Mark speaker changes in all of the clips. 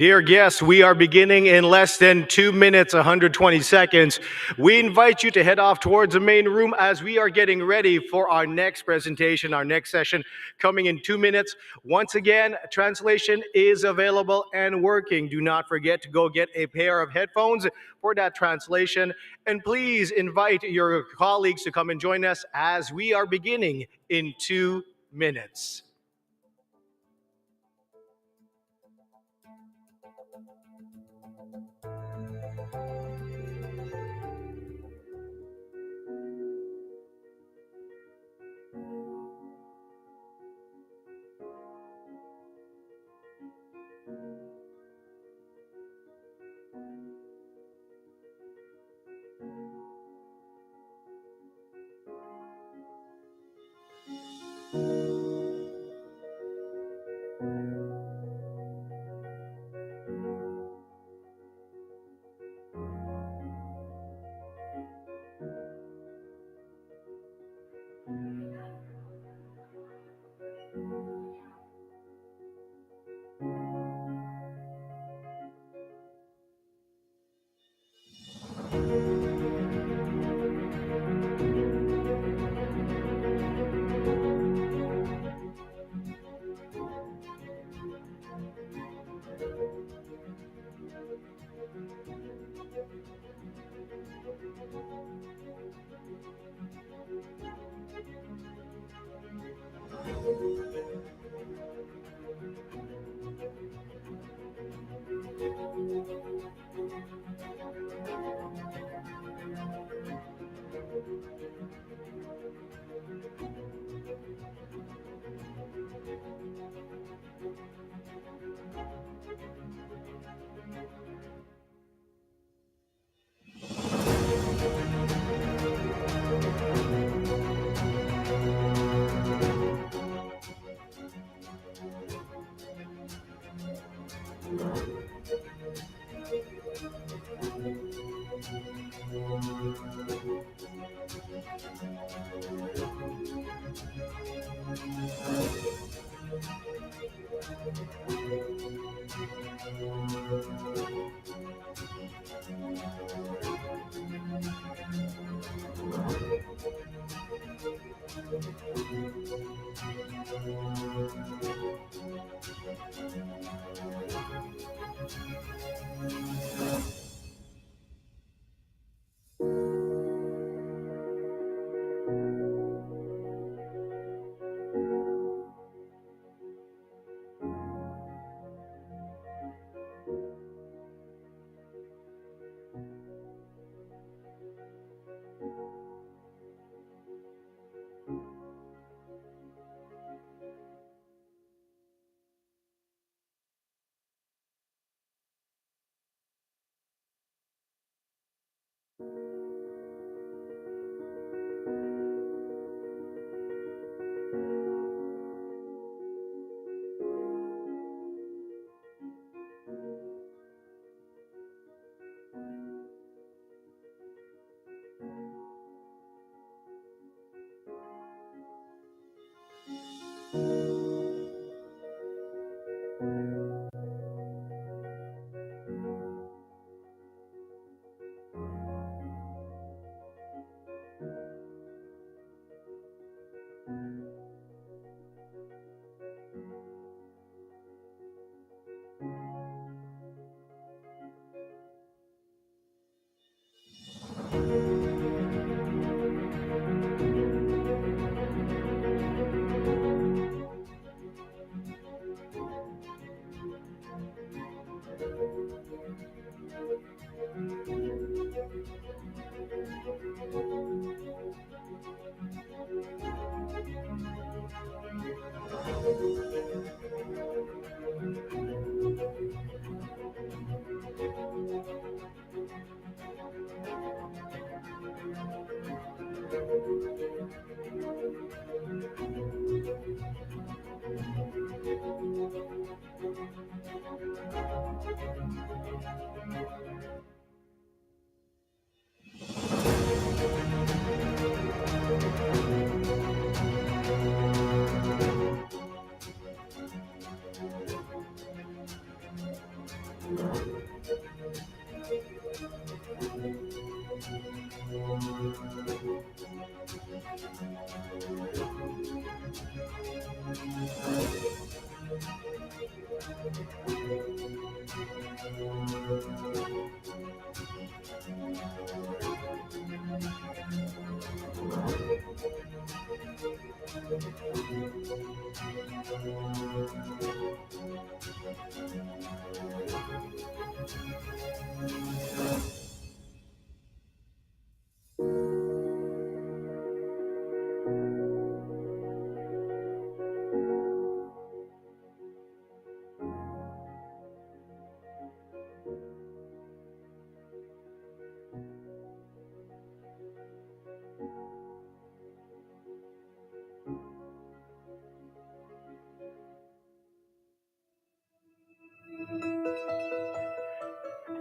Speaker 1: Dear guests, we are beginning in less than 2 minutes, 120 seconds. We invite you to head off towards the main room as we are getting ready for our next presentation, our next session coming in 2 minutes. Once again, translation is available and working. Do not forget to go get a pair of headphones for that translation. And please invite your colleagues to come and join us as we are beginning in 2 minutes.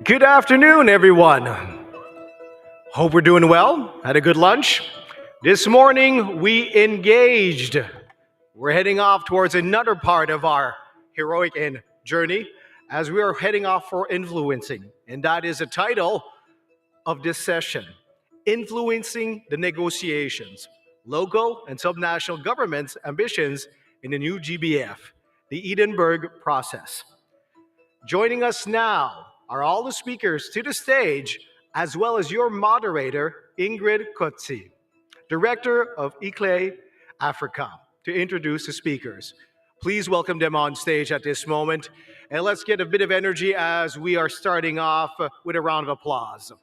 Speaker 1: Good afternoon, everyone. Hope we're doing well. Had a good lunch. This morning, we engaged. We're heading off towards another part of our heroic and journey as we are heading off for influencing. And that is the title of this session, Influencing the Negotiations, Local and Subnational Governments' Ambitions in the New GBF, the Edinburgh Process. Joining us now are all the speakers to the stage, as well as your moderator, Ingrid Kotzi, Director of ICLE Africa, to introduce the speakers. Please welcome them on stage at this moment, and let's get a bit of energy as we are starting off with a round of applause.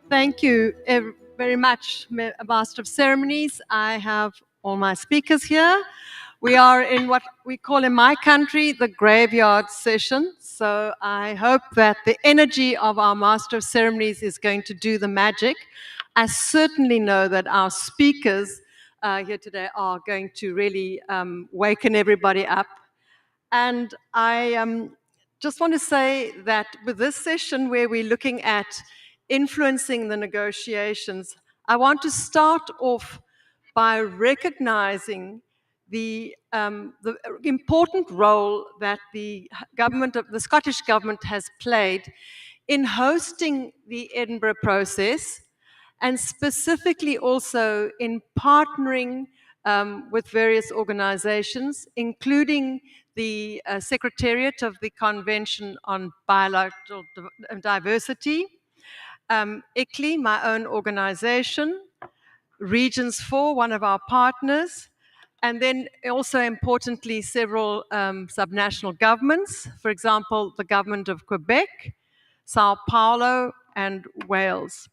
Speaker 2: Thank you very much, Master of Ceremonies. I have all my speakers here. We are in what we call in my country the graveyard session. So I hope that the energy of our Master of Ceremonies is going to do the magic. I certainly know that our speakers here today are going to really waken everybody up. And I just want to say that with this session where we're looking at influencing the negotiations, I want to start off by recognizing the important role that the Scottish government has played in hosting the Edinburgh process, and specifically also in partnering with various organizations, including the Secretariat of the Convention on Biological Diversity, ICLE, my own organization, Regions 4, one of our partners, and then also importantly several subnational governments, for example, the government of Quebec, Sao Paulo, and Wales.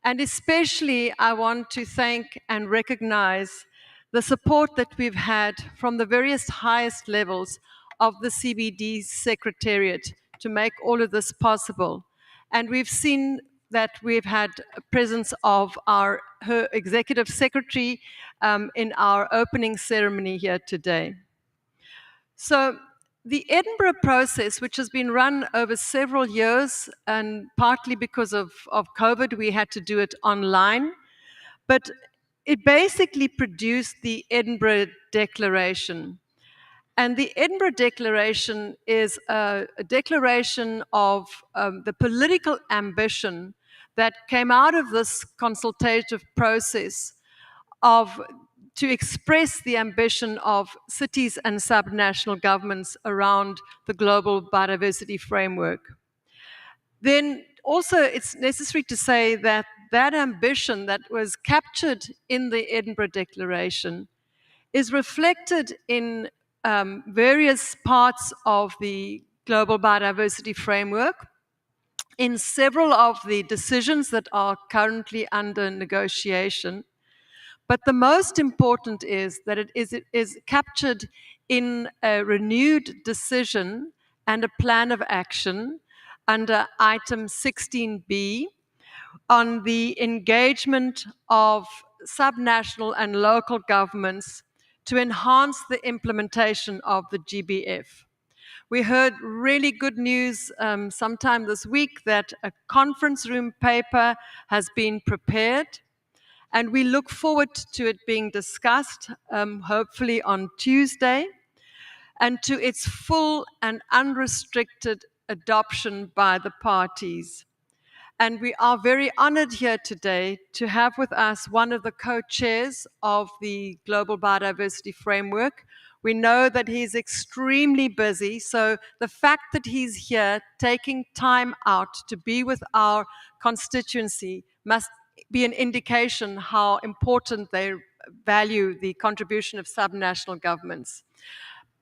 Speaker 2: And especially I want to thank and recognize the support that we've had from the various highest levels of the CBD Secretariat to make all of this possible. And we've seen that we've had a presence of her Executive Secretary in our opening ceremony here today. So the Edinburgh process, which has been run over several years, and partly because of COVID, we had to do it online, but it basically produced the Edinburgh Declaration. And the Edinburgh Declaration is a declaration of the political ambition that came out of this consultative process to express the ambition of cities and subnational governments around the global biodiversity framework. Then also it's necessary to say that that ambition that was captured in the Edinburgh Declaration is reflected in various parts of the global biodiversity framework, in several of the decisions that are currently under negotiation, But the most important is that it is captured in a renewed decision and a plan of action under item 16B on the engagement of subnational and local governments to enhance the implementation of the GBF. We heard really good news sometime this week that a conference room paper has been prepared, and we look forward to it being discussed, hopefully on Tuesday, and to its full and unrestricted adoption by the parties. And we are very honored here today to have with us one of the co-chairs of the Global Biodiversity Framework. We know that he's extremely busy, so the fact that he's here taking time out to be with our constituency must be an indication how important they value the contribution of subnational governments.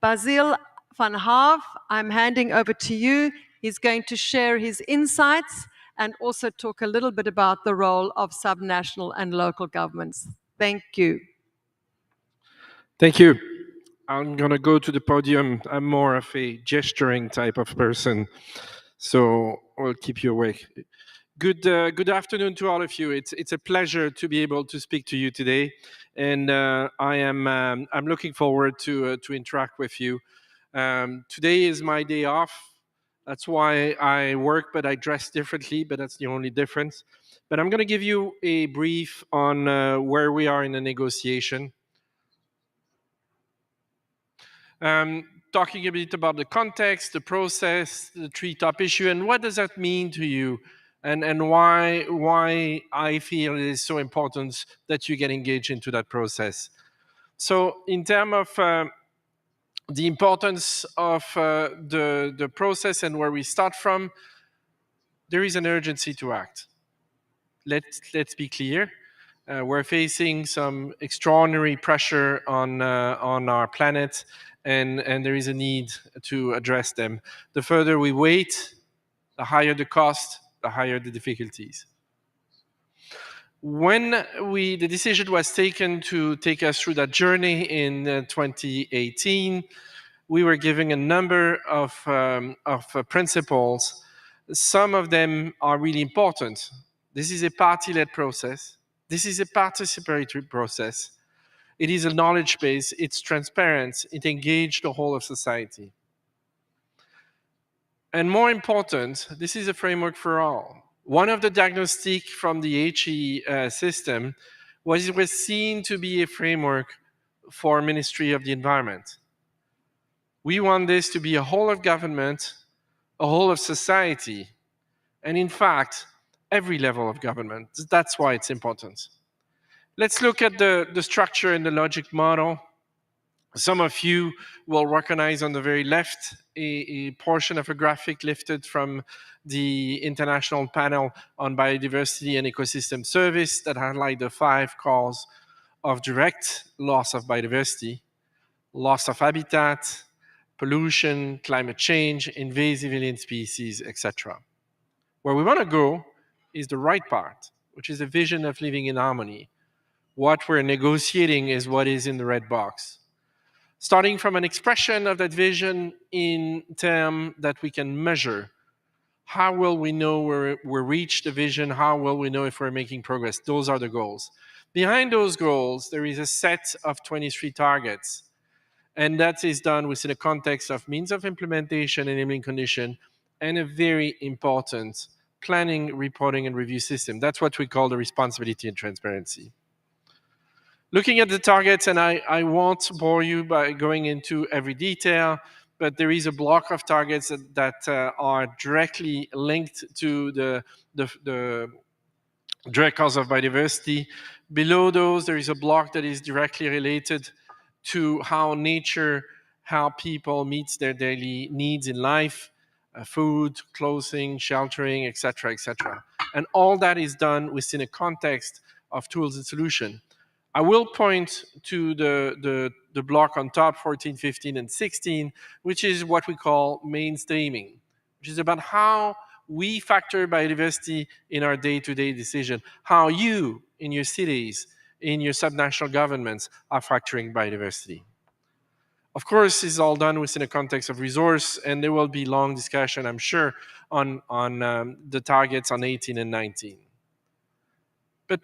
Speaker 2: Basil van Haaf, I'm handing over to you. He's going to share his insights and also talk a little bit about the role of subnational and local governments. Thank you.
Speaker 3: Thank you. I'm going to go to the podium. I'm more of a gesturing type of person, so I'll keep you awake. Good afternoon to all of you. It's a pleasure to be able to speak to you today, and I'm looking forward to interact with you. Today is my day off. That's why I work, but I dress differently. But that's the only difference. But I'm going to give you a brief on where we are in the negotiation. Talking a bit about the context, the process, the three top issue, and what does that mean to you, and why I feel it is so important that you get engaged into that process. So in terms of the importance of the process and where we start from, there is an urgency to act. Let's be clear. We're facing some extraordinary pressure on our planet, and there is a need to address them. The further we wait, the higher the cost, the higher the difficulties. When the decision was taken to take us through that journey in 2018, we were giving a number of principles. Some of them are really important. This is a party-led process. This is a participatory process. It is a knowledge base. It's transparent. It engaged the whole of society. And more important, this is a framework for all. One of the diagnostics from the Aichi system was it was seen to be a framework for Ministry of the Environment. We want this to be a whole of government, a whole of society, and in fact, every level of government. That's why it's important. Let's look at the structure and the logic model. Some of you will recognize on the very left a portion of a graphic lifted from the International Panel on Biodiversity and Ecosystem Service that highlight the 5 causes of direct loss of biodiversity: loss of habitat, pollution, climate change, invasive alien species, etc. Where we want to go is the right part, which is a vision of living in harmony. What we're negotiating is what is in the red box. Starting from an expression of that vision in terms that we can measure. How will we know we're reached the vision? How will we know if we're making progress? Those are the goals. Behind those goals, there is a set of 23 targets. And that is done within a context of means of implementation, enabling condition, and a very important planning, reporting, and review system. That's what we call the responsibility and transparency. Looking at the targets, and I won't bore you by going into every detail, but there is a block of targets that are directly linked to the direct cause of biodiversity. Below those, there is a block that is directly related to how nature, how people meet their daily needs in life, food, clothing, sheltering, etc., etc. And all that is done within a context of tools and solution. I will point to the block on top, 14, 15, and 16, which is what we call mainstreaming, which is about how we factor biodiversity in our day-to-day decision, how you, in your cities, in your subnational governments are fracturing biodiversity. Of course, it's all done within a context of resource, and there will be long discussion, I'm sure, on the targets on 18 and 19. But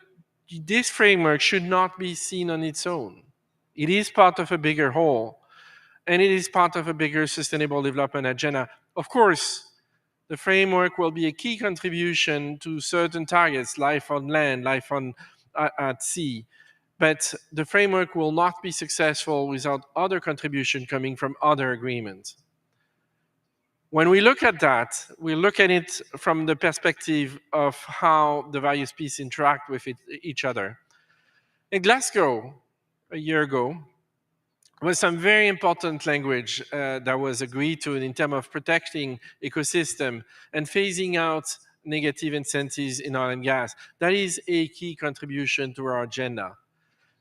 Speaker 3: this framework should not be seen on its own. It is part of a bigger whole, and it is part of a bigger sustainable development agenda. Of course, the framework will be a key contribution to certain targets, life on land, life on at sea. But the framework will not be successful without other contribution coming from other agreements. When we look at that, we look at it from the perspective of how the various pieces interact with each other. In Glasgow, a year ago, was some very important language that was agreed to in terms of protecting ecosystem and phasing out negative incentives in oil and gas. That is a key contribution to our agenda.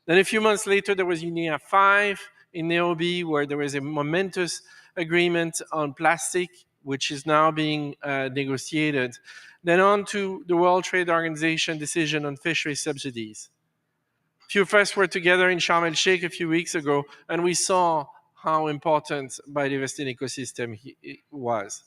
Speaker 3: Then a few months later, there was UNEA 5 in Nairobi, where there was a momentous agreement on plastic, which is now being negotiated. Then on to the World Trade Organization decision on fishery subsidies. Few of us were together in Sharm el Sheikh a few weeks ago, and we saw how important biodiversity ecosystem was.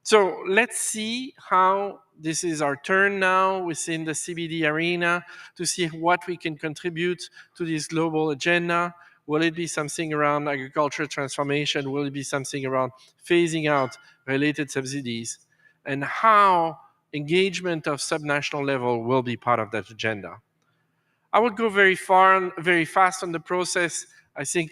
Speaker 3: So let's see how this is our turn now within the CBD arena to see what we can contribute to this global agenda. Will it be something around agricultural transformation? Will it be something around phasing out related subsidies? And how engagement of subnational level will be part of that agenda. I would go very fast on the process. I think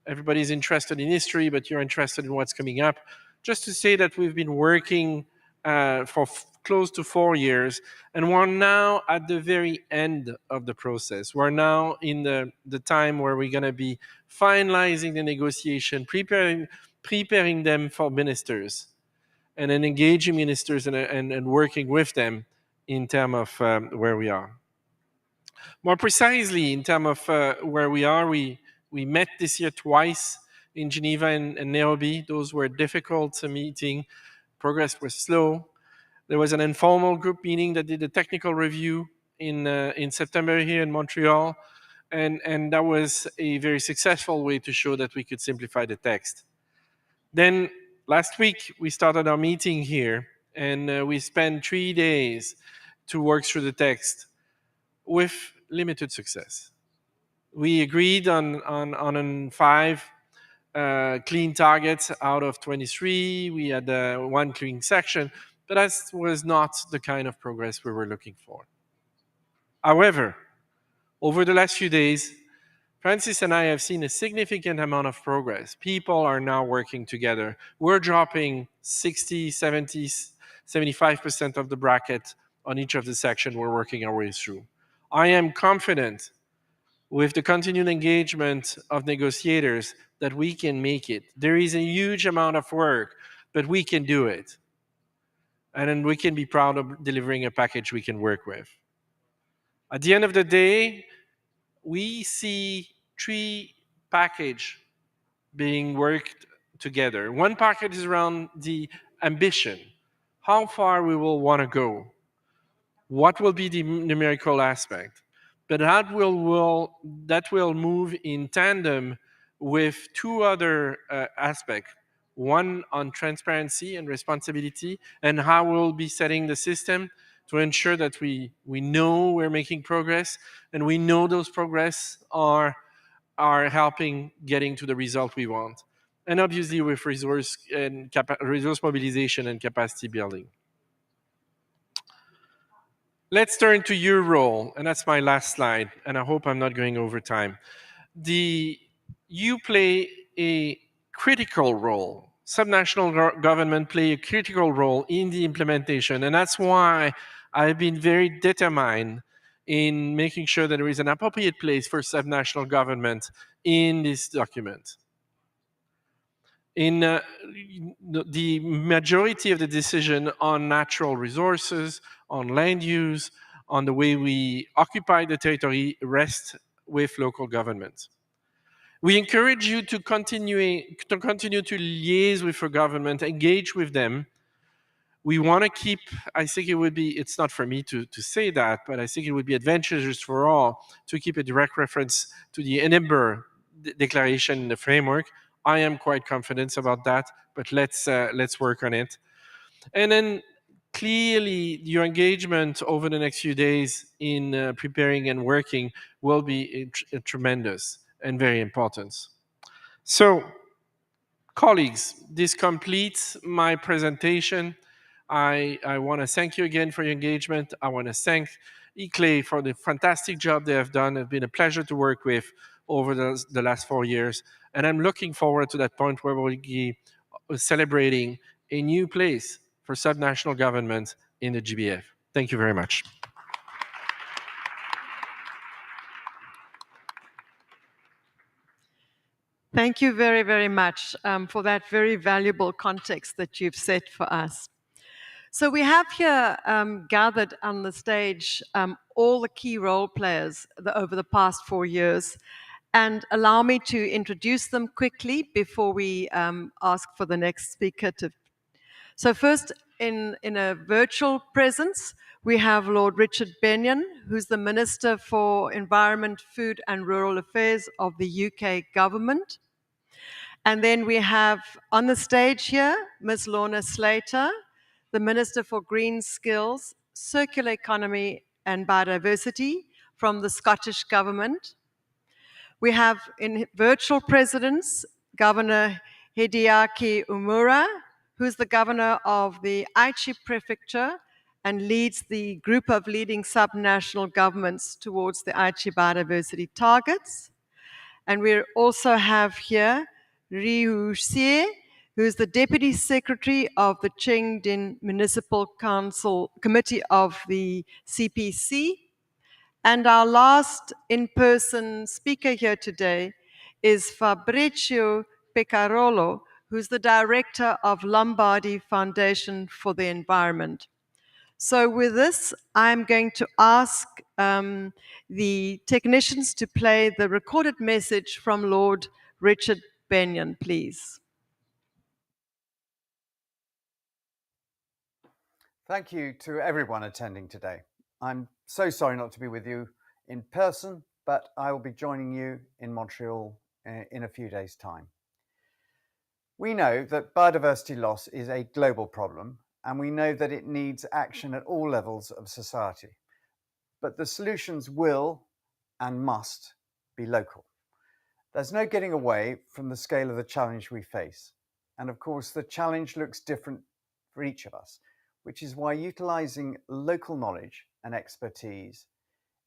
Speaker 3: everybody's interested in history, but you're interested in what's coming up. Just to say that we've been working for close to 4 years, and we're now at the very end of the process. We're now in the time where we're going to be finalizing the negotiation, preparing them for ministers, and then engaging ministers and working with them in terms of where we are. More precisely, in terms of where we are, we met this year twice in Geneva and Nairobi. Those were difficult meetings. Progress was slow. There was an informal group meeting that did a technical review in September here in Montreal, and that was a very successful way to show that we could simplify the text. Then last week, we started our meeting here, and we spent 3 days to work through the text with limited success. We agreed on 5 clean targets out of 23. We had one clean section, but that was not the kind of progress we were looking for. However, over the last few days, Francis and I have seen a significant amount of progress. People are now working together. We're dropping 60, 70, 75% of the bracket on each of the sections we're working our way through. I am confident with the continued engagement of negotiators that we can make it. There is a huge amount of work, but we can do it. And then we can be proud of delivering a package we can work with. At the end of the day, we see 3 packages being worked together. One package is around the ambition, how far we will want to go, what will be the numerical aspect. But that will move in tandem with 2 other aspects. One on transparency and responsibility, and how we'll be setting the system to ensure that we know we're making progress, and we know those progress are helping getting to the result we want. And obviously with resource mobilization and capacity building. Let's turn to your role, and that's my last slide, and I hope I'm not going over time. You play a critical role. Subnational government play a critical role in the implementation, and that's why I've been very determined in making sure that there is an appropriate place for subnational government in this document. In the majority of the decision on natural resources, on land use, on the way we occupy the territory rests with local governments. We encourage you to continue to liaise with your government, engage with them, We want to keep, I think it would be, it's not for me to say that, but I think it would be advantageous for all to keep a direct reference to the Edinburgh Declaration in the framework. I am quite confident about that, but let's work on it. And then clearly your engagement over the next few days in preparing and working will be tremendous and very important. So, colleagues, this completes my presentation. I want to thank you again for your engagement. I want to thank ICLEI for the fantastic job they have done. It's been a pleasure to work with over the last 4 years. And I'm looking forward to that point where we'll be celebrating a new place for subnational government in the GBF. Thank you very much.
Speaker 2: Thank you very, very much for that very valuable context that you've set for us. So we have here gathered on the stage all the key role players over the past 4 years, and allow me to introduce them quickly before we ask for the next speaker to. So first, in a virtual presence, we have Lord Richard Benyon, who's the Minister for Environment, Food and Rural Affairs of the UK government. And then we have on the stage here, Ms. Lorna Slater, the Minister for Green Skills, Circular Economy and Biodiversity from the Scottish Government. We have in virtual presence, Governor Hideaki Umura, who's the governor of the Aichi prefecture and leads the group of leading subnational governments towards the Aichi biodiversity targets. And we also have here Ryu Xie, who is the Deputy Secretary of the Chengdu Municipal Council Committee of the CPC. And our last in-person speaker here today is Fabrizio Pecarolo, who's the Director of Lombardi Foundation for the Environment. So with this, I'm going to ask the technicians to play the recorded message from Lord Richard Benyon, please.
Speaker 4: Thank you to everyone attending today. I'm so sorry not to be with you in person, but I will be joining you in Montreal in a few days' time. We know that biodiversity loss is a global problem, and we know that it needs action at all levels of society. But the solutions will and must be local. There's no getting away from the scale of the challenge we face. And of course, the challenge looks different for each of us, which is why utilizing local knowledge and expertise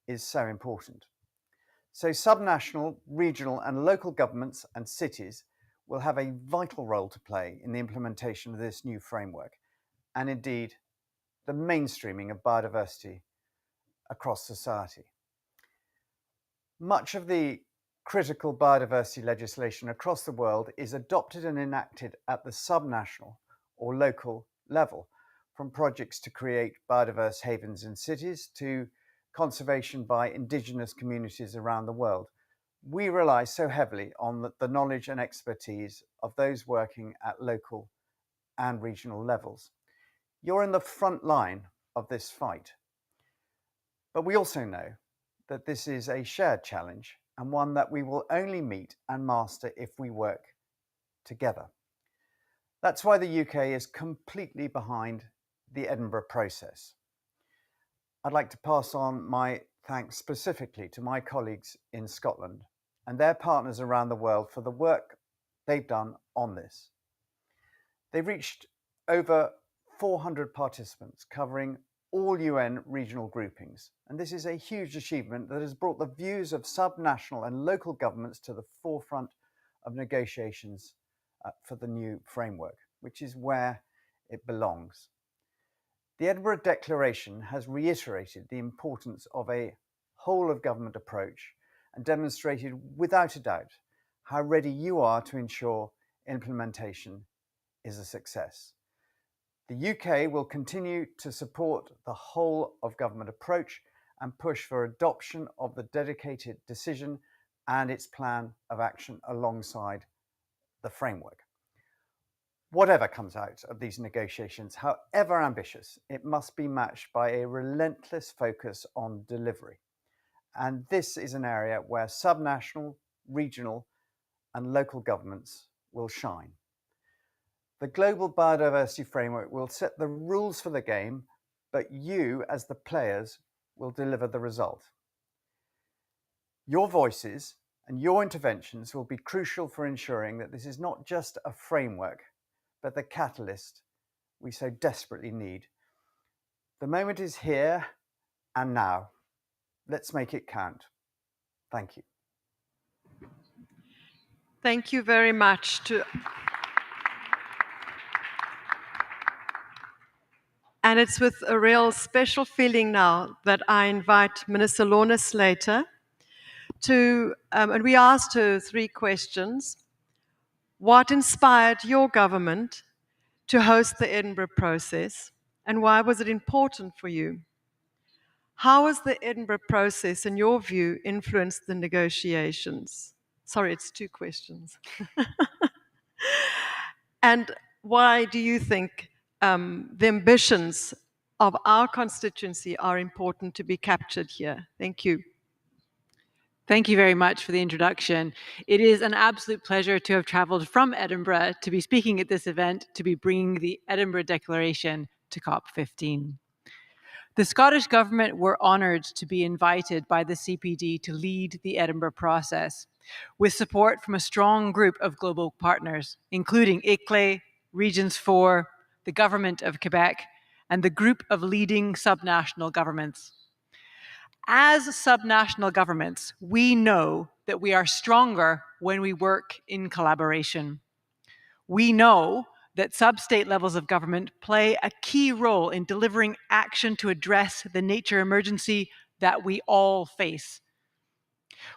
Speaker 4: is so important. So subnational, regional and local governments and cities will have a vital role to play in the implementation of this new framework, and indeed the mainstreaming of biodiversity across society. Much of the critical biodiversity legislation across the world is adopted and enacted at the subnational or local level, from projects to create biodiverse havens in cities to conservation by indigenous communities around the world. We rely so heavily on the knowledge and expertise of those working at local and regional levels. You're in the front line of this fight. But we also know that this is a shared challenge and one that we will only meet and master if we work together. That's why the UK is completely behind the Edinburgh process. I'd like to pass on my thanks specifically to my colleagues in Scotland and their partners around the world for the work they've done on this. They've reached over 400 participants covering all UN regional groupings, and this is a huge achievement that has brought the views of subnational and local governments to the forefront of negotiations for the new framework, which is where it belongs. The Edinburgh Declaration has reiterated the importance of a whole-of-government approach and demonstrated without a doubt how ready you are to ensure implementation is a success. The UK will continue to support the whole-of-government approach and push for adoption of the dedicated decision and its plan of action alongside the framework. Whatever comes out of these negotiations, however ambitious, it must be matched by a relentless focus on delivery. And this is an area where subnational, regional, and local governments will shine. The Global Biodiversity Framework will set the rules for the game, but you, as the players, will deliver the result. Your voices and your interventions will be crucial for ensuring that this is not just a framework, but the catalyst we so desperately need. The moment is here and now. Let's make it count. Thank you.
Speaker 2: Thank you very much. And it's with a real special feeling now that I invite Minister Lorna Slater to, and we asked her 3 questions. What inspired your government to host the Edinburgh process, and why was it important for you? How has the Edinburgh process, in your view, influenced the negotiations? Sorry, it's 2 questions. And why do you think the ambitions of our constituency are important to be captured here? Thank you.
Speaker 5: Thank you very much for the introduction. It is an absolute pleasure to have travelled from Edinburgh to be speaking at this event, to be bringing the Edinburgh Declaration to COP15. The Scottish Government were honoured to be invited by the CPD to lead the Edinburgh process, with support from a strong group of global partners, including ICLE, Regions 4, the Government of Quebec, and the group of leading subnational governments. As subnational governments, we know that we are stronger when we work in collaboration. We know that sub-state levels of government play a key role in delivering action to address the nature emergency that we all face.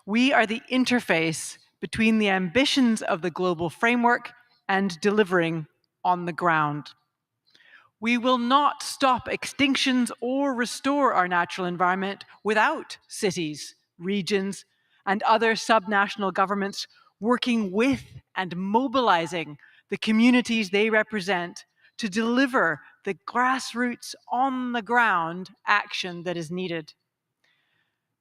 Speaker 5: We are the interface between the ambitions of the global framework and delivering on the ground. We will not stop extinctions or restore our natural environment without cities, regions, and other subnational governments working with and mobilizing the communities they represent to deliver the grassroots, on the ground action that is needed.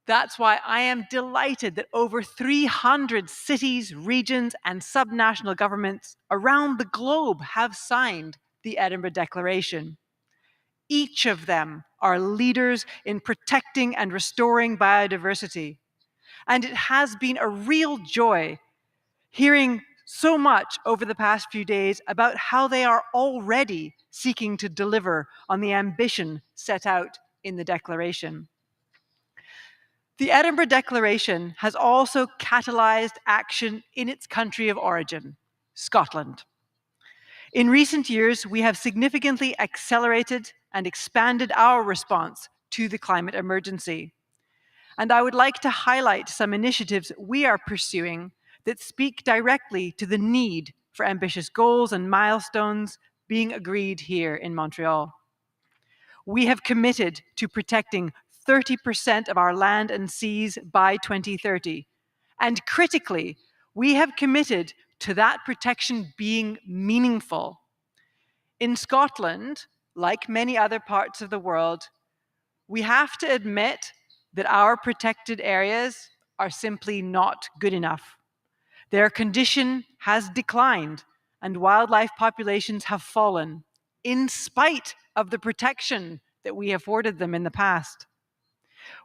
Speaker 5: That's why I am delighted that over 300 cities, regions, and subnational governments around the globe have signed the Edinburgh Declaration. Each of them are leaders in protecting and restoring biodiversity. And it has been a real joy hearing so much over the past few days about how they are already seeking to deliver on the ambition set out in the Declaration. The Edinburgh Declaration has also catalyzed action in its country of origin, Scotland. In recent years, we have significantly accelerated and expanded our response to the climate emergency. And I would like to highlight some initiatives we are pursuing that speak directly to the need for ambitious goals and milestones being agreed here in Montreal. We have committed to protecting 30% of our land and seas by 2030. And critically, we have committed to that protection being meaningful. In Scotland, like many other parts of the world, we have to admit that our protected areas are simply not good enough. Their condition has declined and wildlife populations have fallen in spite of the protection that we afforded them in the past.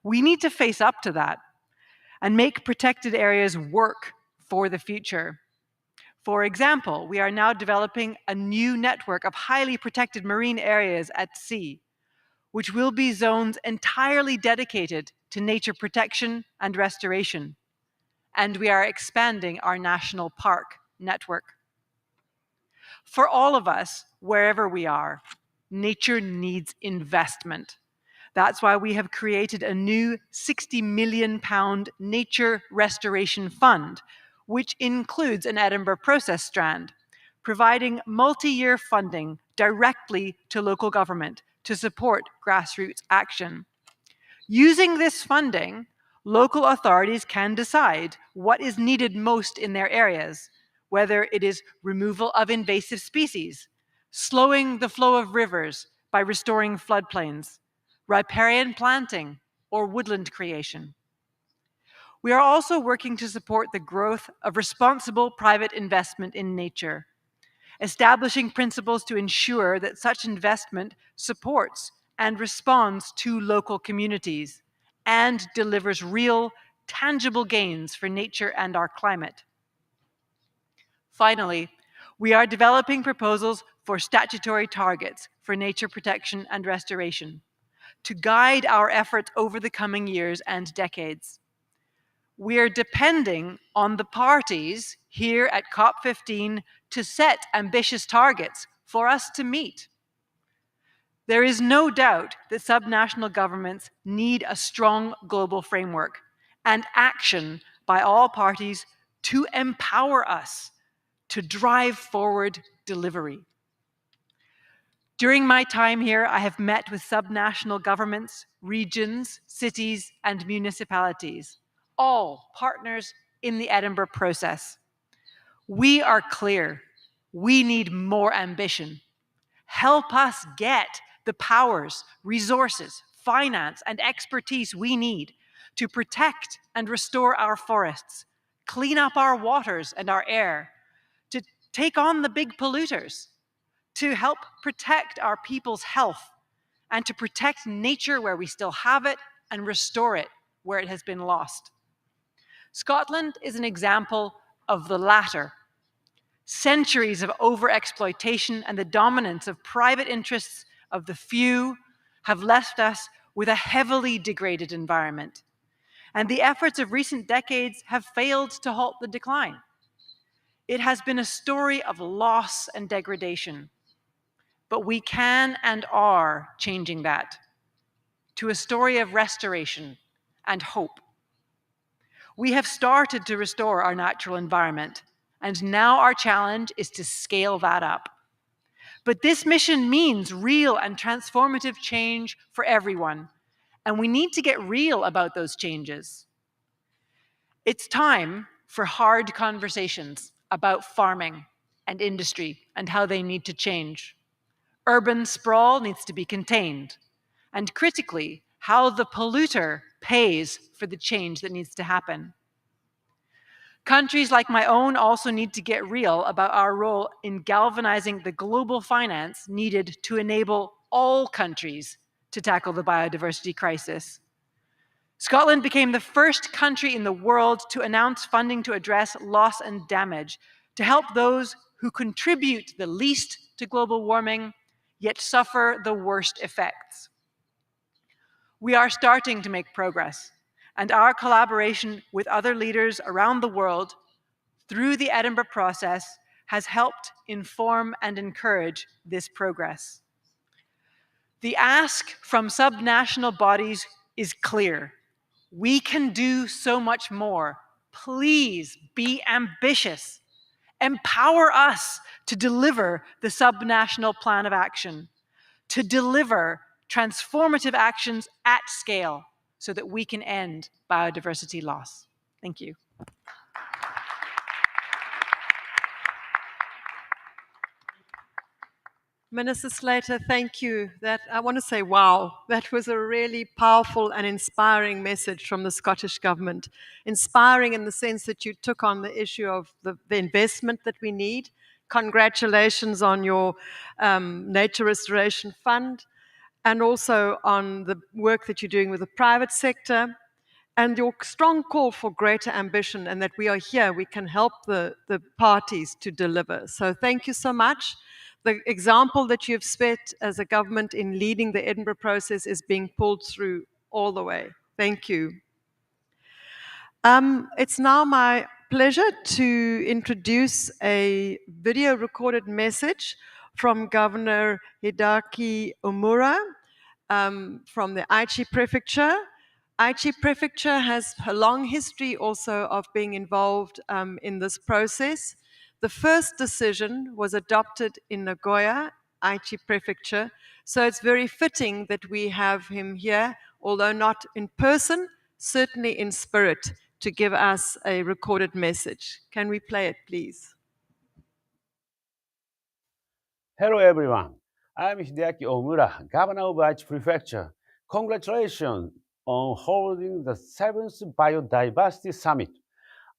Speaker 5: We need to face up to that and make protected areas work for the future. For example, we are now developing a new network of highly protected marine areas at sea, which will be zones entirely dedicated to nature protection and restoration. And we are expanding our national park network. For all of us, wherever we are, nature needs investment. That's why we have created a new £60 million Nature Restoration Fund, which includes an Edinburgh process strand, providing multi-year funding directly to local government to support grassroots action. Using this funding, local authorities can decide what is needed most in their areas, whether it is removal of invasive species, slowing the flow of rivers by restoring floodplains, riparian planting, or woodland creation. We are also working to support the growth of responsible private investment in nature, establishing principles to ensure that such investment supports and responds to local communities and delivers real, tangible gains for nature and our climate. Finally, we are developing proposals for statutory targets for nature protection and restoration to guide our efforts over the coming years and decades. We are depending on the parties here at COP15 to set ambitious targets for us to meet. There is no doubt that subnational governments need a strong global framework and action by all parties to empower us to drive forward delivery. During my time here, I have met with subnational governments, regions, cities, and municipalities, all partners in the Edinburgh process. We are clear. We need more ambition. Help us get the powers, resources, finance, and expertise we need to protect and restore our forests, clean up our waters and our air, to take on the big polluters, to help protect our people's health, and to protect nature where we still have it and restore it where it has been lost. Scotland is an example of the latter. Centuries of overexploitation and the dominance of private interests of the few have left us with a heavily degraded environment, and the efforts of recent decades have failed to halt the decline. It has been a story of loss and degradation, but we can and are changing that to a story of restoration and hope. We have started to restore our natural environment, and now our challenge is to scale that up. But this mission means real and transformative change for everyone, and we need to get real about those changes. It's time for hard conversations about farming and industry and how they need to change. Urban sprawl needs to be contained, and critically, how the polluter pays for the change that needs to happen. Countries like my own also need to get real about our role in galvanizing the global finance needed to enable all countries to tackle the biodiversity crisis. Scotland became the first country in the world to announce funding to address loss and damage, to help those who contribute the least to global warming, yet suffer the worst effects. We are starting to make progress, and our collaboration with other leaders around the world through the Edinburgh process has helped inform and encourage this progress. The ask from subnational bodies is clear. We can do so much more. Please be ambitious. Empower us to deliver the subnational plan of action, to deliver transformative actions at scale so that we can end biodiversity loss. Thank you.
Speaker 2: Minister Slater, thank you. I want to say, wow, that was a really powerful and inspiring message from the Scottish Government. Inspiring in the sense that you took on the issue of the investment that we need. Congratulations on your Nature Restoration Fund, and also on the work that you're doing with the private sector, and your strong call for greater ambition, and that we are here, we can help the parties to deliver. So thank you so much. The example that you've set as a government in leading the Edinburgh process is being pulled through all the way. Thank you. It's now my pleasure to introduce a video recorded message from Governor Hideki Omura from the Aichi prefecture. Aichi prefecture has a long history also of being involved in this process. The first decision was adopted in Nagoya, Aichi prefecture, so it's very fitting that we have him here, although not in person, certainly in spirit, to give us a recorded message. Can we play it, please?
Speaker 6: Hello everyone. I'm Hideaki Omura, Governor of Aichi Prefecture. Congratulations on holding the 7th Biodiversity Summit.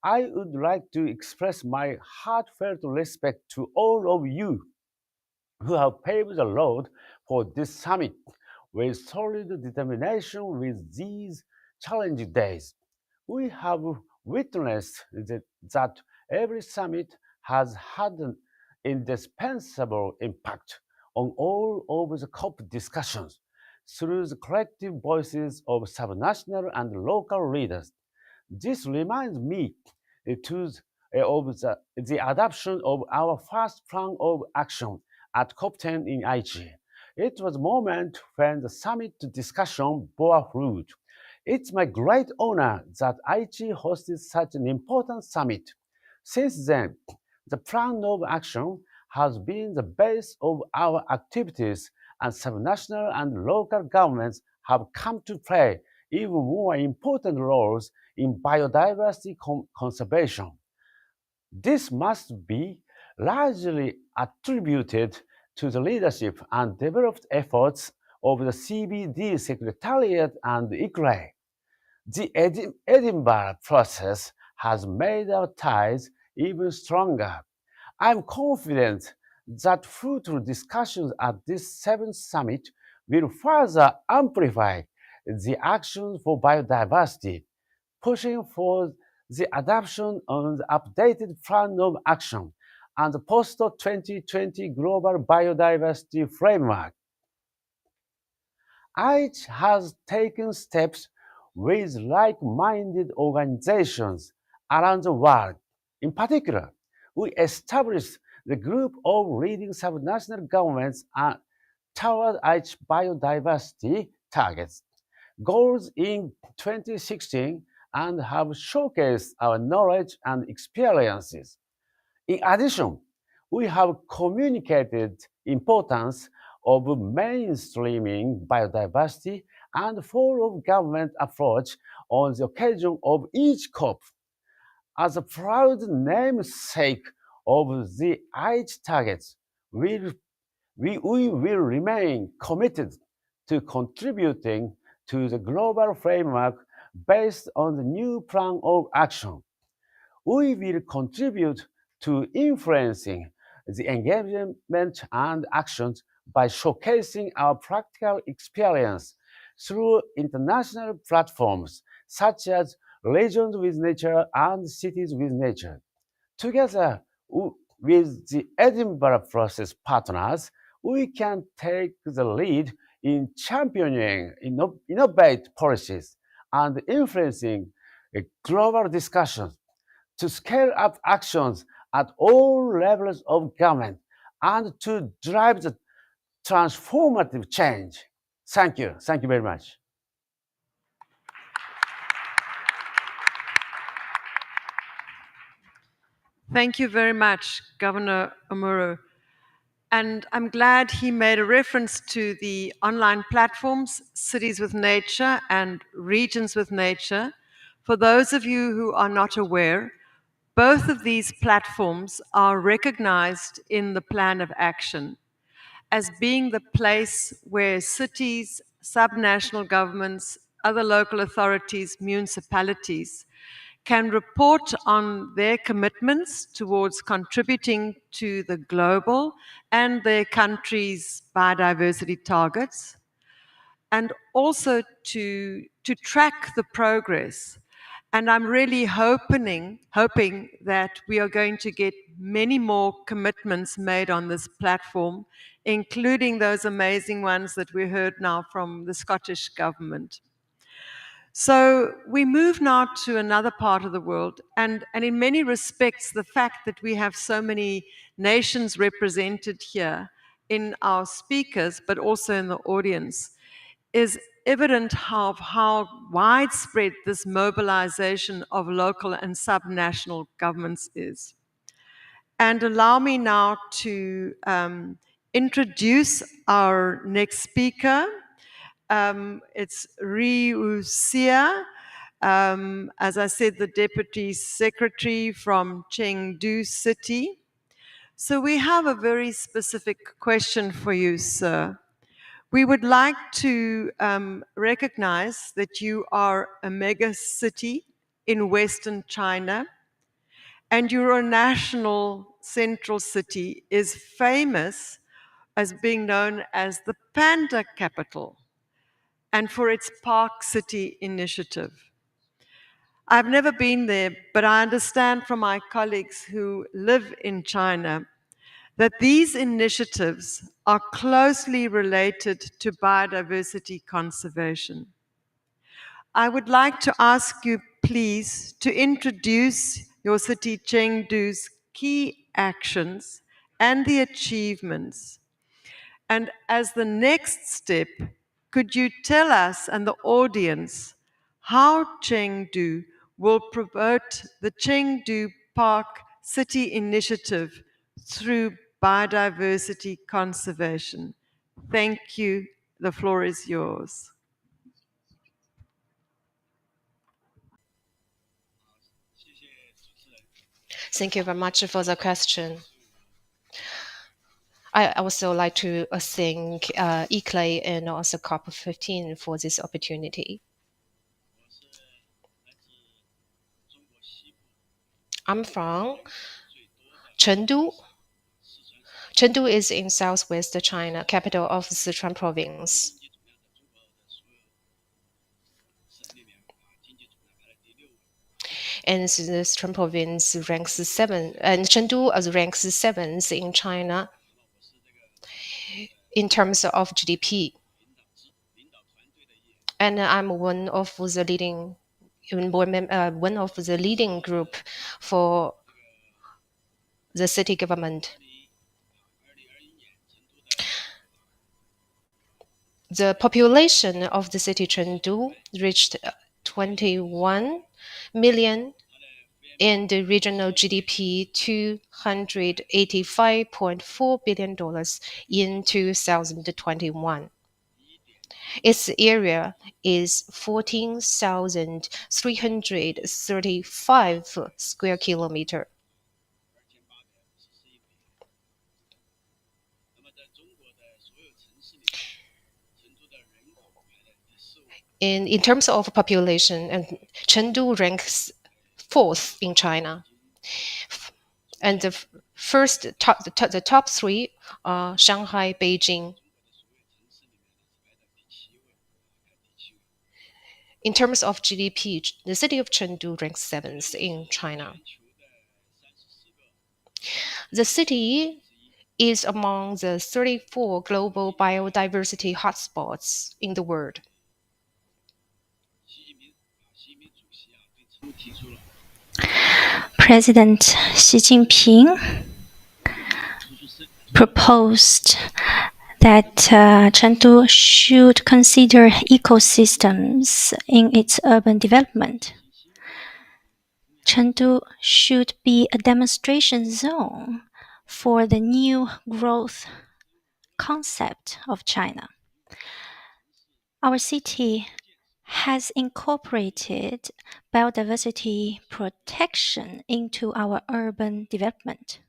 Speaker 6: I would like to express my heartfelt respect to all of you who have paved the road for this summit with solid determination with these challenging days. We have witnessed that every summit has had an indispensable impact on all of the COP discussions through the collective voices of subnational and local leaders. This reminds me of the adoption of our first plan of action at COP10 in Aichi. It was a moment when the summit discussion bore fruit. It's my great honor that Aichi hosted such an important summit. Since then, the plan of action has been the base of our activities, and subnational and local governments have come to play even more important roles in biodiversity conservation. This must be largely attributed to the leadership and developed efforts of the CBD Secretariat and ICRE. The Edinburgh process has made our ties even stronger. I'm confident that fruitful discussions at this 7th summit will further amplify the actions for biodiversity, pushing for the adoption of the updated plan of action and the post-2020 global biodiversity framework. Aichi has taken steps with like-minded organizations around the world. In particular, we established the group of leading subnational governments toward Aichi biodiversity targets goals in 2016 and have showcased our knowledge and experiences. In addition, we have communicated importance of mainstreaming biodiversity and full-of-government approach on the occasion of each COP. As a proud namesake of the Aichi targets, we will remain committed to contributing to the global framework based on the new plan of action. We will contribute to influencing the engagement and actions by showcasing our practical experience through international platforms such as Regions with Nature and Cities with Nature. Together with the Edinburgh Process partners, we can take the lead in championing innovative policies and influencing global discussions to scale up actions at all levels of government and to drive the transformative change. Thank you. Thank you very much.
Speaker 2: Thank you very much, Governor Omuro. And I'm glad he made a reference to the online platforms, Cities with Nature and Regions with Nature. For those of you who are not aware, both of these platforms are recognized in the Plan of Action as being the place where cities, subnational governments, other local authorities, municipalities can report on their commitments towards contributing to the global and their country's biodiversity targets, and also to track the progress. And I'm really hoping that we are going to get many more commitments made on this platform, including those amazing ones that we heard now from the Scottish Government. So we move now to another part of the world, and in many respects, the fact that we have so many nations represented here in our speakers, but also in the audience, is evident of how widespread this mobilization of local and subnational governments is. And allow me now to introduce our next speaker. It's Ryu Xia, as I said, the Deputy Secretary from Chengdu City. So we have a very specific question for you, sir. We would like to recognize that you are a mega city in Western China, and your national central city is famous as being known as the Panda Capital and for its Park City initiative. I've never been there, but I understand from my colleagues who live in China that these initiatives are closely related to biodiversity conservation. I would like to ask you, please, to introduce your city Chengdu's key actions and the achievements. And as the next step, could you tell us and the audience how Chengdu will promote the Chengdu Park City Initiative through biodiversity conservation? Thank you. The floor is yours.
Speaker 7: Thank you very much for the question. I also like to thank ICLEI and also COP15 for this opportunity. I'm from Chengdu. Chengdu is in southwest China, capital of Sichuan province. And the Sichuan province ranks 7, and Chengdu ranks 7th in China in terms of GDP. And I'm one of the leading group for the city government. The population of the city Chengdu reached 21 million and the regional GDP $285.4 billion in 2021. Its area is 14,335 square kilometers. In terms of population, and Chengdu ranks 4th in China. And the top 3 are Shanghai, Beijing. In terms of GDP, the city of Chengdu ranks 7th in China. The city is among the 34 global biodiversity hotspots in the world.
Speaker 8: President Xi Jinping proposed that Chengdu should consider ecosystems in its urban development. Chengdu should be a demonstration zone for the new growth concept of China. Our city has incorporated biodiversity protection into our urban development.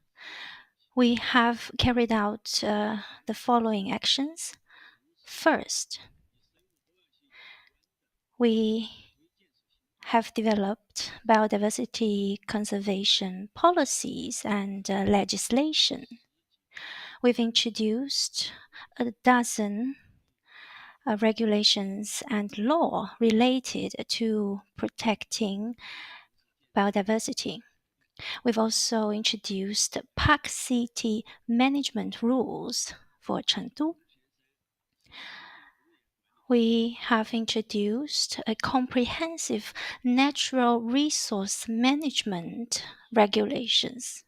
Speaker 8: We have carried out the following actions. First, we have developed biodiversity conservation policies and legislation. We've introduced a dozen regulations and law related to protecting biodiversity. We've also introduced park city management rules for Chengdu. We have introduced a comprehensive natural resource management regulations.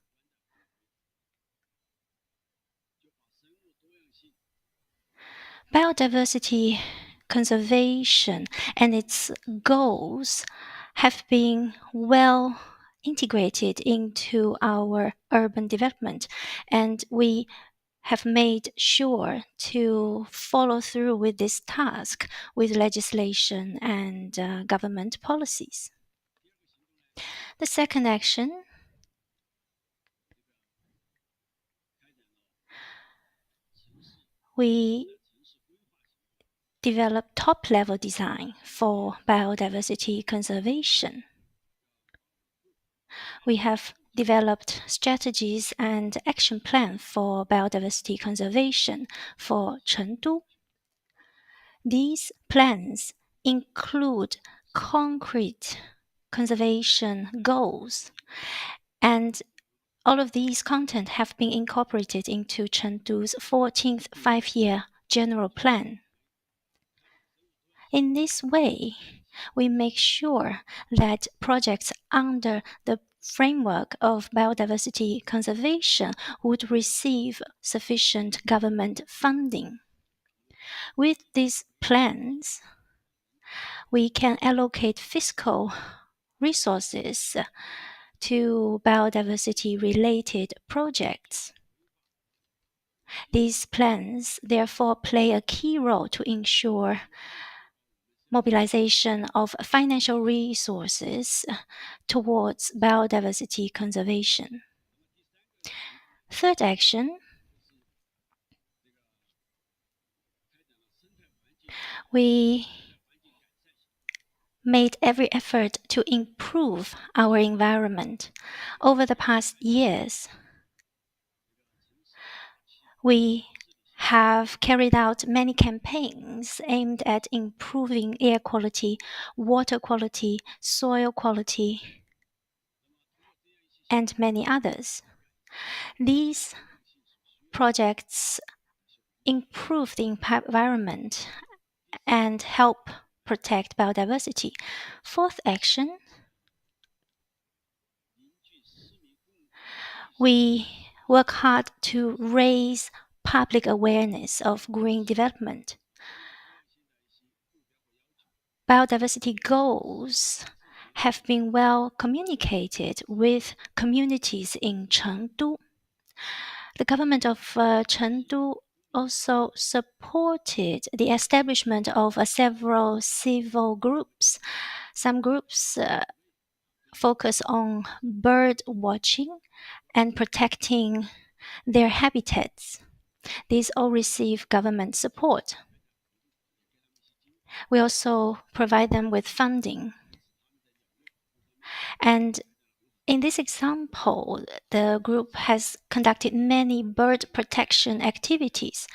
Speaker 8: Biodiversity conservation and its goals have been well integrated into our urban development, and we have made sure to follow through with this task with legislation and government policies. The second action we develop top-level design for biodiversity conservation. We have developed strategies and action plan for biodiversity conservation for Chengdu. These plans include concrete conservation goals, and all of these content have been incorporated into Chengdu's 14th five-year general plan. In this way, we make sure that projects under the framework of biodiversity conservation would receive sufficient government funding. With these plans, we can allocate fiscal resources to biodiversity-related projects. These plans therefore play a key role to ensure mobilization of financial resources towards biodiversity conservation. Third action, we made every effort to improve our environment. Over the past years, we have carried out many campaigns aimed at improving air quality, water quality, soil quality, and many others. These projects improve the environment and help protect biodiversity. Fourth action, we work hard to raise public awareness of green development. Biodiversity goals have been well communicated with communities in Chengdu. The government of Chengdu also supported the establishment of several civil groups. Some groups focus on bird watching and protecting their habitats. These all receive government support. We also provide them with funding. And in this example, the group has conducted many bird protection activities.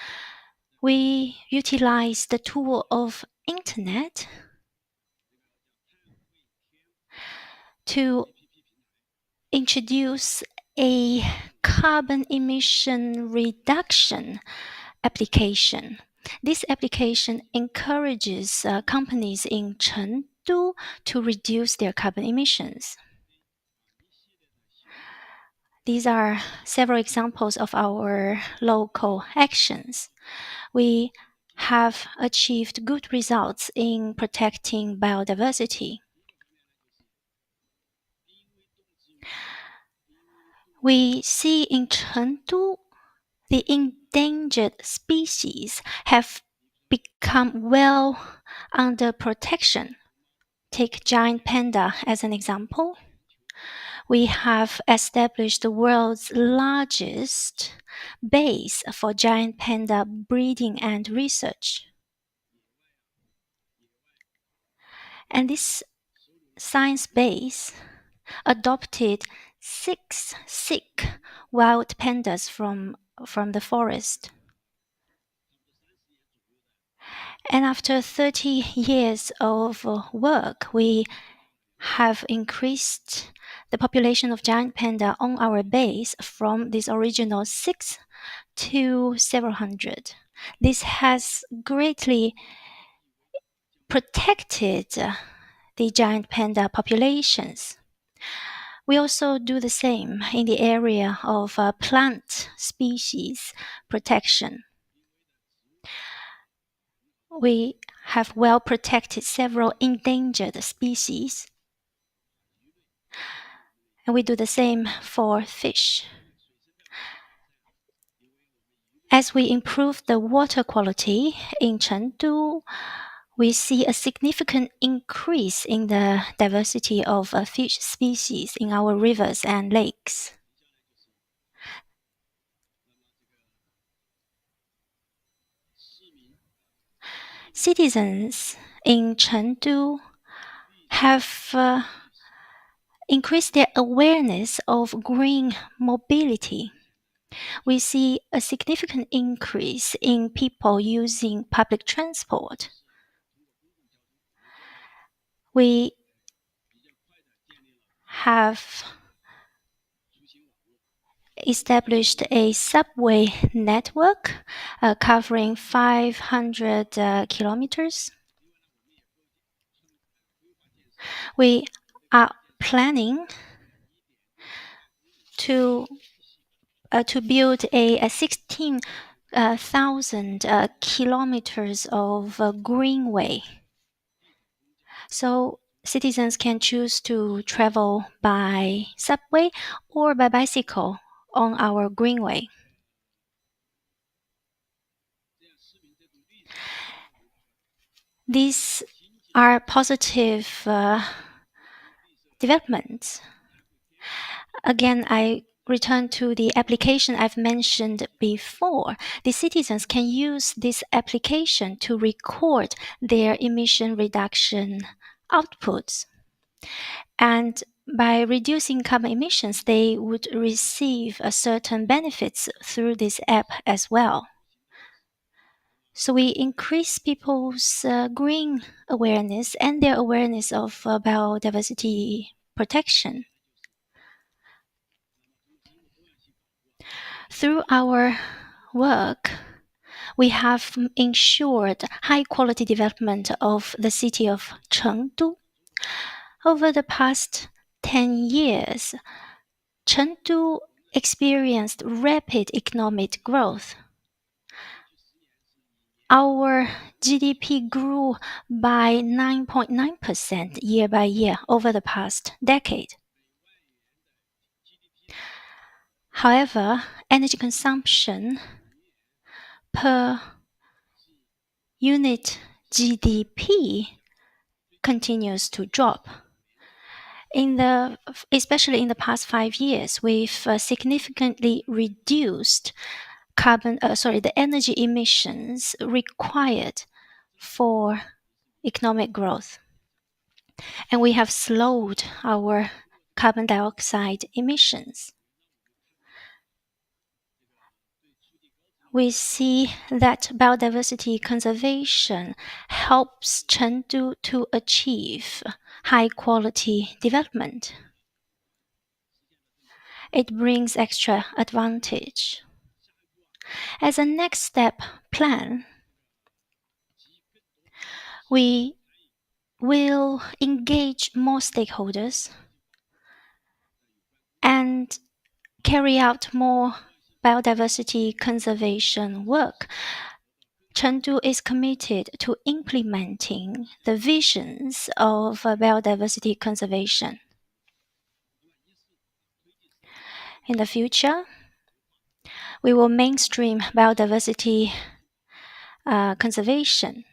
Speaker 8: We utilize the tool of internet to introduce a carbon emission reduction application. This application encourages companies in Chengdu to reduce their carbon emissions. These are several examples of our local actions. We have achieved good results in protecting biodiversity. We see in Chengdu the endangered species have become well under protection. Take giant panda as an example. We have established the world's largest base for giant panda breeding and research. And this science base adopted 6 sick wild pandas from the forest. And after 30 years of work, we have increased the population of giant panda on our base from this original 6 to several hundred. This has greatly protected the giant panda populations. We also do the same in the area of plant species protection. We have well protected several endangered species. And we do the same for fish. As we improve the water quality in Chengdu, we see a significant increase in the diversity of fish species in our rivers and lakes. citizens in Chengdu have increased their awareness of green mobility. We see a significant increase in people using public transport. We have established a subway network covering 500 kilometers. We are planning to build a 16,000 kilometers of greenway. So citizens can choose to travel by subway or by bicycle on our greenway. These are positive developments. Again, I return to the application I've mentioned before. The citizens can use this application to record their emission reduction outputs. And by reducing carbon emissions, they would receive certain benefits through this app as well. So we increase people's green awareness and their awareness of biodiversity protection. Through our work, we have ensured high quality development of the city of Chengdu. Over the past 10 years, Chengdu experienced rapid economic growth. Our GDP grew by 9.9% year by year over the past decade. However, energy consumption per unit GDP continues to drop. Especially in the past 5 years, we've significantly reduced the energy emissions required for economic growth. And we have slowed our carbon dioxide emissions. We see that biodiversity conservation helps Chengdu to achieve high quality development. It brings extra advantage. As a next step plan, we will engage more stakeholders and carry out more biodiversity conservation work. Chengdu is committed to implementing the visions of biodiversity conservation. In the future, we will mainstream biodiversity conservation.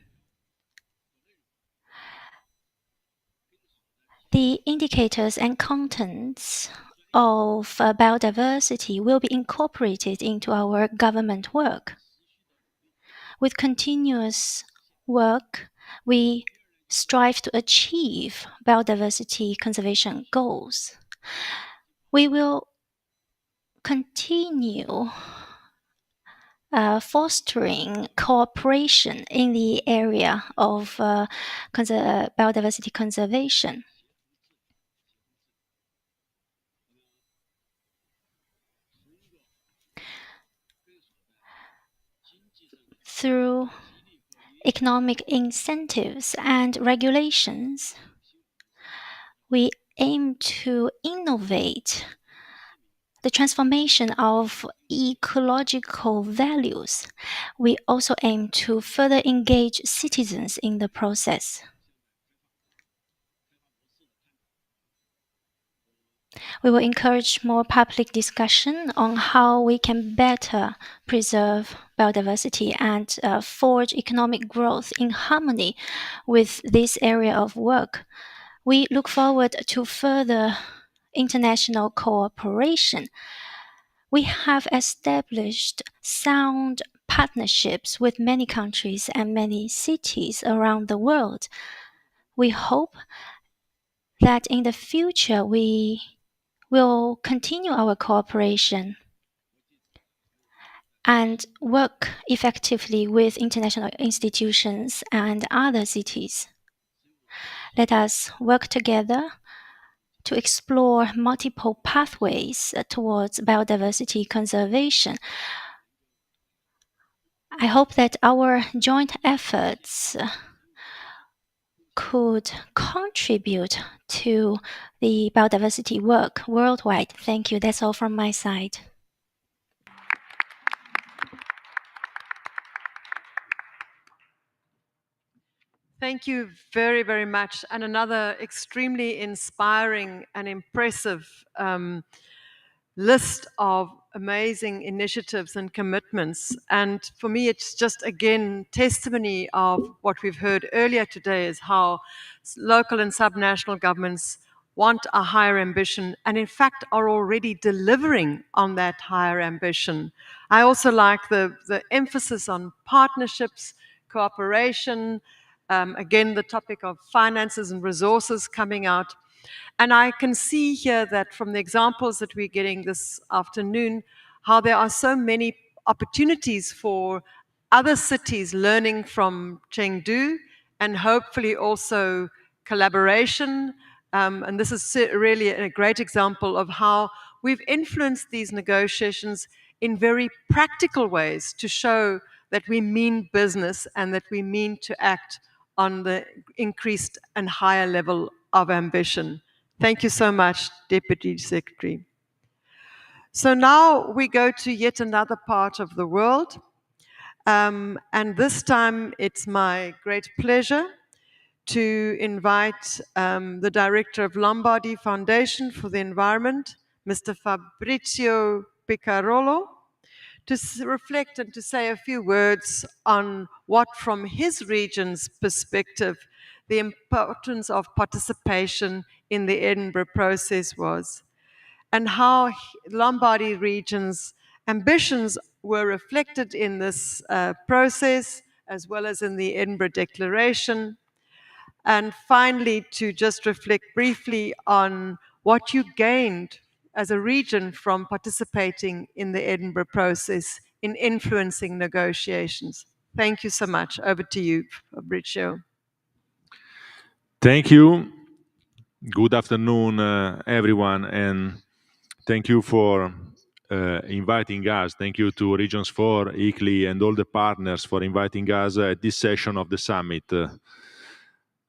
Speaker 8: The indicators and contents of biodiversity will be incorporated into our government work. With continuous work, we strive to achieve biodiversity conservation goals. We will continue fostering cooperation in the area of biodiversity conservation. Through economic incentives and regulations, we aim to innovate the transformation of ecological values. We also aim to further engage citizens in the process. We will encourage more public discussion on how we can better preserve biodiversity and forge economic growth in harmony with this area of work. We look forward to further international cooperation. We have established sound partnerships with many countries and many cities around the world. We hope that in the future we will continue our cooperation and work effectively with international institutions and other cities. Let us work together to explore multiple pathways towards biodiversity conservation. I hope that our joint efforts could contribute to the biodiversity work worldwide. Thank you. That's all from my side.
Speaker 2: Thank you very, very much. And another extremely inspiring and impressive list of amazing initiatives and commitments. And for me, it's just, again, testimony of what we've heard earlier today is how local and subnational governments want a higher ambition and in fact are already delivering on that higher ambition. I also like the emphasis on partnerships, cooperation, again, the topic of finances and resources coming out. And I can see here that from the examples that we're getting this afternoon, how there are so many opportunities for other cities learning from Chengdu and hopefully also collaboration. And this is really a great example of how we've influenced these negotiations in very practical ways to show that we mean business and that we mean to act on the increased and higher level of ambition. Thank you so much, Deputy Secretary. So now we go to yet another part of the world. And this time it's my great pleasure to invite the director of Lombardi Foundation for the Environment, Mr. Fabrizio Piccarolo, to reflect and to say a few words on what, from his region's perspective, the importance of participation in the Edinburgh process was, and how Lombardy region's ambitions were reflected in this process, as well as in the Edinburgh Declaration. And finally, to just reflect briefly on what you gained as a region from participating in the Edinburgh process in influencing negotiations. Thank you so much. Over to you, Fabrizio.
Speaker 9: Thank you. Good afternoon, everyone, and thank you for inviting us. Thank you to Regions 4, ICLEI, and all the partners for inviting us at this session of the summit.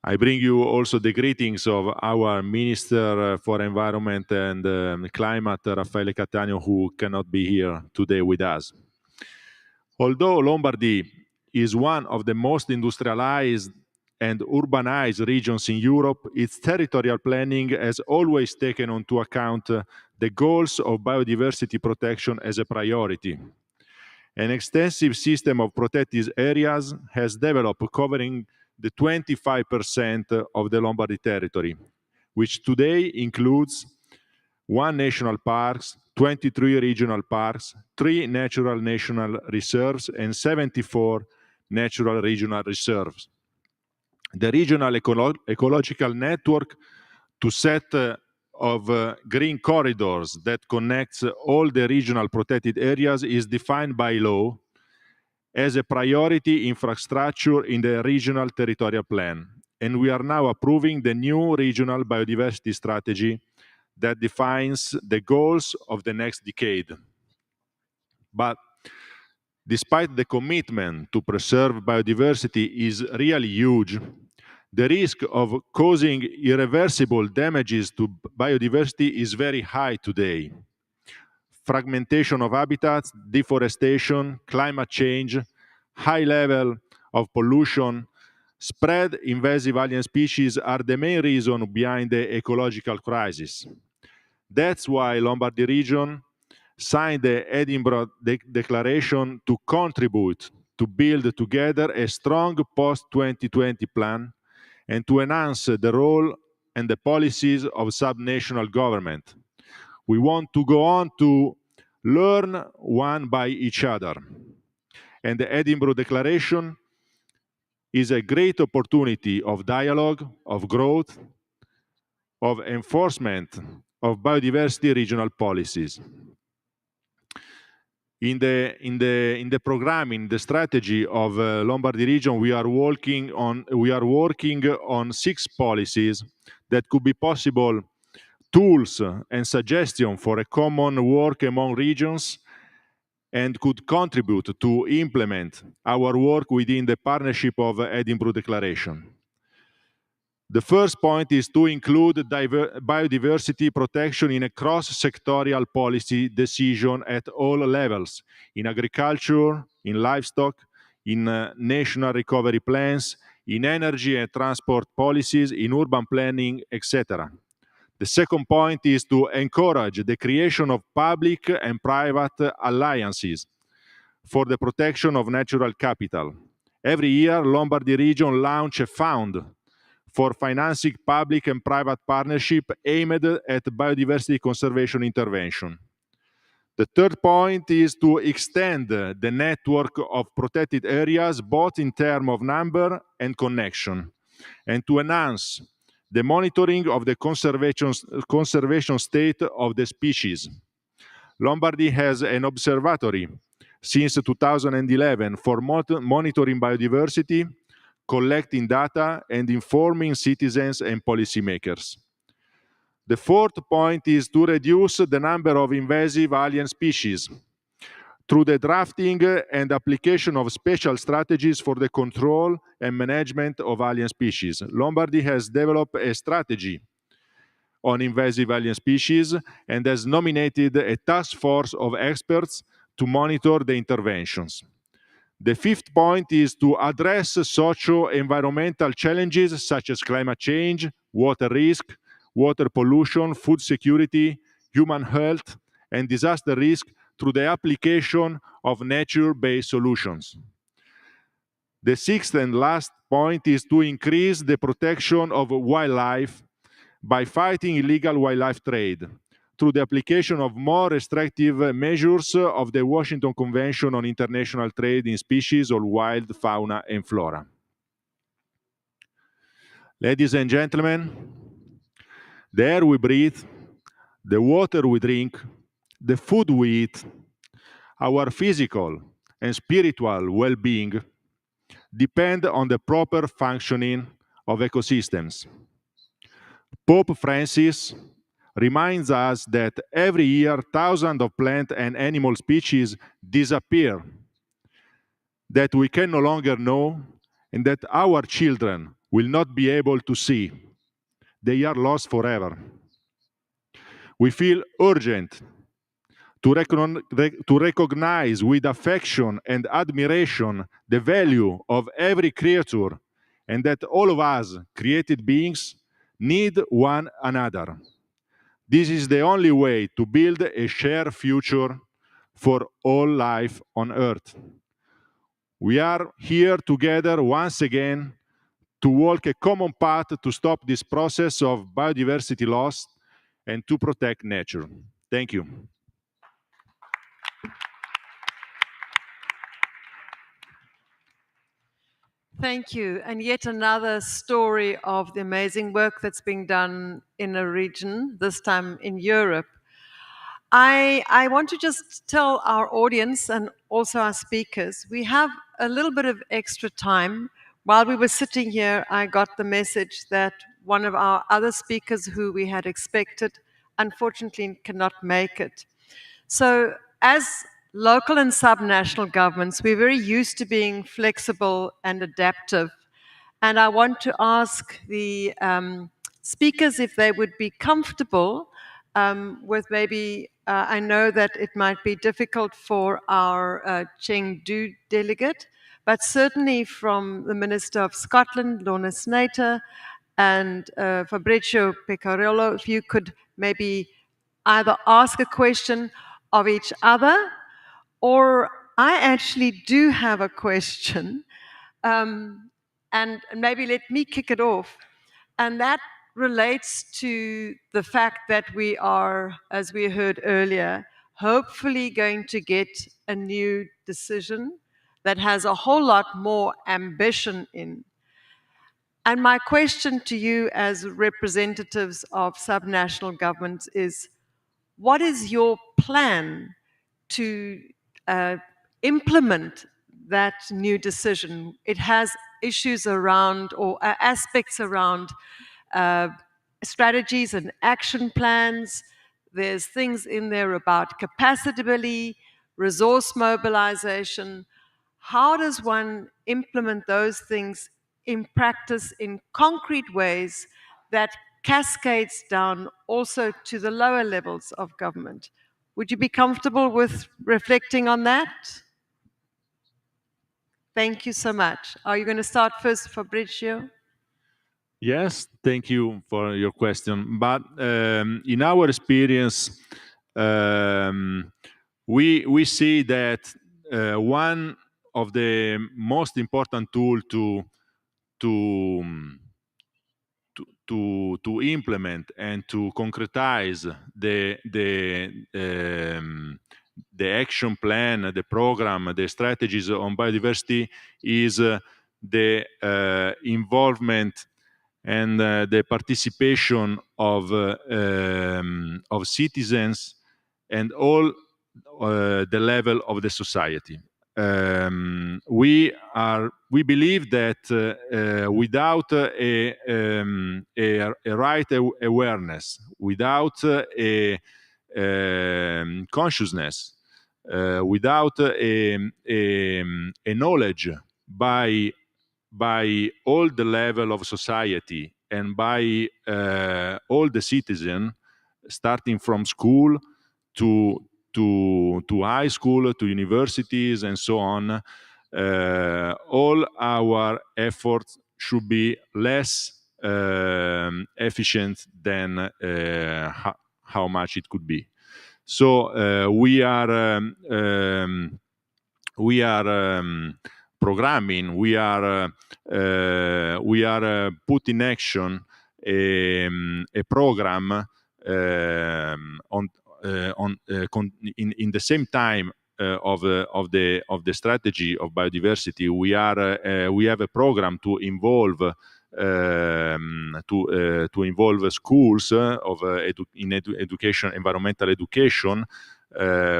Speaker 9: I bring you also the greetings of our Minister for Environment and Climate, Raffaele Cattaneo, who cannot be here today with us. Although Lombardy is one of the most industrialized and urbanized regions in Europe, its territorial planning has always taken into account the goals of biodiversity protection as a priority. An extensive system of protected areas has developed covering the 25% of the Lombardy territory, which today includes 1 national parks, 23 regional parks, 3 natural national reserves, and 74 natural regional reserves. The regional ecological network to set of green corridors that connects all the regional protected areas is defined by law as a priority infrastructure in the regional territorial plan. And we are now approving the new regional biodiversity strategy that defines the goals of the next decade. But despite the commitment to preserve biodiversity is really huge, the risk of causing irreversible damages to biodiversity is very high today. Fragmentation of habitats, deforestation, climate change, high level of pollution, spread invasive alien species are the main reason behind the ecological crisis. That's why Lombardy region signed the Edinburgh Declaration to contribute to build together a strong post-2020 plan and to enhance the role and the policies of subnational government. We want to go on to learn one by each other. and the Edinburgh Declaration is a great opportunity of dialogue, of growth, of enforcement of biodiversity regional policies. In the programming, the strategy of Lombardy region, we are working on 6 policies that could be possible tools and suggestions for a common work among regions and could contribute to implement our work within the partnership of Edinburgh Declaration. The first point is to include biodiversity protection in a cross-sectorial policy decision at all levels, in agriculture, in livestock, in national recovery plans, in energy and transport policies, in urban planning, etc. The second point is to encourage the creation of public and private alliances for the protection of natural capital. Every year, Lombardy region launch a fund for financing public and private partnership aimed at biodiversity conservation intervention. The third point is to extend the network of protected areas, both in terms of number and connection, and to enhance the monitoring of the conservation state of the species. Lombardy has an observatory since 2011 for monitoring biodiversity, collecting data, and informing citizens and policymakers. The fourth point is to reduce the number of invasive alien species through the drafting and application of special strategies for the control and management of alien species. Lombardy has developed a strategy on invasive alien species and has nominated a task force of experts to monitor the interventions. The fifth point is to address socio-environmental challenges such as climate change, water risk, water pollution, food security, human health, and disaster risk through the application of nature-based solutions. The sixth and last point is to increase the protection of wildlife by fighting illegal wildlife trade through the application of more restrictive measures of the Washington Convention on International Trade in Species of Wild Fauna and Flora. Ladies and gentlemen, the air we breathe, the water we drink, the food we eat, our physical and spiritual well-being depend on the proper functioning of ecosystems. Pope Francis reminds us that every year thousands of plant and animal species disappear that we can no longer know and that our children will not be able to see. They are lost forever. We feel urgent to recognize with affection and admiration the value of every creature and that all of us, created beings, need one another. This is the only way to build a shared future for all life on Earth. We are here together once again to walk a common path to stop this process of biodiversity loss and to protect nature. Thank you.
Speaker 2: Thank you. And yet another story of the amazing work that's being done in a region, this time in Europe. I want to just tell our audience and also our speakers, we have a little bit of extra time. While we were sitting here, I got the message that one of our other speakers who we had expected, unfortunately cannot make it. So as local and subnational governments, we're very used to being flexible and adaptive. And I want to ask the speakers if they would be comfortable with maybe, I know that it might be difficult for our Chengdu delegate, but certainly from the Minister of Scotland, Lorna Snater, and Fabrizio Pecorello, if you could maybe either ask a question of each other, or I actually do have a question, and maybe let me kick it off. And that relates to the fact that we are, as we heard earlier, hopefully going to get a new decision that has a whole lot more ambition in. And my question to you as representatives of subnational governments is, what is your plan to implement that new decision? It has issues around, or aspects around strategies and action plans. There's things in there about capacity building, resource mobilization. How does one implement those things in practice in concrete ways that cascades down also to the lower levels of government? Would you be comfortable with reflecting on that? Thank you so much. Are you going to start first, Fabrizio?
Speaker 9: Yes, thank you for your question. But in our experience, we see that one of the most important tool to to implement and to concretize the action plan, the program, the strategies on biodiversity is the involvement and the participation of citizens and all the level of the society. We believe that without a right awareness, without a consciousness, without a knowledge by all the level of society and by all the citizens, starting from school to high school, to universities, and so on, all our efforts should be less efficient than how much it could be. So we are programming, we are put in action a program in the same time of the strategy of biodiversity. We have a program to involve schools in education, environmental education.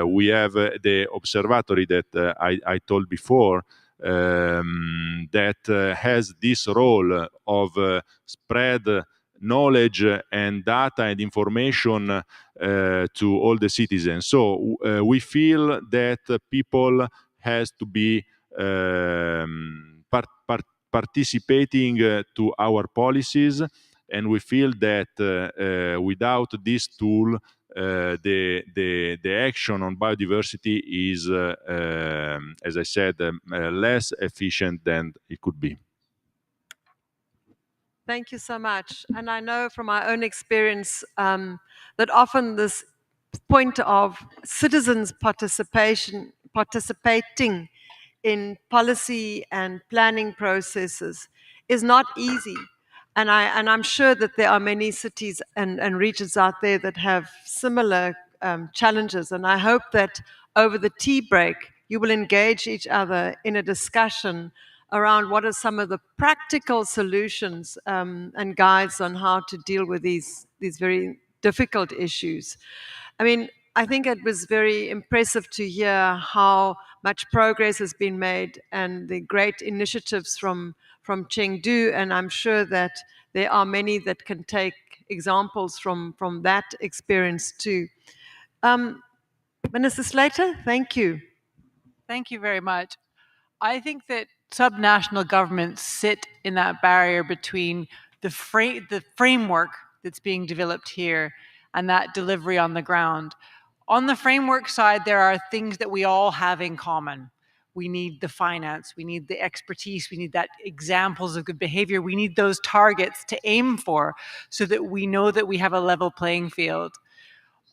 Speaker 9: We have the observatory that I told before, that has this role of spread knowledge and data and information to all the citizens. So we feel that people has to be participating to our policies, and we feel that without this tool, the action on biodiversity is, as I said, less efficient than it could be.
Speaker 2: Thank you so much. And I know from my own experience that often this point of citizens' participating in policy and planning processes is not easy. And I'm sure that there are many cities and regions out there that have similar challenges. And I hope that over the tea break, you will engage each other in a discussion around what are some of the practical solutions and guides on how to deal with these very difficult issues. I mean, I think it was very impressive to hear how much progress has been made and the great initiatives from Chengdu, and I'm sure that there are many that can take examples from that experience too. Minister Slater, thank you.
Speaker 5: Thank you very much. I think that subnational governments sit in that barrier between the framework that's being developed here and that delivery on the ground. On the framework side, there are things that we all have in common. We need the finance, we need the expertise, we need that examples of good behavior, we need those targets to aim for so that we know that we have a level playing field.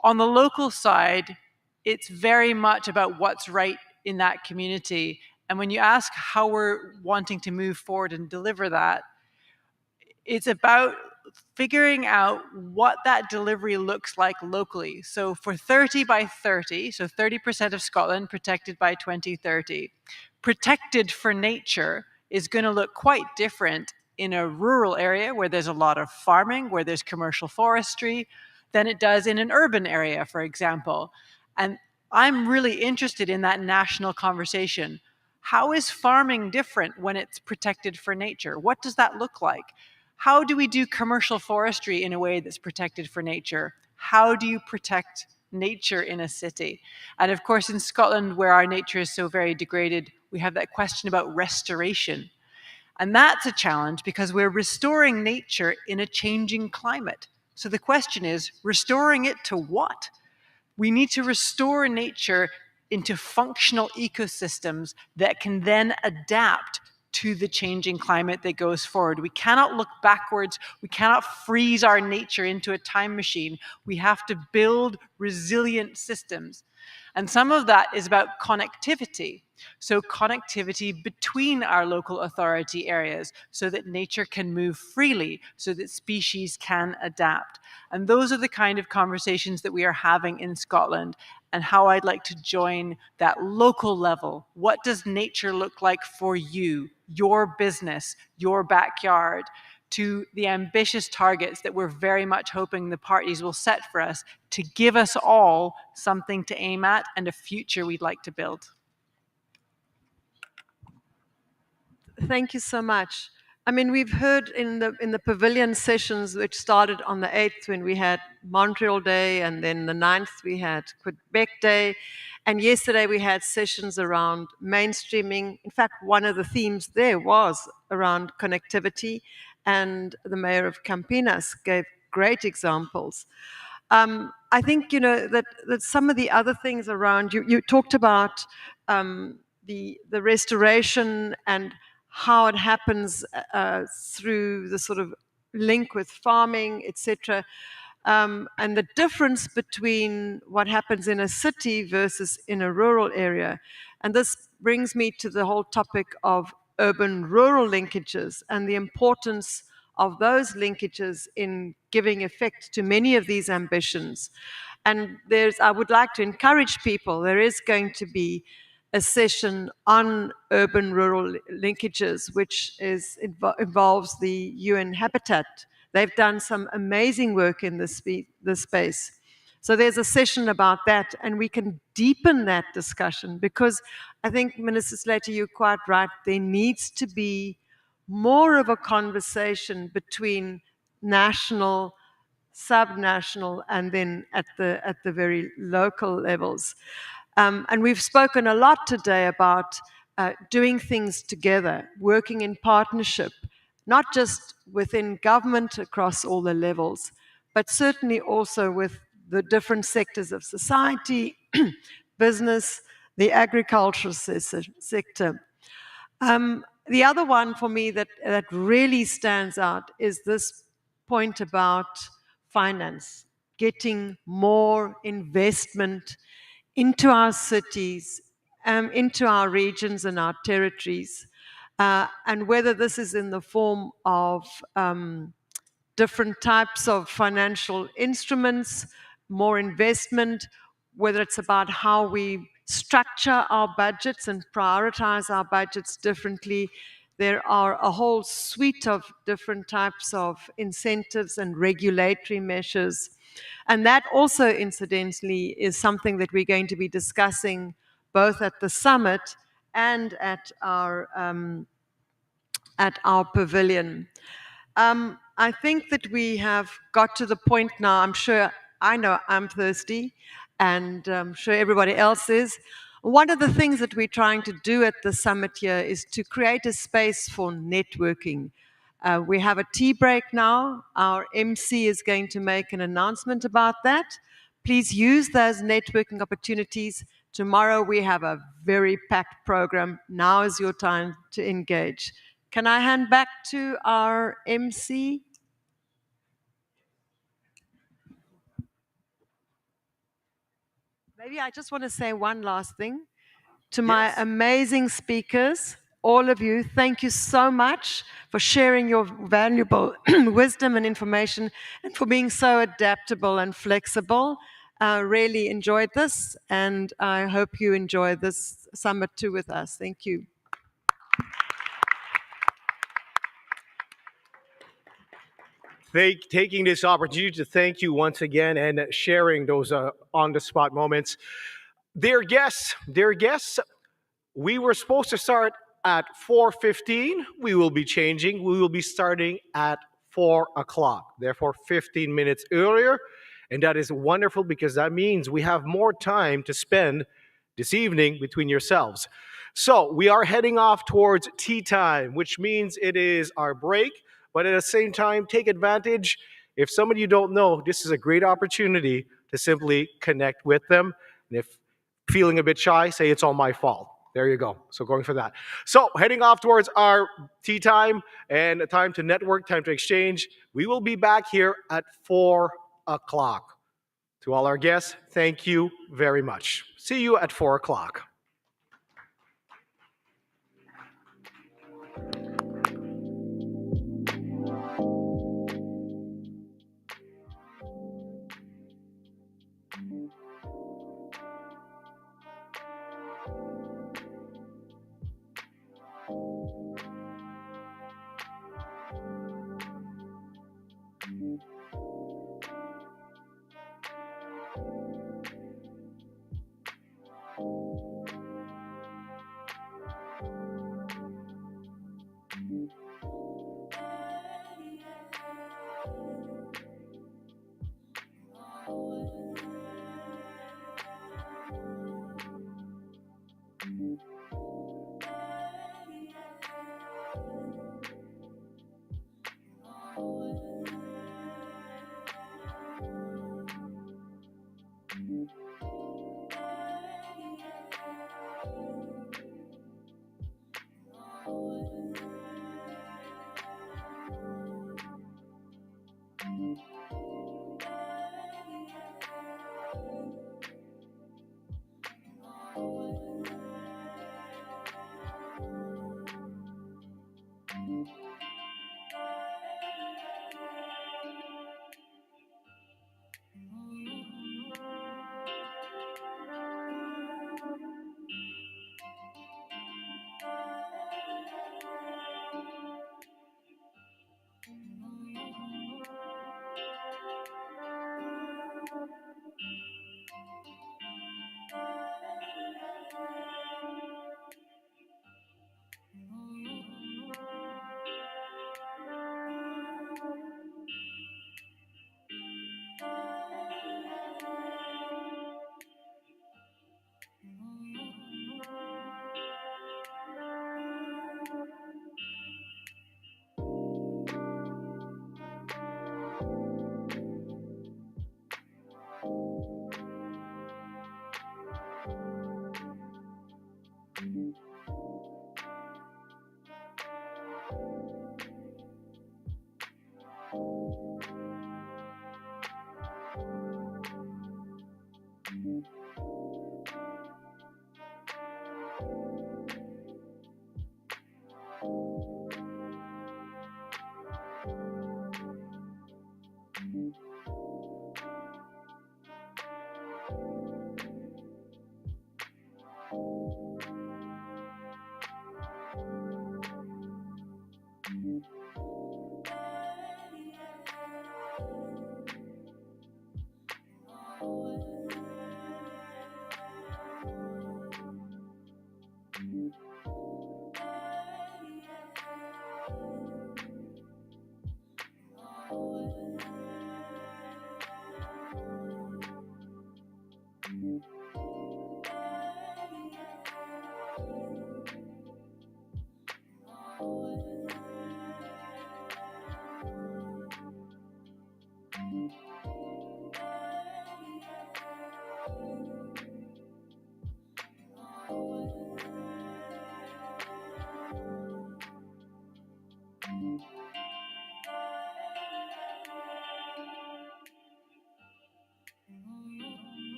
Speaker 5: On the local side, it's very much about what's right in that community. And when you ask how we're wanting to move forward and deliver that, it's about figuring out what that delivery looks like locally. So for 30 by 30, so 30% of Scotland protected by 2030, protected for nature is going to look quite different in a rural area where there's a lot of farming, where there's commercial forestry, than it does in an urban area, for example. And I'm really interested in that national conversation. How is farming different when it's protected for nature? What does that look like? How do we do commercial forestry in a way that's protected for nature? How do you protect nature in a city? And of course, in Scotland, where our nature is so very degraded, we have that question about restoration. And that's a challenge because we're restoring nature in a changing climate. So the question is, restoring it to what? We need to restore nature into functional ecosystems that can then adapt to the changing climate that goes forward. We cannot look backwards. We cannot freeze our nature into a time machine. We have to build resilient systems. And some of that is about connectivity. So connectivity between our local authority areas so that nature can move freely, so that species can adapt. And those are the kind of conversations that we are having in Scotland, and how I'd like to join that local level. What does nature look like for you, your business, your backyard, to the ambitious targets that we're very much hoping the parties will set for us to give us all something to aim at and a future we'd like to build.
Speaker 2: Thank you so much. I mean, we've heard in the pavilion sessions, which started on the 8th when we had Montreal Day, and then the 9th we had Quebec Day, and yesterday we had sessions around mainstreaming. In fact, one of the themes there was around connectivity, and the mayor of Campinas gave great examples. I think, that some of the other things around, you talked about the restoration and how it happens through the sort of link with farming, etc. And the difference between what happens in a city versus in a rural area. And this brings me to the whole topic of urban-rural linkages and the importance of those linkages in giving effect to many of these ambitions. And I would like to encourage people, there is going to be a session on urban-rural linkages, which involves the UN Habitat. They've done some amazing work in this space. So there's a session about that, and we can deepen that discussion, because I think, Minister Slater, you're quite right. There needs to be more of a conversation between national, subnational, and then at the very local levels. And we've spoken a lot today about doing things together, working in partnership, not just within government across all the levels, but certainly also with the different sectors of society, business, the agricultural sector. The other one for me that really stands out is this point about finance, getting more investment into our cities, into our regions and our territories, and whether this is in the form of different types of financial instruments, more investment, whether it's about how we structure our budgets and prioritize our budgets differently. There are a whole suite of different types of incentives and regulatory measures. And that also, incidentally, is something that we're going to be discussing both at the summit and at our pavilion. I think that we have got to the point now, I know I'm thirsty, and I'm sure everybody else is. One of the things that we're trying to do at the summit here is to create a space for networking. We have a tea break now. Our MC is going to make an announcement about that. Please use those networking opportunities. Tomorrow we have a very packed program. Now is your time to engage. Can I hand back to our MC? Maybe I just want to say one last thing to my amazing speakers. all of you, thank you so much for sharing your valuable wisdom and information and for being so adaptable and flexible. Really enjoyed this, and I hope you enjoy this summit too with us. Thank you.
Speaker 1: Taking this opportunity to thank you once again and sharing those on-the-spot moments. Dear guests, we were supposed to start at 4:15. We will be changing. We will be starting at 4 o'clock, therefore 15 minutes earlier. And that is wonderful because that means we have more time to spend this evening between yourselves. So we are heading off towards tea time, which means it is our break. But at the same time, take advantage. If somebody you don't know, this is a great opportunity to simply connect with them. And if feeling a bit shy, say it's all my fault. There you go. So going for that. So heading off towards our tea time and time to network, time to exchange. We will be back here at 4 o'clock. To all our guests, thank you very much. See you at 4 o'clock.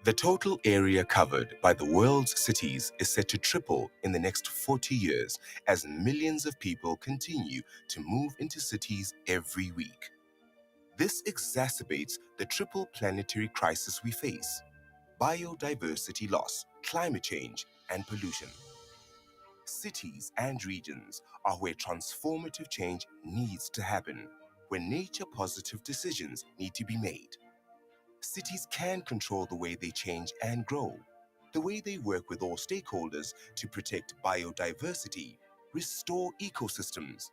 Speaker 10: The total area covered by the world's cities is set to triple in the next 40 years as millions of people continue to move into cities every week. This exacerbates the triple planetary crisis we face: biodiversity loss, climate change, and pollution. Cities and regions are where transformative change needs to happen, where nature-positive decisions need to be made. Cities can control the way they change and grow, the way they work with all stakeholders to protect biodiversity, restore ecosystems,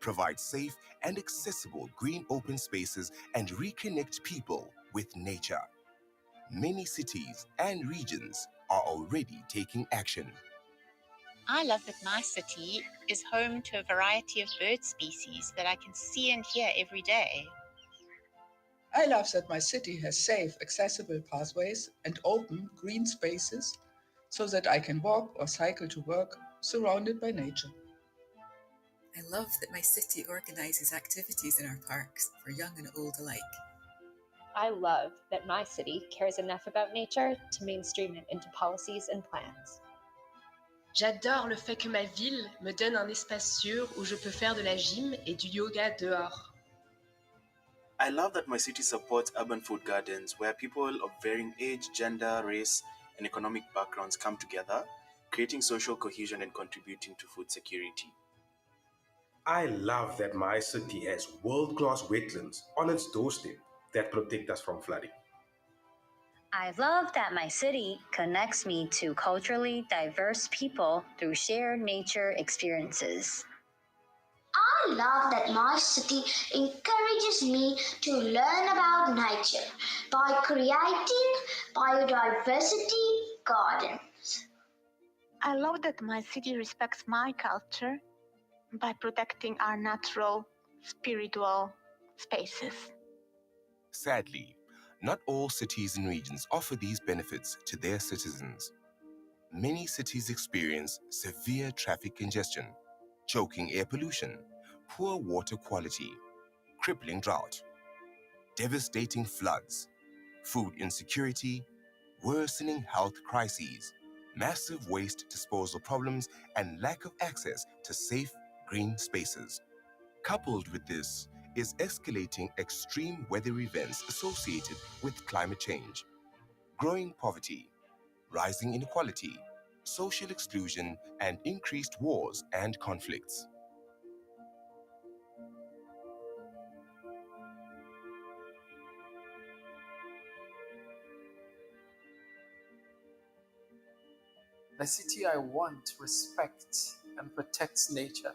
Speaker 10: provide safe and accessible green open spaces, and reconnect people with nature. Many cities and regions are already taking action.
Speaker 11: I love that my city is home to a variety of bird species that I can see and hear every day.
Speaker 12: I love that my city has safe, accessible pathways and open, green spaces so that I can walk or cycle to work surrounded by nature.
Speaker 13: I love that my city organises activities in our parks for young and old alike.
Speaker 14: I love that my city cares enough about nature to mainstream it into policies and plans.
Speaker 15: J'adore le fait que ma ville me donne un espace sûr où je peux faire de la gym et du yoga dehors.
Speaker 16: I love that my city supports urban food gardens where people of varying age, gender, race, and economic backgrounds come together, creating social cohesion and contributing to food security.
Speaker 17: I love that my city has world-class wetlands on its doorstep that protect us from flooding.
Speaker 18: I love that my city connects me to culturally diverse people through shared nature experiences.
Speaker 19: I love that my city encourages me to learn about nature by creating biodiversity gardens.
Speaker 20: I love that my city respects my culture by protecting our natural, spiritual spaces.
Speaker 10: Sadly, not all cities and regions offer these benefits to their citizens. Many cities experience severe traffic congestion, choking air pollution, poor water quality, crippling drought, devastating floods, food insecurity, worsening health crises, massive waste disposal problems, and lack of access to safe green spaces. Coupled with this is escalating extreme weather events associated with climate change, growing poverty, rising inequality, social exclusion, and increased wars and conflicts.
Speaker 21: The city I want respects and protects nature.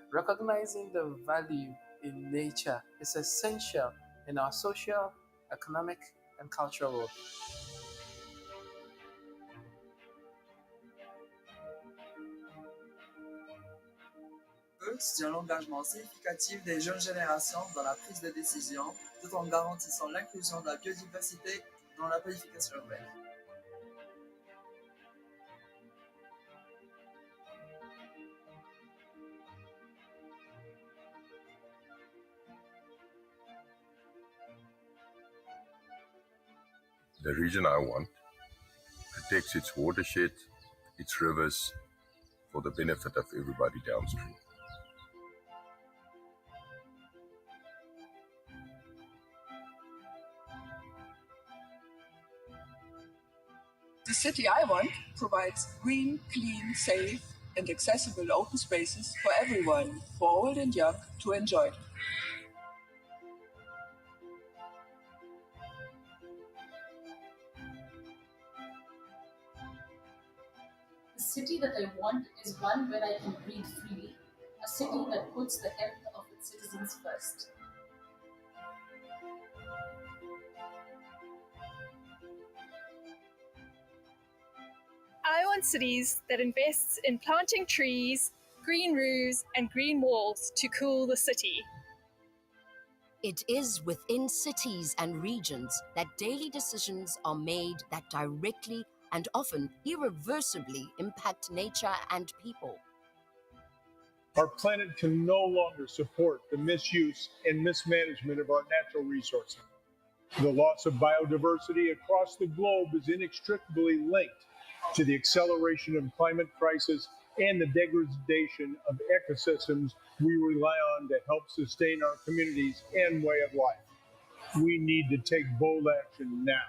Speaker 21: Recognizing the value in nature is essential in our social, economic, and cultural world.
Speaker 22: Tient l'engagement significatif des jeunes générations dans la prise de décision, tout en garantissant l'inclusion de la biodiversité dans la planification urbaine.
Speaker 23: The region I want protects its watershed, its rivers, for the benefit of everybody downstream.
Speaker 12: The city I want provides green, clean, safe, and accessible open spaces for everyone, for old and young, to enjoy.
Speaker 24: The city that I want is one where I can breathe freely, a city that puts the health of its citizens first.
Speaker 25: I want cities that invest in planting trees, green roofs, and green walls to cool the city.
Speaker 26: It is within cities and regions that daily decisions are made that directly and often irreversibly impact nature and people.
Speaker 27: Our planet can no longer support the misuse and mismanagement of our natural resources. The loss of biodiversity across the globe is inextricably linked to the acceleration of climate crisis and the degradation of ecosystems we rely on to help sustain our communities and way of life. We need to take bold action now.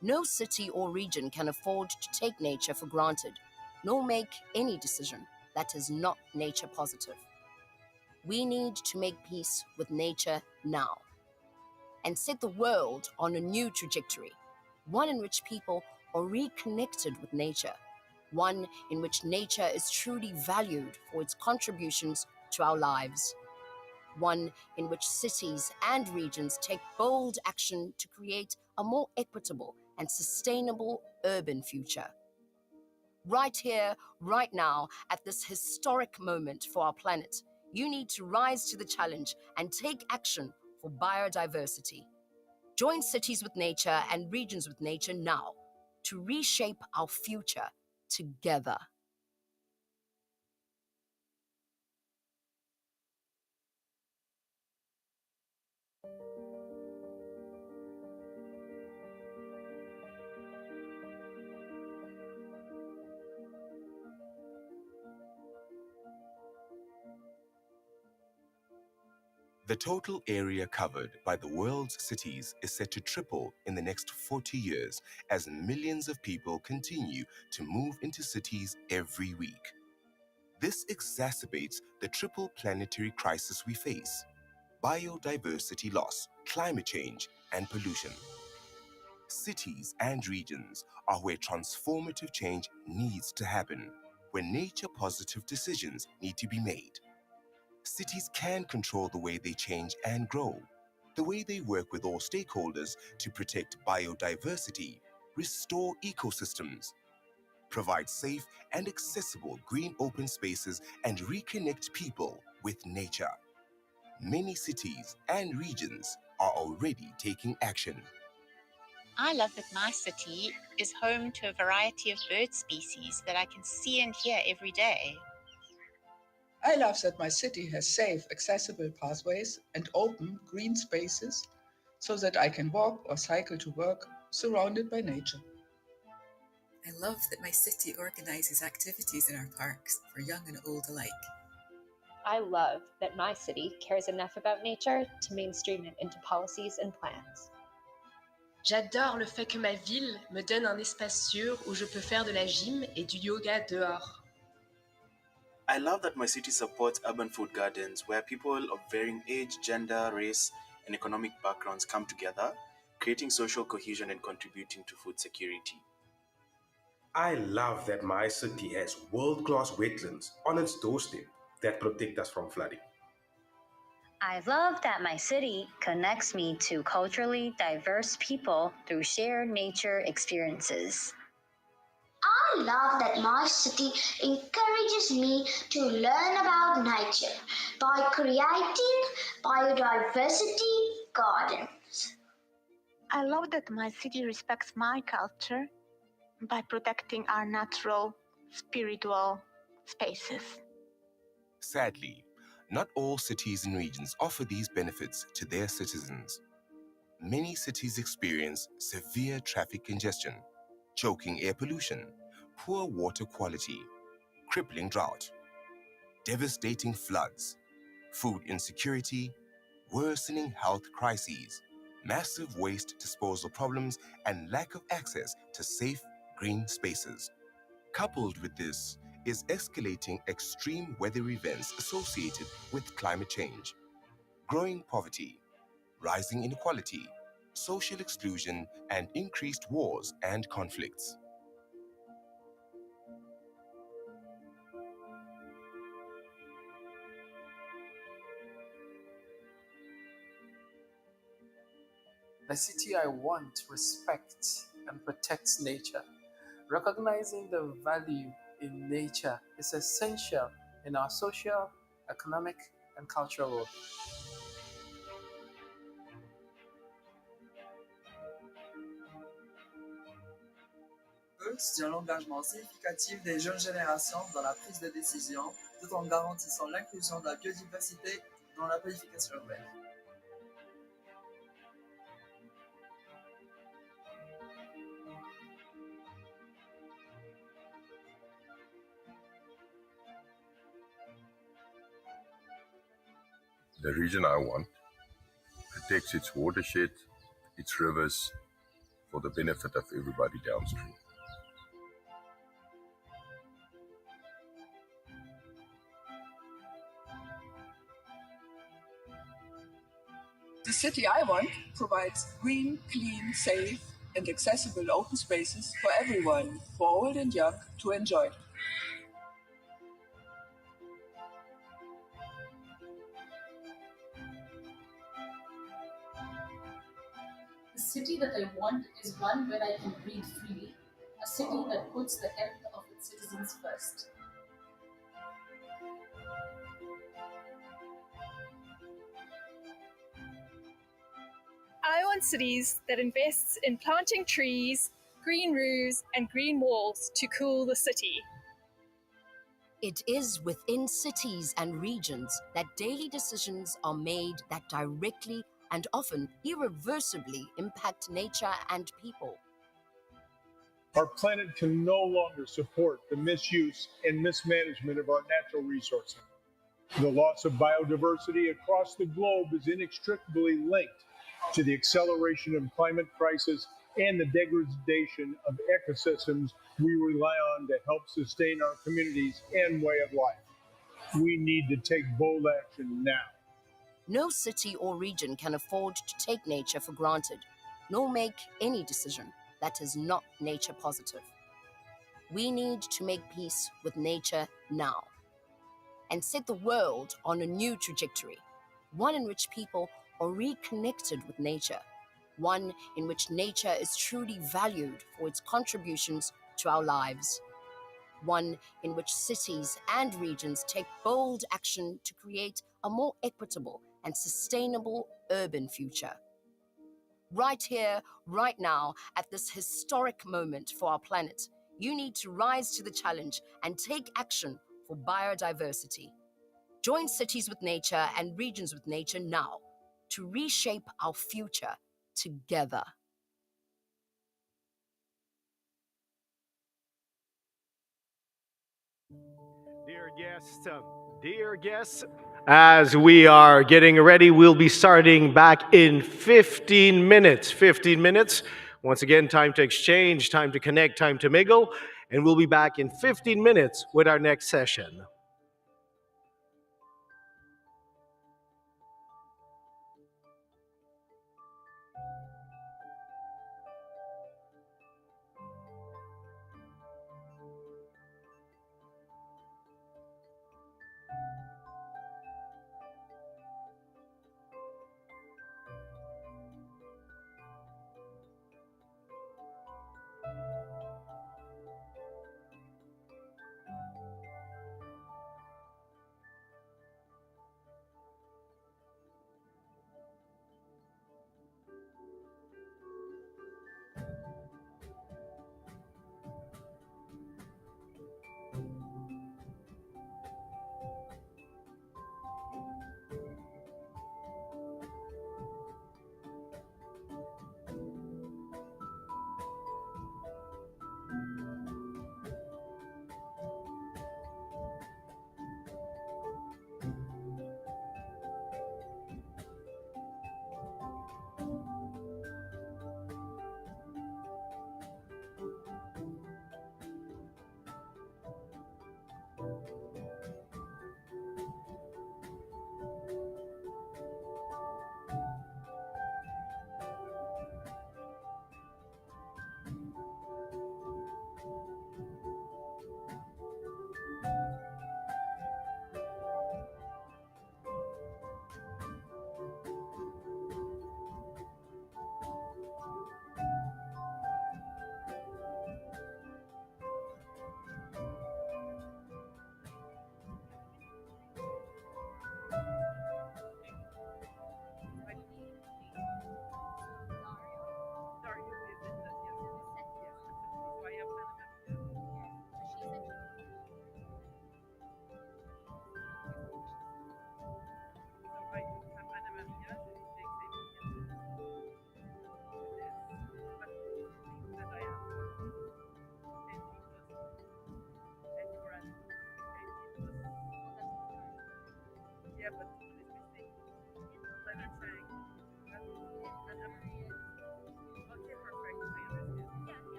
Speaker 26: No city or region can afford to take nature for granted, nor make any decision that is not nature positive. We need to make peace with nature now and set the world on a new trajectory, one in which people are reconnected with nature, one in which nature is truly valued for its contributions to our lives, one in which cities and regions take bold action to create a more equitable and sustainable urban future. Right here, right now, at this historic moment for our planet, you need to rise to the challenge and take action for biodiversity. Join Cities with Nature and Regions with Nature now to reshape our future together.
Speaker 10: The total area covered by the world's cities is set to triple in the next 40 years as millions of people continue to move into cities every week. This exacerbates the triple planetary crisis we face: biodiversity loss, climate change, and pollution. Cities and regions are where transformative change needs to happen, where nature-positive decisions need to be made. Cities can control the way they change and grow, the way they work with all stakeholders to protect biodiversity, restore ecosystems, provide safe and accessible green open spaces, and reconnect people with nature. Many cities and regions are already taking action.
Speaker 11: I love that my city is home to a variety of bird species that I can see and hear every day.
Speaker 12: I love that my city has safe, accessible pathways and open, green spaces so that I can walk or cycle to work surrounded by nature.
Speaker 13: I love that my city organizes activities in our parks for young and old alike.
Speaker 14: I love that my city cares enough about nature to mainstream it into policies and plans.
Speaker 15: J'adore le fait que ma ville me donne un espace sûr où je peux faire de la gym et du yoga dehors.
Speaker 16: I love that my city supports urban food gardens where people of varying age, gender, race, and economic backgrounds come together, creating social cohesion and contributing to food security.
Speaker 17: I love that my city has world-class wetlands on its doorstep that protect us from flooding.
Speaker 18: I love that my city connects me to culturally diverse people through shared nature experiences. I love that my city encourages me to learn about nature by creating biodiversity gardens.
Speaker 20: I love that my city respects my culture by protecting our natural, spiritual spaces.
Speaker 10: Sadly, not all cities and regions offer these benefits to their citizens. Many cities experience severe traffic congestion, choking air pollution, poor water quality, crippling drought, devastating floods, food insecurity, worsening health crises, massive waste disposal problems, and lack of access to safe green spaces. Coupled with this is escalating extreme weather events associated with climate change, growing poverty, rising inequality, social exclusion, and increased wars and conflicts.
Speaker 21: The city I want respects and protects nature. Recognizing the value in nature is essential in our social, economic, and cultural world.
Speaker 22: Tient l'engagement significatif des jeunes générations dans la prise de décision, tout en garantissant l'inclusion de la biodiversité dans la planification urbaine.
Speaker 23: The region I want protects its watershed, its rivers, for the benefit of everybody downstream.
Speaker 12: The city I want provides green, clean, safe, and accessible open spaces for everyone, for old and young, to enjoy.
Speaker 24: The city that I want is one where I can breathe freely, a city that puts the health of its citizens first.
Speaker 25: I want cities that invests in planting trees, green roofs, and green walls to cool the city.
Speaker 26: It is within cities and regions that daily decisions are made that directly and often irreversibly impact nature and people.
Speaker 27: Our planet can no longer support the misuse and mismanagement of our natural resources. The loss of biodiversity across the globe is inextricably linked to the acceleration of climate crisis and the degradation of ecosystems we rely on to help sustain our communities and way of life. We need to take bold action now.
Speaker 26: No city or region can afford to take nature for granted, nor make any decision that is not nature positive. We need to make peace with nature now and set the world on a new trajectory, one in which people are reconnected with nature, one in which nature is truly valued for its contributions to our lives, one in which cities and regions take bold action to create a more equitable and sustainable urban future. Right here, right now, at this historic moment for our planet, you need to rise to the challenge and take action for biodiversity. Join cities with nature and regions with nature now to reshape our future together.
Speaker 1: Dear guests, as we are getting ready, we'll be starting back in 15 minutes. 15 minutes. Once again, time to exchange, time to connect, time to mingle, and we'll be back in 15 minutes with our next session.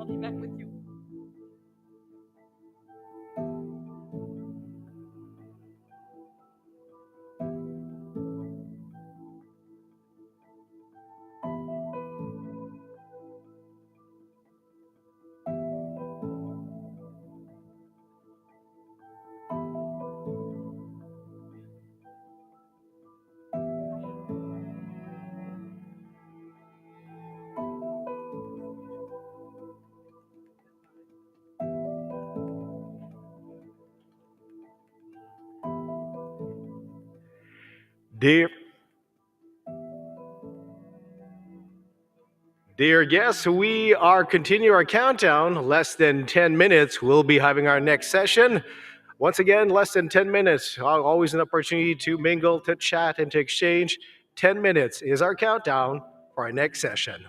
Speaker 3: I'll be back with you.
Speaker 1: Dear, dear guests, we are continuing our countdown. Less than 10 minutes, we'll be having our next session. Once again, less than 10 minutes. Always an opportunity to mingle, to chat, and to exchange. 10 minutes is our countdown for our next session.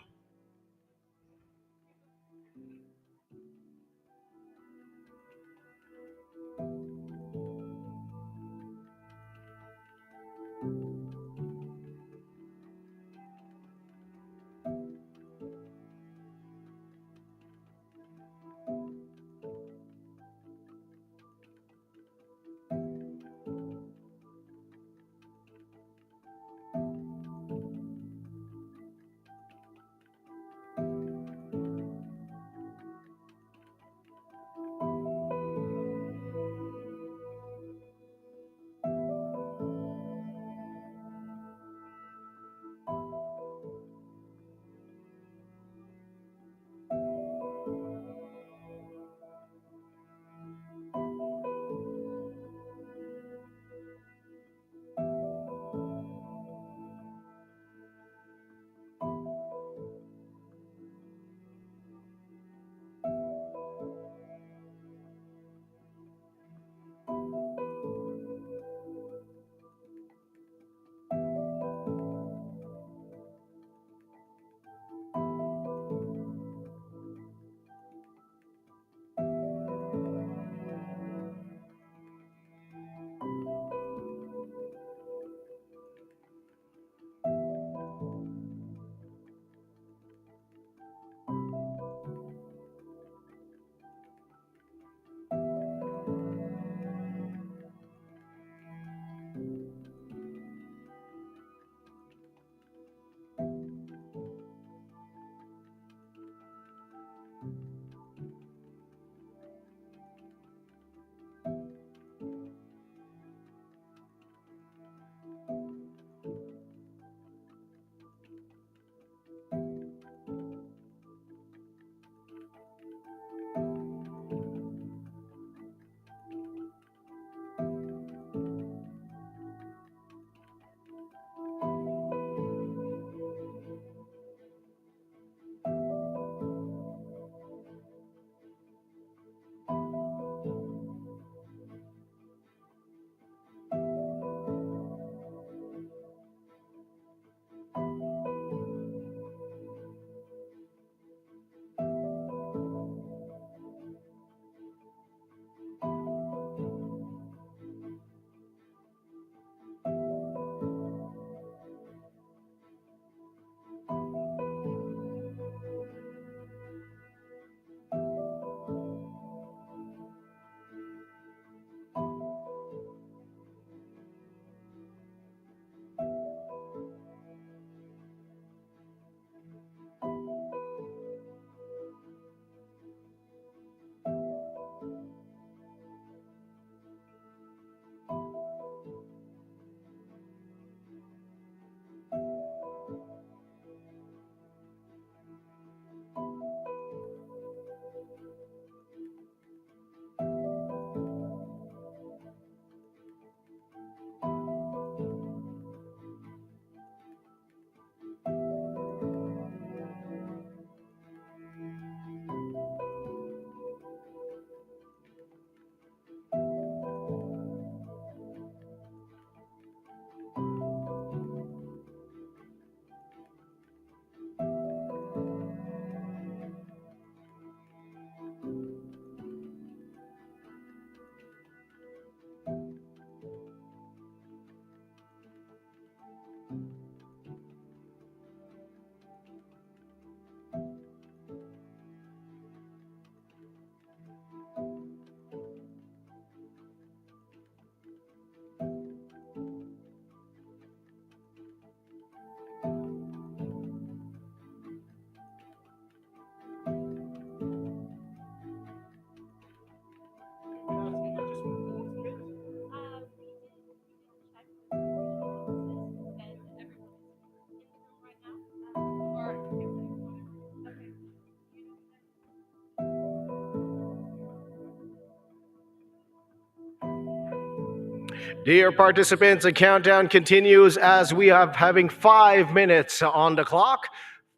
Speaker 1: Dear participants, the countdown continues as we are having 5 minutes on the clock.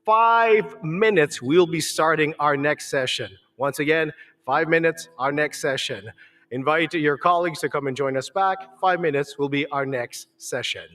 Speaker 1: 5 minutes, we'll be starting our next session. Once again, 5 minutes, our next session. Invite your colleagues to come and join us back. 5 minutes will be our next session.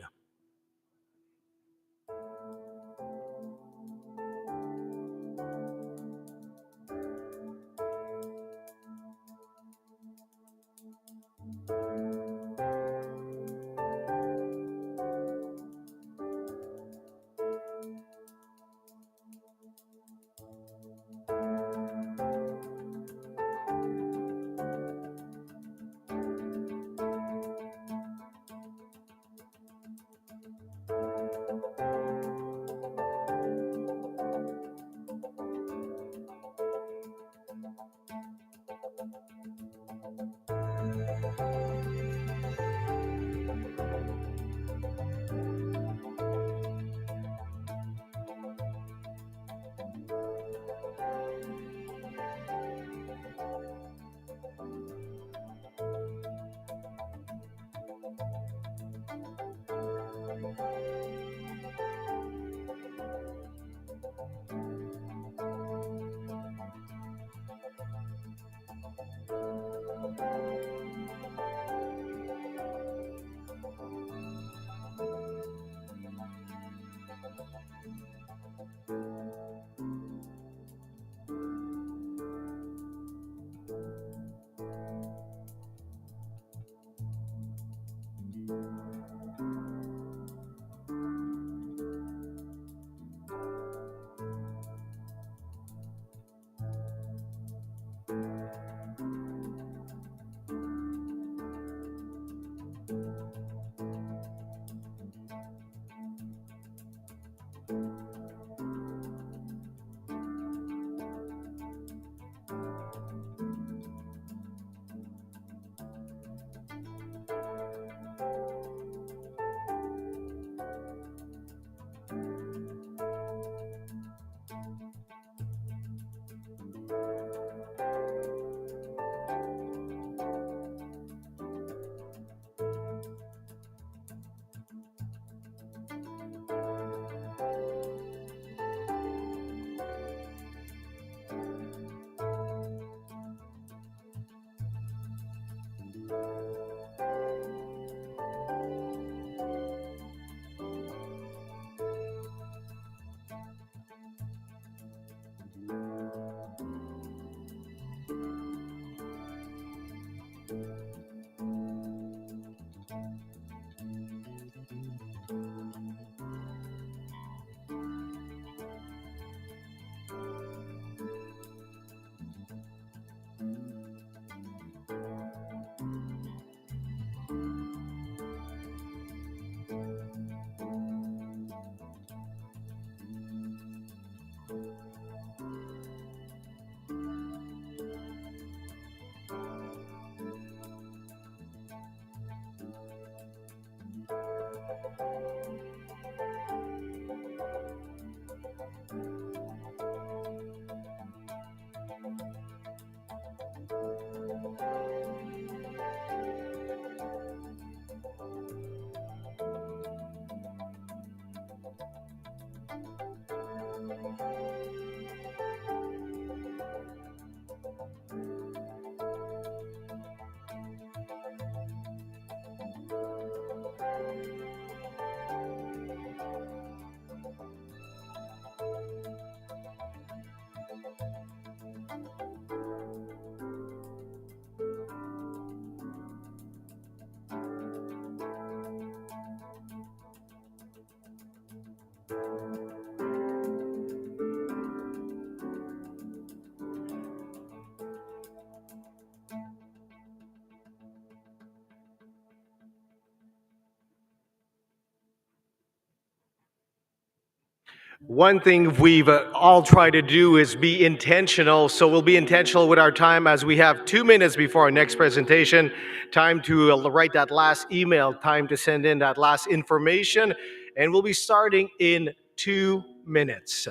Speaker 1: One thing we've all tried to do is be intentional. So we'll be intentional with our time as we have 2 minutes before our next presentation. Time to write that last email, time to send in that last information. And we'll be starting in 2 minutes.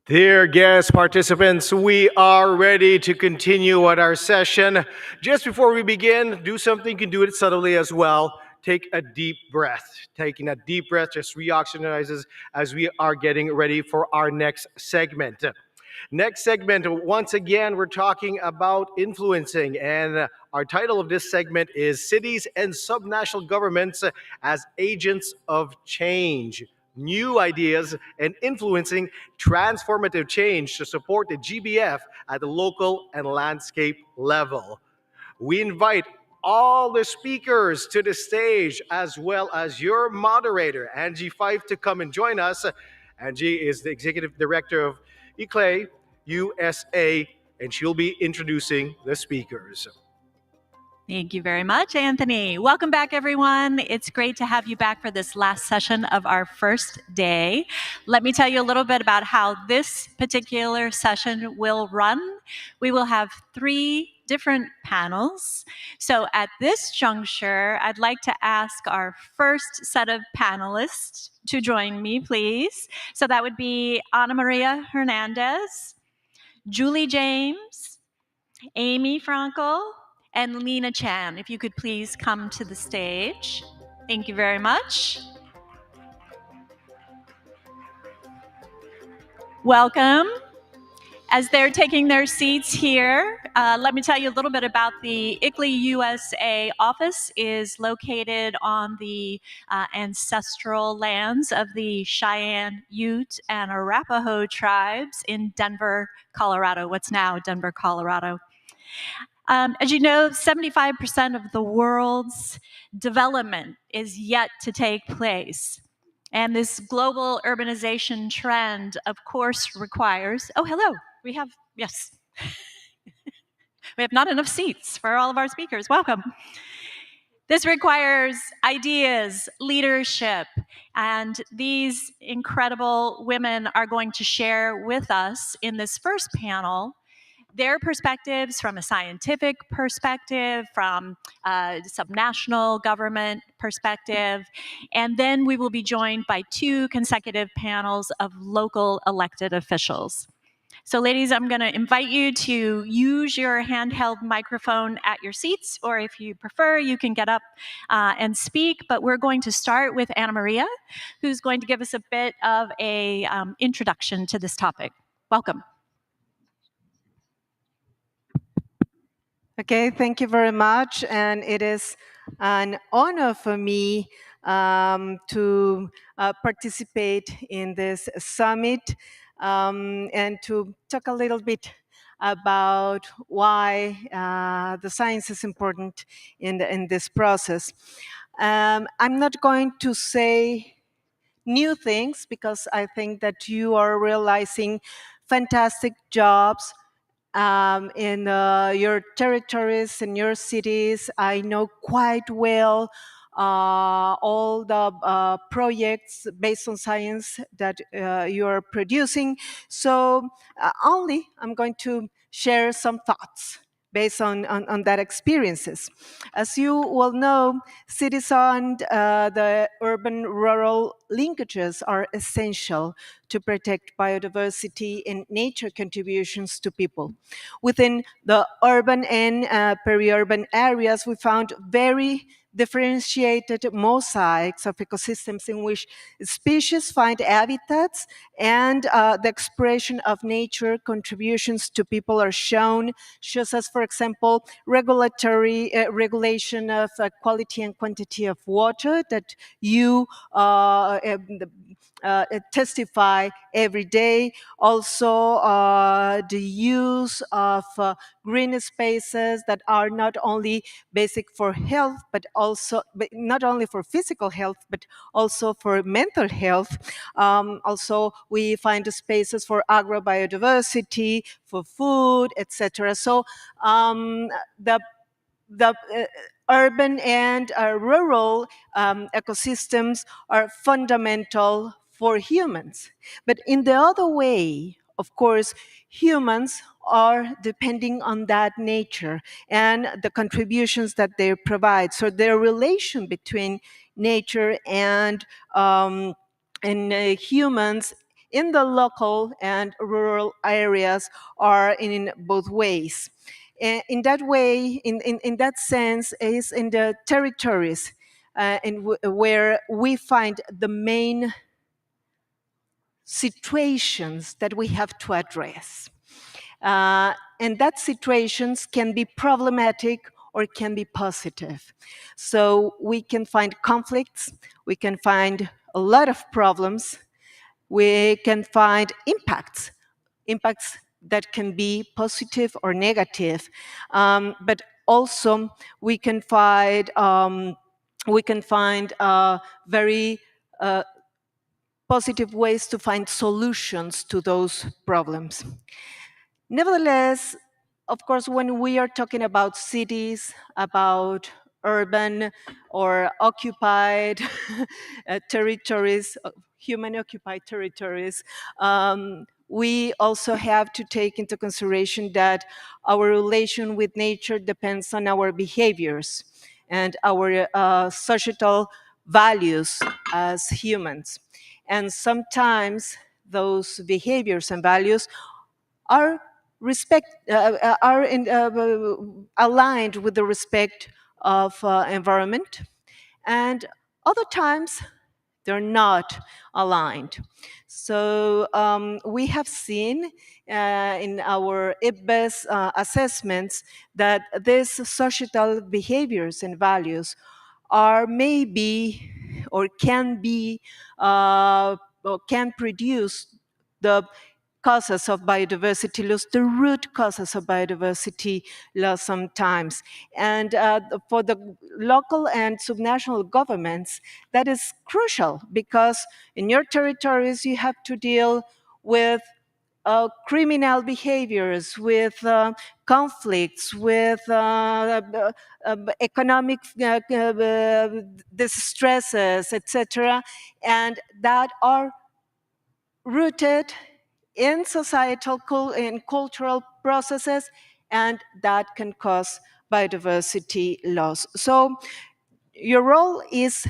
Speaker 1: Dear guest participants, we are ready to continue at our session. Just before we begin, do something, you can do it subtly as well. Take a deep breath. Taking a deep breath just reoxygenizes as we are getting ready for our next segment. Next segment, once again, we're talking about influencing, and our title of this segment is Cities and Subnational Governments as Agents of Change. New ideas and influencing transformative change to support the GBF at the local and landscape level. We invite all the speakers to the stage, as well as your moderator, Angie Fife, to come and join us. Angie is the Executive Director of Aichi, USA, and she'll be introducing the speakers.
Speaker 2: Thank you very much, Anthony. Welcome back, everyone. It's great to have you back for this last session of our first day. Let me tell you a little bit about how this particular session will run. We will have 3 different panels. So at this juncture, I'd like to ask our first set of panelists to join me, please. So that would be Ana Maria Hernandez, Julie James, Amy Frankel, and Lena Chan. If you could please come to the stage. Thank you very much. Welcome. As they're taking their seats here, let me tell you a little bit about the Aichi USA office. Is located on the ancestral lands of the Cheyenne, Ute, and Arapaho tribes in Denver, Colorado. What's now Denver, Colorado. As you know, 75% of the world's development is yet to take place. And this global urbanization trend, of course, requires, oh, hello, we have not enough seats for all of our speakers. Welcome. This requires ideas, leadership, and these incredible women are going to share with us in this first panel their perspectives from a scientific perspective, from a subnational government perspective, and then we will be joined by 2 consecutive panels of local elected officials. So ladies, I'm going to invite you to use your handheld microphone at your seats, or if you prefer, you can get up and speak, but we're going to start with Ana Maria, who's going to give us a bit of a introduction to this topic. Welcome.
Speaker 4: Okay, thank you very much. And it is an honor for me to participate in this summit and to talk a little bit about why the science is important in this process. I'm not going to say new things because I think that you are realizing fantastic jobs in your territories, in your cities. I know quite well all the projects based on science that you are producing. So only I'm going to share some thoughts based on that experiences. As you well know, cities and the urban-rural linkages are essential to protect biodiversity and nature contributions to people. Within the urban and peri-urban areas, we found very differentiated mosaics of ecosystems in which species find habitats, and the expression of nature contributions to people are shows us, for example, regulation of quality and quantity of water that you testify every day. Also, the use of green spaces that are not only basic for health, but not only for physical health, but also for mental health. Also, we find spaces for agrobiodiversity, for food, etc. So the urban and rural ecosystems are fundamental for humans. But in the other way, of course, humans are depending on that nature and the contributions that they provide. So their relation between nature and humans in the local and rural areas are in both ways. In that way, in that sense, is in the territories where we find the main situations that we have to address. And that situations can be problematic or can be positive. So we can find conflicts, we can find a lot of problems, we can find impacts that can be positive or negative, but also we can find very positive ways to find solutions to those problems. Nevertheless, of course, when we are talking about cities, about urban or occupied territories, human-occupied territories, we also have to take into consideration that our relation with nature depends on our behaviors and our societal values as humans. And sometimes those behaviors and values are aligned with the respect of environment, and other times they're not aligned. So we have seen in our IPBES assessments that these societal behaviors and values are maybe or can be or can produce the causes of biodiversity loss, the root causes of biodiversity loss sometimes. And for the local and subnational governments, that is crucial because in your territories you have to deal with criminal behaviors, with conflicts, with economic distresses, etc., and that are rooted in societal and cultural processes, and that can cause biodiversity loss. So your role is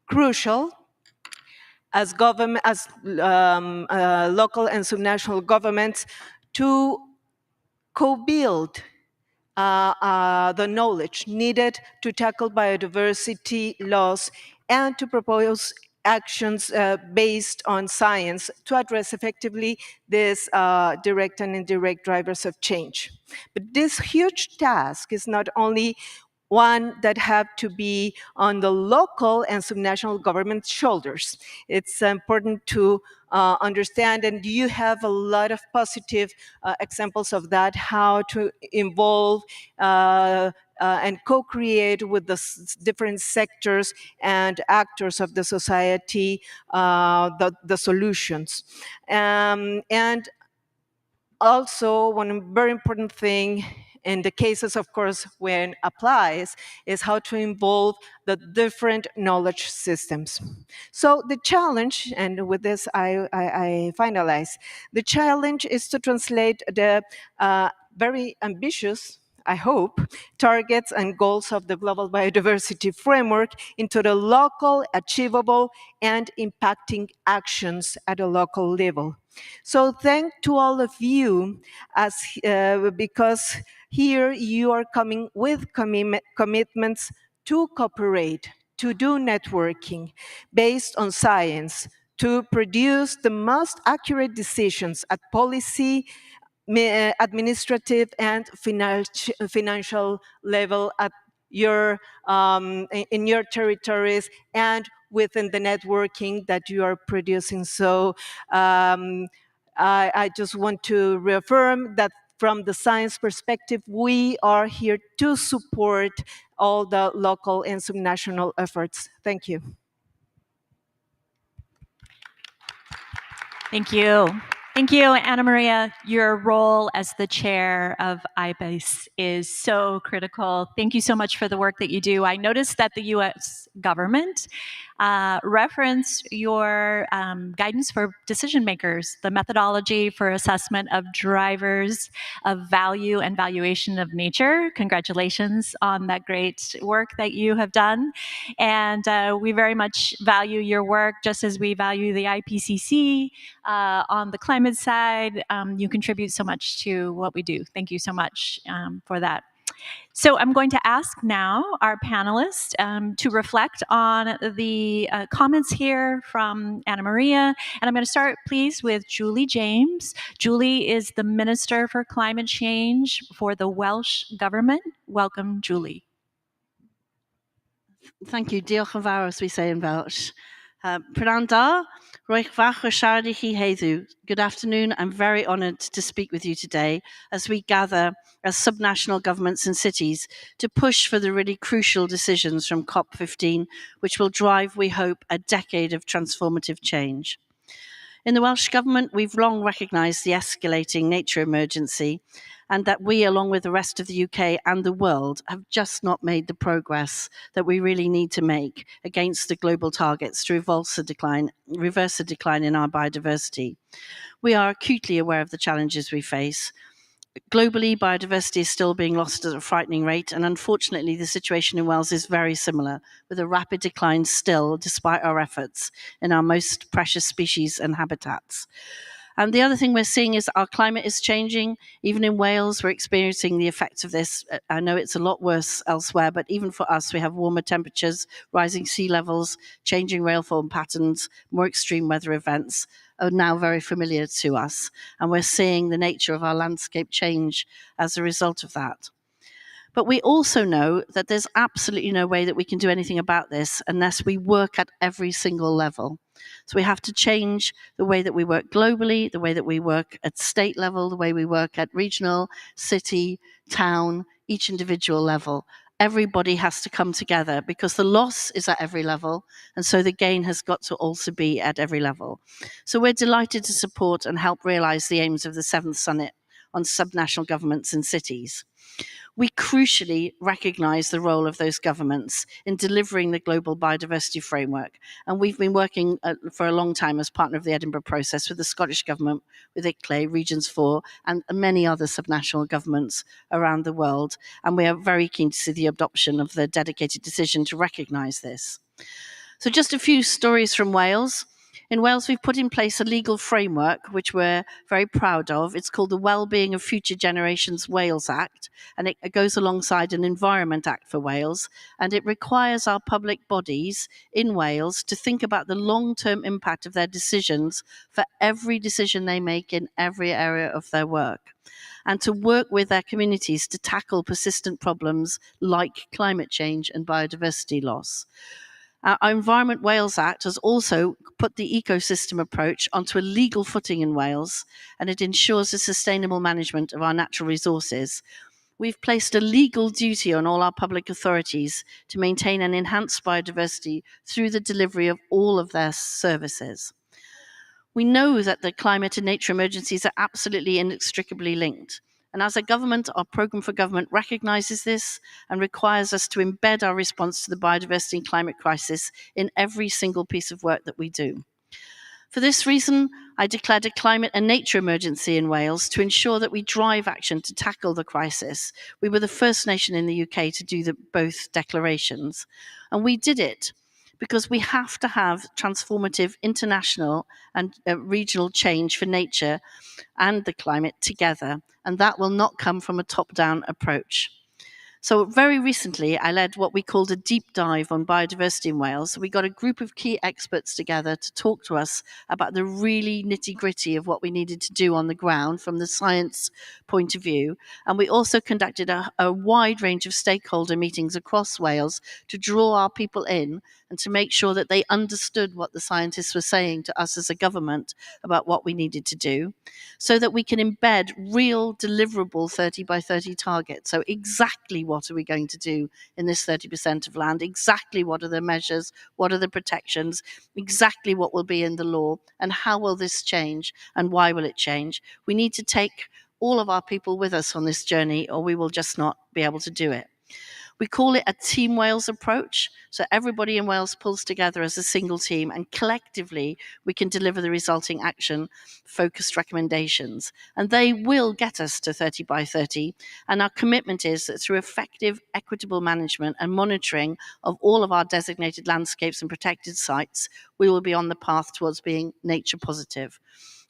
Speaker 4: crucial as government, as local and subnational governments, to co-build the knowledge needed to tackle biodiversity loss and to propose actions based on science to address effectively these direct and indirect drivers of change. But this huge task is not only one that have to be on the local and subnational government shoulders. It's important to understand, and you have a lot of positive examples of that, how to involve and co-create with the different sectors and actors of the society the solutions. And also, one very important thing in the cases, of course, when applies, is how to involve the different knowledge systems. So the challenge, and with this I finalize, the challenge is to translate the very ambitious, I hope, targets and goals of the Global Biodiversity Framework into the local, achievable, and impacting actions at a local level. So thank to all of you, because here you are coming with commitments to cooperate, to do networking based on science, to produce the most accurate decisions at policy, administrative, and financial level at your in your territories and within the networking that you are producing. So I just want to reaffirm that from the science perspective, we are here to support all the local and subnational efforts. Thank you.
Speaker 2: Thank you. Thank you, Anna Maria. Your role as the chair of IBIS is so critical. Thank you so much for the work that you do. I noticed that the US government referenced your guidance for decision makers, the methodology for assessment of drivers of value and valuation of nature. Congratulations on that great work that you have done. And we very much value your work, just as we value the IPCC. On the climate side, you contribute so much to what we do. Thank you so much for that. So I'm going to ask now our panelists to reflect on the comments here from Anna Maria. And I'm going to start, please, with Julie James. Julie is the Minister for Climate Change for the Welsh Government. Welcome, Julie.
Speaker 5: Thank you. Diolch yn fawr, as we say in Welsh. Prynawn da, rwy'ch fach o siarad I chi heddiw. Good afternoon. I'm very honoured to speak with you today as we gather as subnational governments and cities to push for the really crucial decisions from COP15, which will drive, we hope, a decade of transformative change. In the Welsh Government, we've long recognised the escalating nature emergency and that we, along with the rest of the UK and the world, have just not made the progress that we really need to make against the global targets to reverse the decline in our biodiversity. We are acutely aware of the challenges we face. Globally, biodiversity is still being lost at a frightening rate, and unfortunately the situation in Wales is very similar, with a rapid decline still, despite our efforts, in our most precious species and habitats. And the other thing we're seeing is our climate is changing. Even in Wales, we're experiencing the effects of this. I know it's a lot worse elsewhere, but even for us, we have warmer temperatures, rising sea levels, changing rainfall patterns, more extreme weather events are now very familiar to us. And we're seeing the nature of our landscape change as a result of that. But we also know that there's absolutely no way that we can do anything about this unless we work at every single level. So we have to change the way that we work globally, the way that we work at state level, the way we work at regional, city, town, each individual level. Everybody has to come together because the loss is at every level, and so the gain has got to also be at every level. So we're delighted to support and help realise the aims of the 7th Summit on subnational governments and cities. We crucially recognise the role of those governments in delivering the global biodiversity framework. And we've been working for a long time as partner of the Edinburgh process with the Scottish Government, with ICLEI, Regions 4, and many other subnational governments around the world. And we are very keen to see the adoption of the dedicated decision to recognise this. So just a few stories from Wales. In Wales, we've put in place a legal framework, which we're very proud of. It's called the Wellbeing of Future Generations Wales Act, and it goes alongside an Environment Act for Wales, and it requires our public bodies in Wales to think about the long-term impact of their decisions for every decision they make in every area of their work, and to work with their communities to tackle persistent problems like climate change and biodiversity loss. Our Environment Wales Act has also put the ecosystem approach onto a legal footing in Wales, and it ensures the sustainable management of our natural resources. We've placed a legal duty on all our public authorities to maintain and enhance biodiversity through the delivery of all of their services. We know that the climate and nature emergencies are absolutely inextricably linked. And as a government, our Programme for Government recognises this and requires us to embed our response to the biodiversity and climate crisis in every single piece of work that we do. For this reason, I declared a climate and nature emergency in Wales to ensure that we drive action to tackle the crisis. We were the first nation in the UK to do both declarations. And we did it because we have to have transformative international and regional change for nature and the climate together, and that will not come from a top-down approach. So very recently, I led what we called a deep dive on biodiversity in Wales. So we got a group of key experts together to talk to us about the really nitty-gritty of what we needed to do on the ground from the science point of view. And we also conducted a wide range of stakeholder meetings across Wales to draw our people in and to make sure that they understood what the scientists were saying to us as a government about what we needed to do, so that we can embed real deliverable 30 by 30 targets. So exactly what are we going to do in this 30% of land, exactly what are the measures, what are the protections, exactly what will be in the law, and how will this change, and why will it change. We need to take all of our people with us on this journey, or we will just not be able to do it. We call it a Team Wales approach. So everybody in Wales pulls together as a single team, and collectively we can deliver the resulting action-focused recommendations. And they will get us to 30 by 30. And our commitment is that through effective, equitable management and monitoring of all of our designated landscapes and protected sites, we will be on the path towards being nature positive.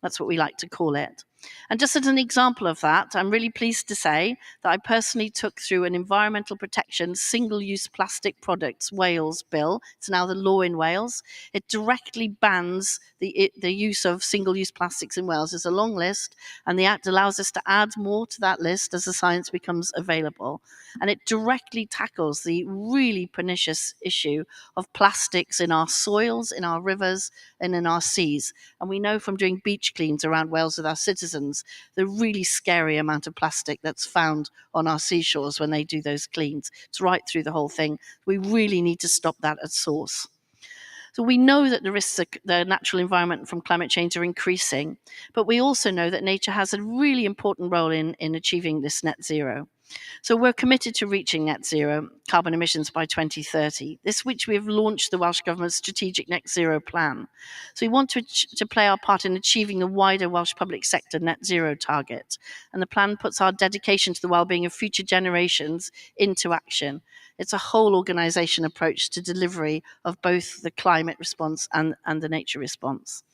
Speaker 5: That's what we like to call it. And just as an example of that, I'm really pleased to say that I personally took through an environmental protection single-use plastic products Wales bill. It's now the law in Wales. It directly bans the use of single-use plastics in Wales. There's a long list, and the Act allows us to add more to that list as the science becomes available. And it directly tackles the really pernicious issue of plastics in our soils, in our rivers, and in our seas. And we know from doing beach cleans around Wales with our citizens the really scary amount of plastic that's found on our seashores when they do those cleans. It's right through the whole thing. We really need to stop that at source. So we know that the risks of the natural environment from climate change are increasing, but we also know that nature has a really important role in achieving this net zero. So we're committed to reaching net zero carbon emissions by 2030, this which we have launched the Welsh Government's strategic net zero plan. So we want to play our part in achieving the wider Welsh public sector net zero target. And the plan puts our dedication to the well-being of future generations into action. It's a whole organisation approach to delivery of both the climate response and the nature response.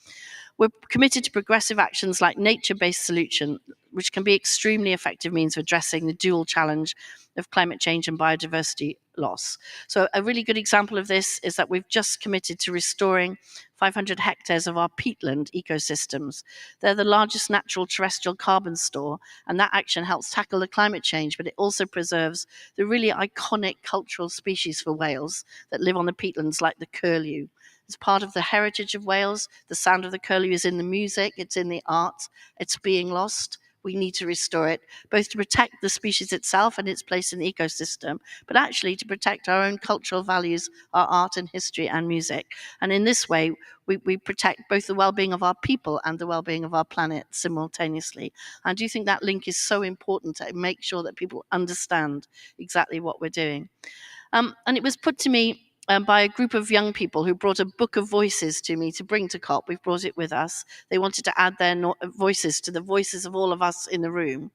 Speaker 5: We're committed to progressive actions like nature-based solution, which can be extremely effective means of addressing the dual challenge of climate change and biodiversity loss. So a really good example of this is that we've just committed to restoring 500 hectares of our peatland ecosystems. They're the largest natural terrestrial carbon store, and that action helps tackle the climate change, but it also preserves the really iconic cultural species for Wales that live on the peatlands, like the curlew. It's part of the heritage of Wales. The sound of the curlew is in the music, it's in the art, it's being lost. We need to restore it, both to protect the species itself and its place in the ecosystem, but actually to protect our own cultural values, our art and history and music. And in this way, we protect both the well-being of our people and the well-being of our planet simultaneously. I do think that link is so important to make sure that people understand exactly what we're doing. And it was put to me by a group of young people who brought a book of voices to me to bring to COP. We've brought it with us. They wanted to add their voices to the voices of all of us in the room.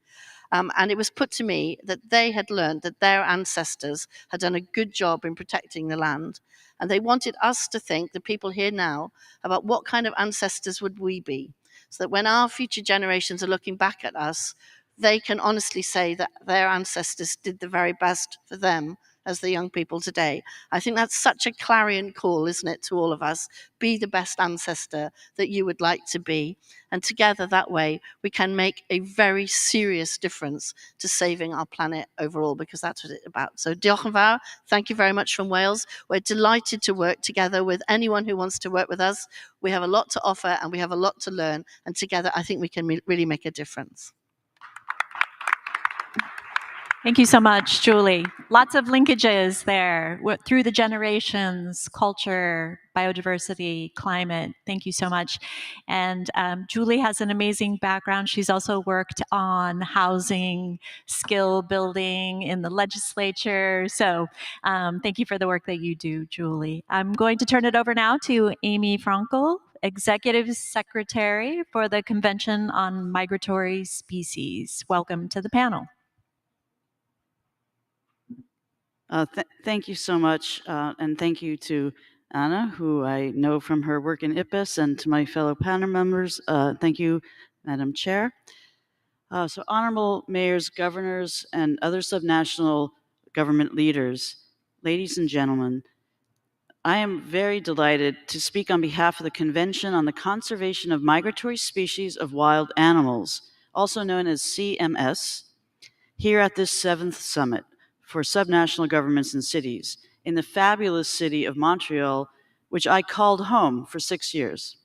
Speaker 5: And it was put to me that they had learned that their ancestors had done a good job in protecting the land. And they wanted us to think, the people here now, about what kind of ancestors would we be, so that when our future generations are looking back at us, they can honestly say that their ancestors did the very best for them as the young people today. I think that's such a clarion call, isn't it, to all of us? Be the best ancestor that you would like to be. And together that way, we can make a very serious difference to saving our planet overall, because that's what it's about. So diolch yn fawr. Thank you very much from Wales. We're delighted to work together with anyone who wants to work with us. We have a lot to offer and we have a lot to learn. And together, I think we can really make a difference.
Speaker 2: Thank you so much, Julie. Lots of linkages there through the generations, culture, biodiversity, climate. Thank you so much. And Julie has an amazing background. She's also worked on housing, skill building in the legislature. So thank you for the work that you do, Julie. I'm going to turn it over now to Amy Frankel, Executive Secretary for the Convention on Migratory Species. Welcome to the panel.
Speaker 6: Thank you so much, and thank you to Anna, who I know from her work in IPBES, and to my fellow panel members. Thank you, Madam Chair. So honorable mayors, governors, and other subnational government leaders, ladies and gentlemen, I am very delighted to speak on behalf of the Convention on the Conservation of Migratory Species of Wild Animals, also known as CMS, here at this 7th Summit for Subnational Governments and Cities in the fabulous city of Montreal, which I called home for 6 years.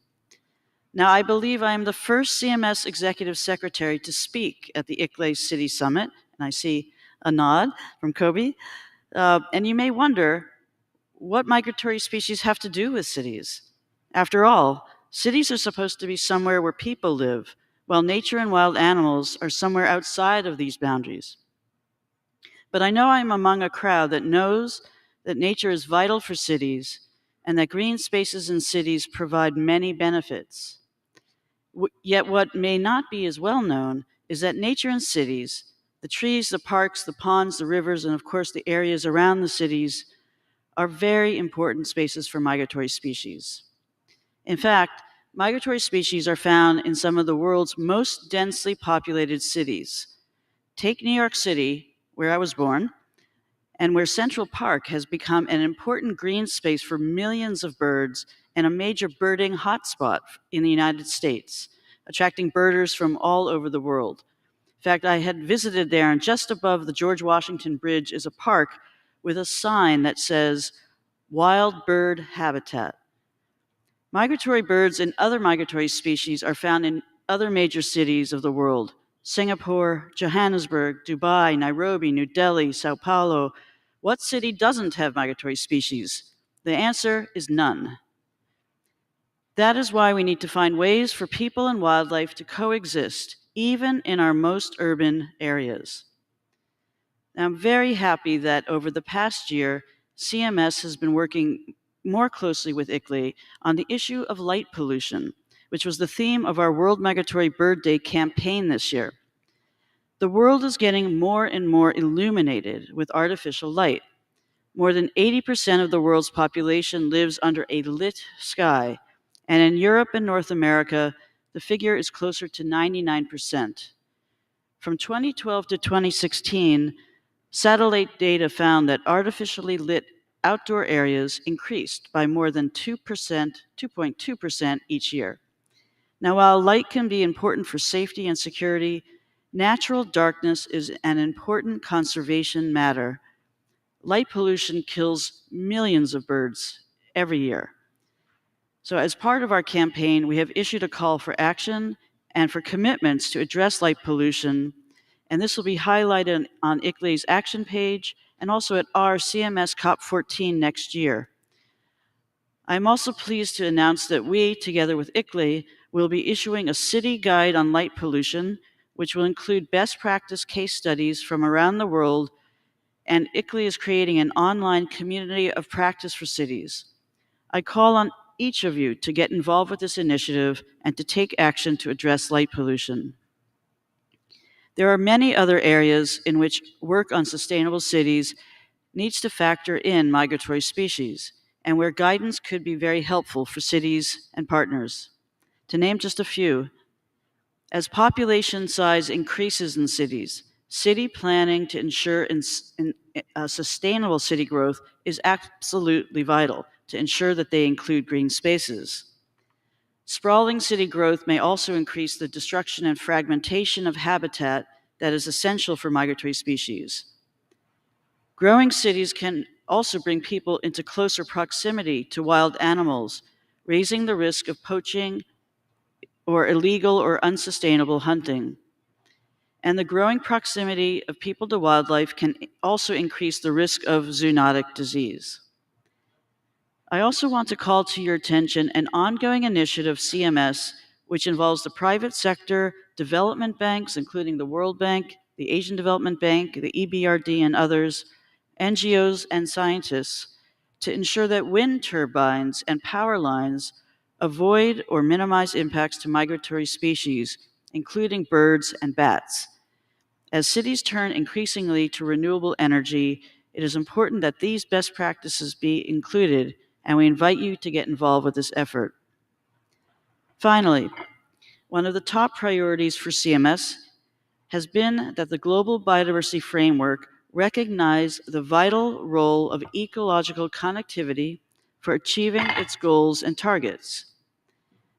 Speaker 6: Now, I believe I am the first CMS Executive Secretary to speak at the ICLEI City Summit, and I see a nod from Kobe. And you may wonder, what migratory species have to do with cities? After all, cities are supposed to be somewhere where people live, while nature and wild animals are somewhere outside of these boundaries. But I know I'm among a crowd that knows that nature is vital for cities and that green spaces in cities provide many benefits. Yet what may not be as well known is that nature in cities, the trees, the parks, the ponds, the rivers, and of course the areas around the cities are very important spaces for migratory species. In fact, migratory species are found in some of the world's most densely populated cities. Take New York City, where I was born, and where Central Park has become an important green space for millions of birds and a major birding hotspot in the United States, attracting birders from all over the world. In fact, I had visited there, and just above the George Washington Bridge is a park with a sign that says, "Wild Bird Habitat." Migratory birds and other migratory species are found in other major cities of the world: Singapore, Johannesburg, Dubai, Nairobi, New Delhi, Sao Paulo. What city doesn't have migratory species? The answer is none. That is why we need to find ways for people and wildlife to coexist, even in our most urban areas. I'm very happy that over the past year, CMS has been working more closely with ICLEI on the issue of light pollution, which was the theme of our World Migratory Bird Day campaign this year. The world is getting more and more illuminated with artificial light. More than 80% of the world's population lives under a lit sky, and in Europe and North America, the figure is closer to 99%. From 2012 to 2016, satellite data found that artificially lit outdoor areas increased by more than 2.2% each year. Now, while light can be important for safety and security, natural darkness is an important conservation matter. Light pollution kills millions of birds every year. So as part of our campaign, we have issued a call for action and for commitments to address light pollution, and this will be highlighted on ICLEI's action page and also at our CMS COP14 next year. I'm also pleased to announce that we, together with ICLEI, will be issuing a city guide on light pollution, which will include best practice case studies from around the world, and ICLEI is creating an online community of practice for cities. I call on each of you to get involved with this initiative and to take action to address light pollution. There are many other areas in which work on sustainable cities needs to factor in migratory species, and where guidance could be very helpful for cities and partners. To name just a few, as population size increases in cities, city planning to ensure sustainable city growth is absolutely vital to ensure that they include green spaces. Sprawling city growth may also increase the destruction and fragmentation of habitat that is essential for migratory species. Growing cities can also bring people into closer proximity to wild animals, raising the risk of poaching or illegal or unsustainable hunting. And the growing proximity of people to wildlife can also increase the risk of zoonotic disease. I also want to call to your attention an ongoing initiative, CMS, which involves the private sector, development banks, including the World Bank, the Asian Development Bank, the EBRD, and others, NGOs, and scientists, to ensure that wind turbines and power lines avoid or minimize impacts to migratory species, including birds and bats. As cities turn increasingly to renewable energy, it is important that these best practices be included, and we invite you to get involved with this effort. Finally, one of the top priorities for CMS has been that the Global Biodiversity Framework recognize the vital role of ecological connectivity for achieving its goals and targets.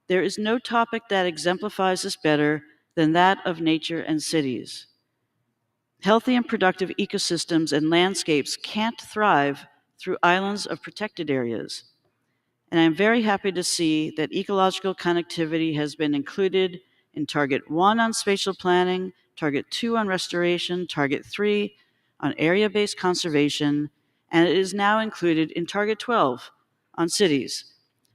Speaker 6: There is no topic that exemplifies this better than that of nature and cities. Healthy and productive ecosystems and landscapes can't thrive through islands of protected areas. And I'm very happy to see that ecological connectivity has been included in Target 1 on spatial planning, Target 2 on restoration, Target 3 on area-based conservation, and it is now included in Target 12 on cities,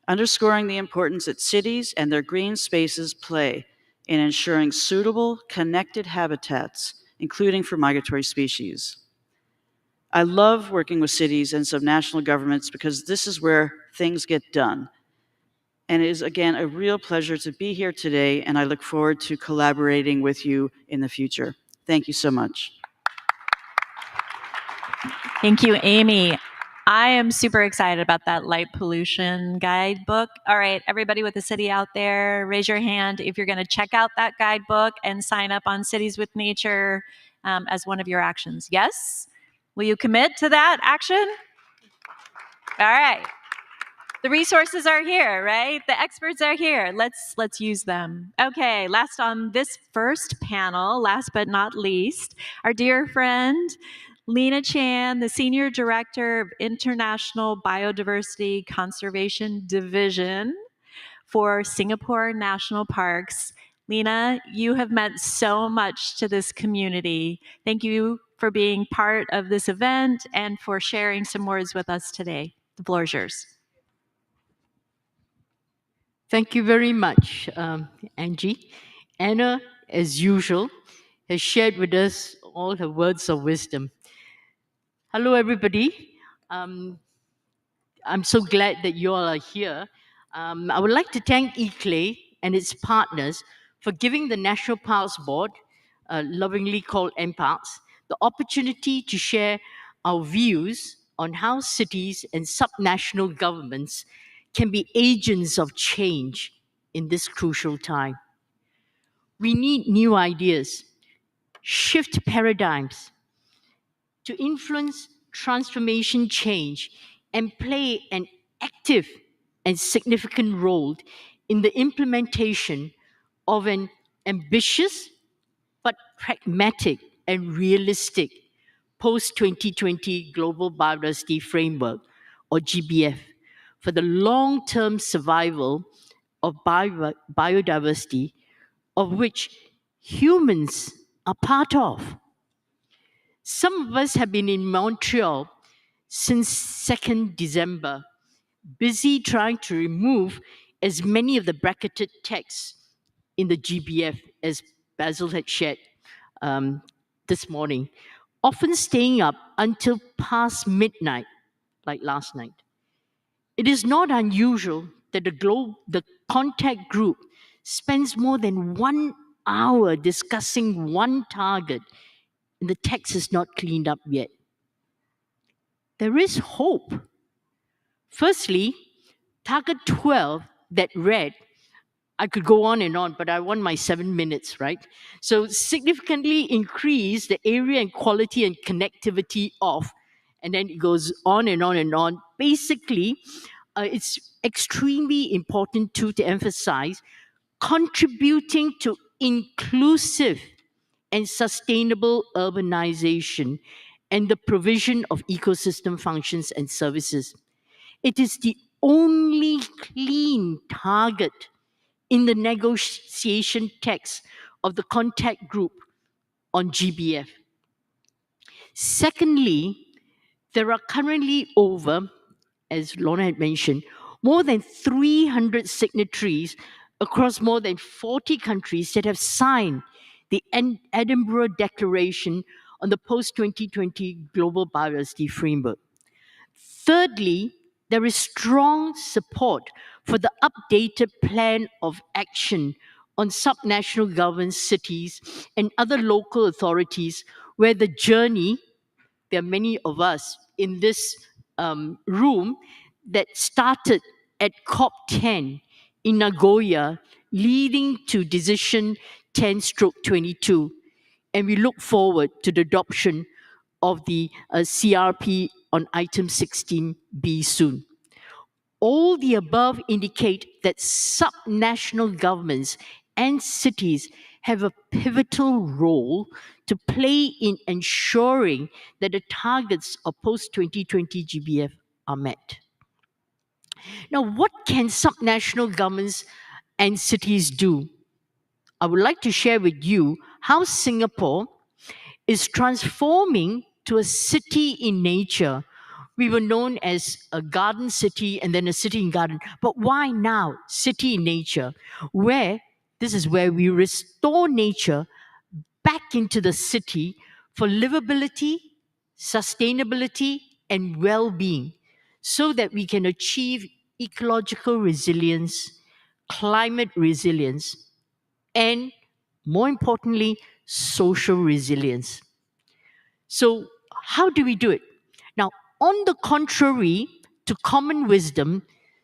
Speaker 6: underscoring the importance that cities and their green spaces play in ensuring suitable, connected habitats, including for migratory species. I love working with cities and subnational governments because this is where things get done. And it is, again, a real pleasure to be here today, and I look forward to collaborating with you in the future. Thank you so much.
Speaker 2: Thank you, Amy. I am super excited about that light pollution guidebook. All right, everybody with a city out there, raise your hand if you're going to check out that guidebook and sign up on Cities with Nature as one of your actions. Yes? Will you commit to that action? All right. The resources are here, right? The experts are here. Let's use them. Okay, last on this first panel, last but not least, our dear friend, Lena Chan, the Senior Director of International Biodiversity Conservation Division for Singapore National Parks. Lena, you have meant so much to this community. Thank you for being part of this event and for sharing some words with us today. The floor is yours.
Speaker 7: Thank you very much, Angie. Anna, as usual, has shared with us all her words of wisdom. Hello, everybody. I'm so glad that you all are here. I would like to thank ICLEI and its partners for giving the National Parks Board, lovingly called NParks, the opportunity to share our views on how cities and subnational governments can be agents of change in this crucial time. We need new ideas, shift paradigms to influence transformation change and play an active and significant role in the implementation of an ambitious but pragmatic and realistic post-2020 Global Biodiversity Framework, or GBF, for the long-term survival of biodiversity, of which humans are part of. Some of us have been in Montreal since 2nd December, busy trying to remove as many of the bracketed texts in the GBF as Basil had shared this morning, often staying up until past midnight, like last night. It is not unusual that the contact group spends more than 1 hour discussing one target and the text is not cleaned up yet. There is hope. Firstly, target 12 that read, I could go on and on, but I want my 7 minutes, right? So significantly increase the area and quality and connectivity of, and then it goes on and on and on. Basically, it's extremely important to emphasize contributing to inclusive and sustainable urbanization and the provision of ecosystem functions and services. It is the only clean target in the negotiation text of the contact group on GBF. Secondly, there are currently over, as Lorna had mentioned, more than 300 signatories across more than 40 countries that have signed the Edinburgh Declaration on the post-2020 Global Biodiversity Framework. Thirdly, there is strong support for the updated plan of action on subnational governments, cities, and other local authorities where the journey, there are many of us in this room that started at COP10 in Nagoya, leading to Decision 10/22. And we look forward to the adoption of the CRP on item 16B soon. All the above indicate that subnational governments and cities have a pivotal role to play in ensuring that the targets of post-2020 GBF are met. Now, what can subnational governments and cities do? I would like to share with you how Singapore is transforming to a city in nature. We were known as a garden city and then a city in garden. But why now city in nature? This is where we restore nature back into the city for livability, sustainability, and well-being, so that we can achieve ecological resilience, climate resilience, and more importantly, social resilience. So how do we do it? Now, on the contrary to common wisdom,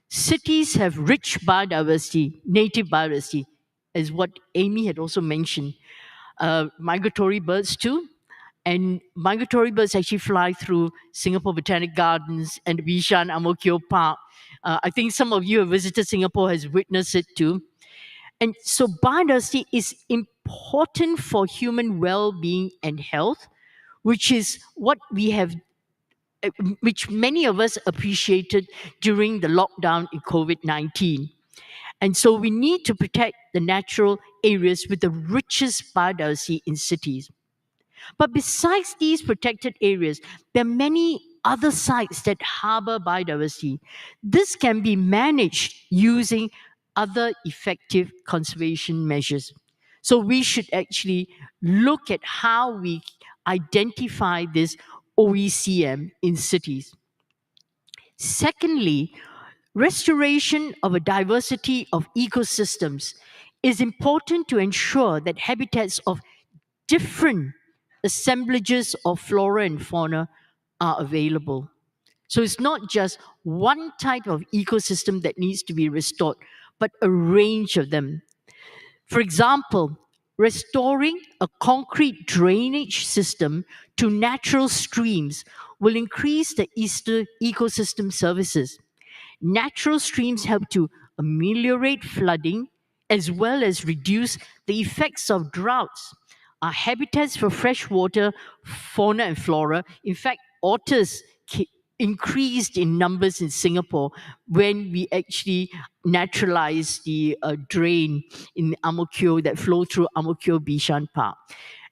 Speaker 7: cities have rich biodiversity, native biodiversity, as what Amy had also mentioned. Migratory birds too. And migratory birds actually fly through Singapore Botanic Gardens and Bishan Ang Mo Kio Park. I think some of you have visited Singapore, has witnessed it too. And so biodiversity is important for human well-being and health, which is what we have, which many of us appreciated during the lockdown in COVID-19. And so we need to protect the natural areas with the richest biodiversity in cities. But besides these protected areas, there are many other sites that harbor biodiversity. This can be managed using other effective conservation measures. So we should actually look at how we identify this OECM in cities. Secondly, restoration of a diversity of ecosystems is important to ensure that habitats of different assemblages of flora and fauna are available. So it's not just one type of ecosystem that needs to be restored, but a range of them. For example, restoring a concrete drainage system to natural streams will increase the ecosystem services. Natural streams help to ameliorate flooding as well as reduce the effects of droughts. Are habitats for freshwater fauna and flora. In fact, otters increased in numbers in Singapore when we actually naturalized the drain in Ang Mo Kio that flow through Ang Mo Kio Bishan Park.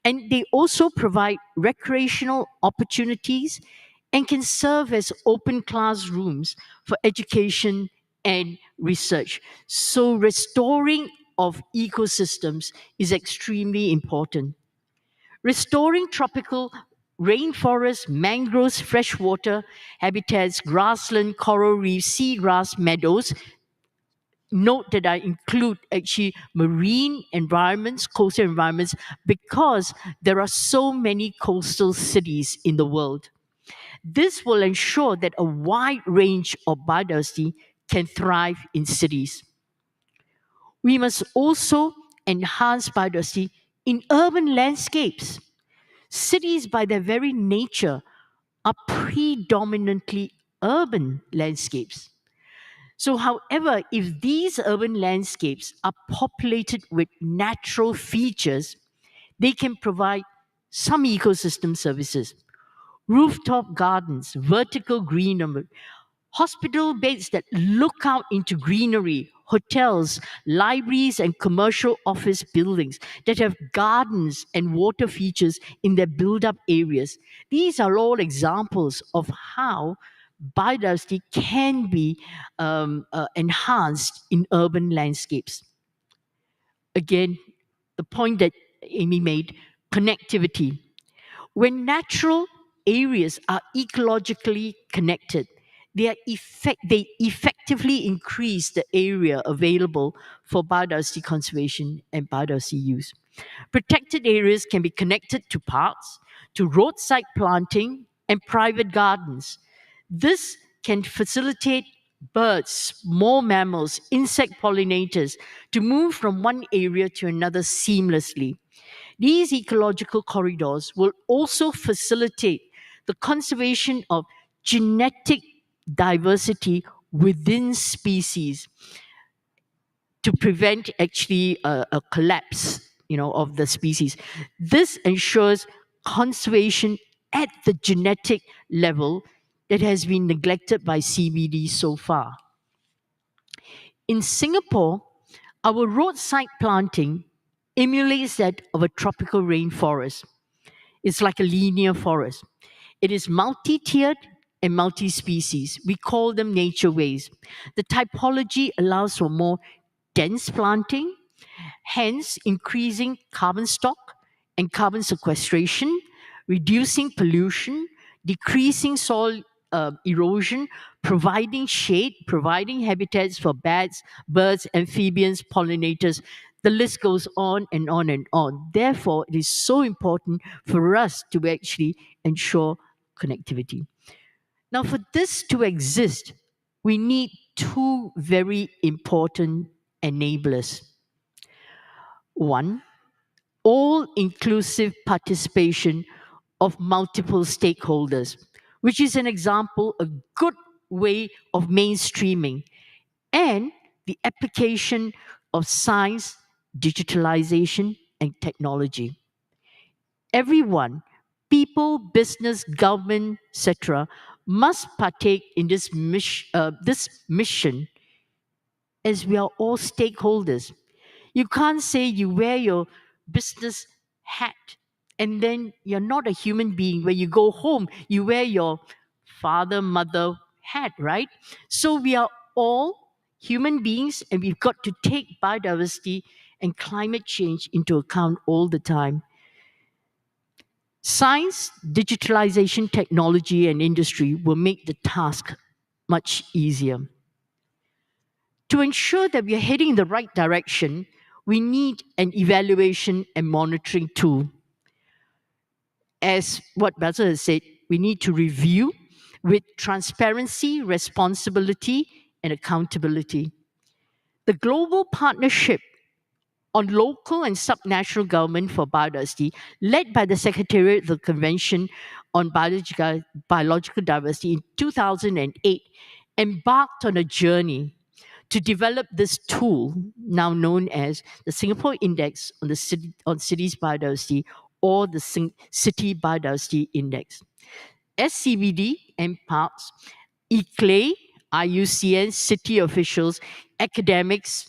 Speaker 7: And they also provide recreational opportunities and can serve as open classrooms for education and research. So restoring of ecosystems is extremely important. Restoring tropical rainforests, mangroves, freshwater habitats, grassland, coral reefs, seagrass meadows. Note that I include actually marine environments, coastal environments, because there are so many coastal cities in the world. This will ensure that a wide range of biodiversity can thrive in cities. We must also enhance biodiversity in urban landscapes. Cities, by their very nature, are predominantly urban landscapes. So, however, if these urban landscapes are populated with natural features, they can provide some ecosystem services. Rooftop gardens, vertical greenery, hospital beds that look out into greenery, hotels, libraries, and commercial office buildings that have gardens and water features in their build-up areas. These are all examples of how biodiversity can be enhanced in urban landscapes. Again, the point that Amy made, connectivity. When natural areas are ecologically connected, they effectively increase the area available for biodiversity conservation and biodiversity use. Protected areas can be connected to parks, to roadside planting, and private gardens. This can facilitate birds, small mammals, insect pollinators to move from one area to another seamlessly. These ecological corridors will also facilitate the conservation of genetic diversity within species to prevent actually a collapse, of the species. This ensures conservation at the genetic level that has been neglected by CBD so far. In Singapore, our roadside planting emulates that of a tropical rainforest. It's like a linear forest. It is multi-tiered and multi-species. We call them nature ways. The typology allows for more dense planting, hence increasing carbon stock and carbon sequestration, reducing pollution, decreasing soil erosion, providing shade, providing habitats for bats, birds, amphibians, pollinators. The list goes on and on and on. Therefore, it is so important for us to actually ensure connectivity. Now, for this to exist, we need two very important enablers. One, all-inclusive participation of multiple stakeholders, which is an example, a good way of mainstreaming, and the application of science, digitalization, and technology. Everyone, people, business, government, etc., must partake in this mission, as we are all stakeholders. You can't say you wear your business hat and then you're not a human being. When you go home, you wear your father, mother hat, right? So we are all human beings, and we've got to take biodiversity and climate change into account all the time. Science, digitalization, technology, and industry will make the task much easier. To ensure that we are heading in the right direction, we need an evaluation and monitoring tool. As what Basil has said, we need to review with transparency, responsibility, and accountability. The global partnership on local and subnational government for biodiversity, led by the Secretariat of the Convention on Biological Diversity in 2008, embarked on a journey to develop this tool, now known as the Singapore Index on Cities Biodiversity, or the City Biodiversity Index. SCBD and parks, ICLEI, IUCN, city officials, academics,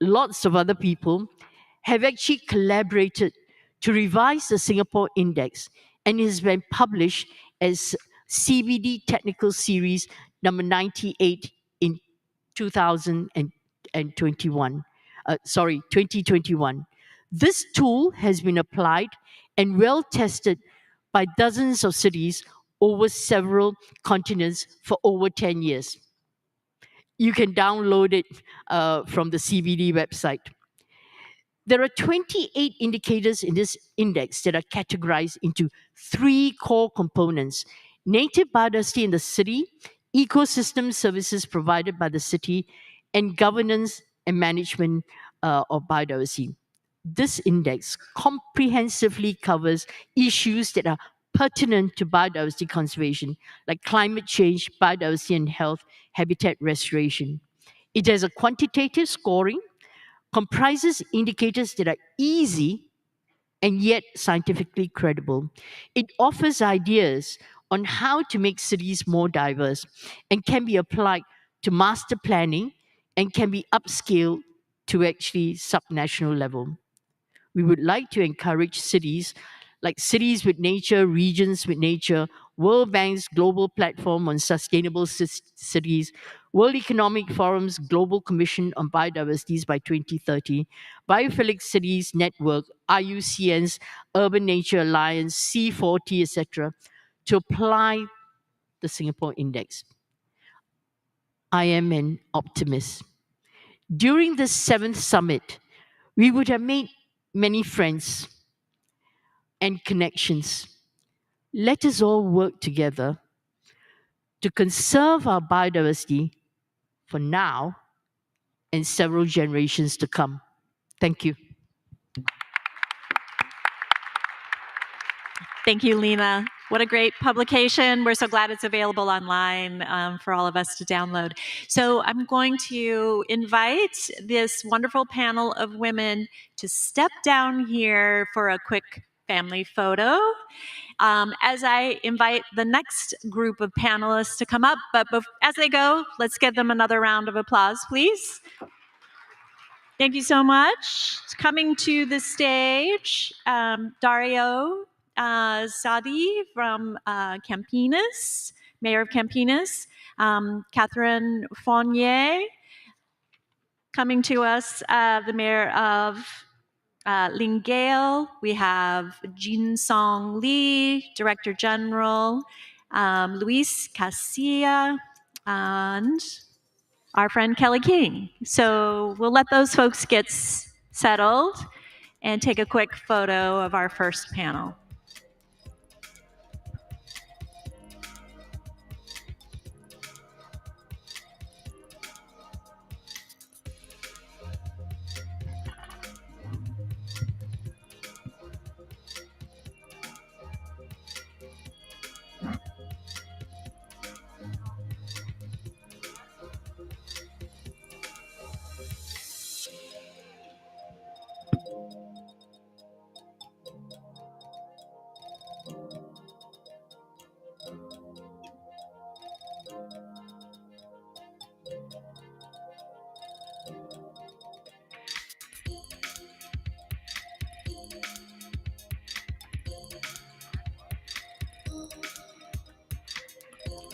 Speaker 7: lots of other people have actually collaborated to revise the Singapore Index, and it has been published as CBD Technical Series number 98 in 2021. 2021. This tool has been applied and well tested by dozens of cities over several continents for over 10 years. You can download it from the CBD website. There are 28 indicators in this index that are categorized into 3 core components: native biodiversity in the city, ecosystem services provided by the city, and governance and management of biodiversity. This index comprehensively covers issues that are pertinent to biodiversity conservation, like climate change, biodiversity and health, habitat restoration. It has a quantitative scoring, comprises indicators that are easy and yet scientifically credible. It offers ideas on how to make cities more diverse and can be applied to master planning and can be upscaled to actually subnational level. We would like to encourage cities like Cities with Nature, Regions with Nature, World Bank's Global Platform on Sustainable Cities, World Economic Forum's Global Commission on Biodiversity by 2030, Biophilic Cities Network, IUCN's Urban Nature Alliance, C40, etc., to apply the Singapore Index. I am an optimist. During the 7th summit, we would have made many friends and connections. Let us all work together to conserve our biodiversity for now and several generations to come. Thank you.
Speaker 2: Thank you, Lena. What a great publication. We're so glad it's available online for all of us to download. So I'm going to invite this wonderful panel of women to step down here for a quick family photo. As I invite the next group of panelists to come up, but as they go, let's give them another round of applause, please. Thank you so much. Coming to the stage, Dario Sadi from Campinas, Mayor of Campinas, Catherine Fournier, coming to us, the Mayor of Lingale. We have Jin Song Lee, Director General, Luis Casilla, and our friend Kelly King. So we'll let those folks get settled and take a quick photo of our first panel.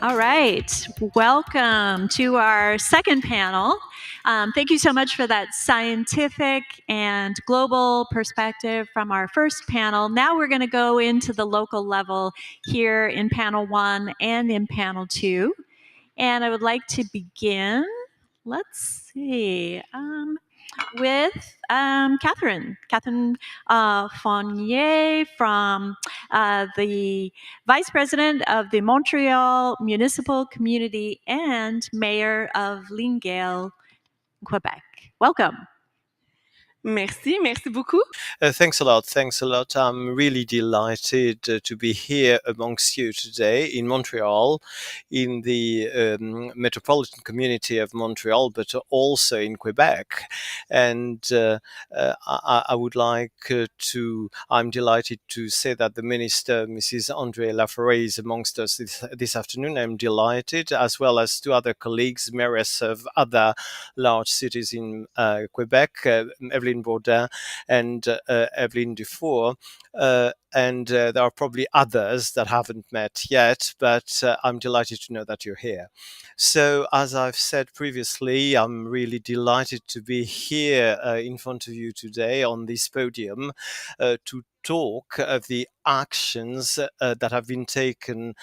Speaker 2: All right, welcome to our second panel. Thank you so much for that scientific and global perspective from our first panel. Now we're going to go into the local level here in panel 1 and in panel 2. And I would like to begin, let's see, with Catherine Fournier from the Vice President of the Montreal Municipal Community and Mayor of Lingale, Quebec. Welcome.
Speaker 8: Merci beaucoup.
Speaker 9: Thanks a lot. I'm really delighted to be here amongst you today in Montreal, in the metropolitan community of Montreal, but also in Quebec. And I would like I'm delighted to say that the Minister, Mrs. Andrée Laforêt, is amongst us this afternoon. I'm delighted, as well as 2 other colleagues, mayors of other large cities in Quebec, Evelyne Bourdin and Evelyn Dufour. And there are probably others that haven't met yet, but I'm delighted to know that you're here. So, as I've said previously, I'm really delighted to be here in front of you today on this podium to talk of the actions that have been taken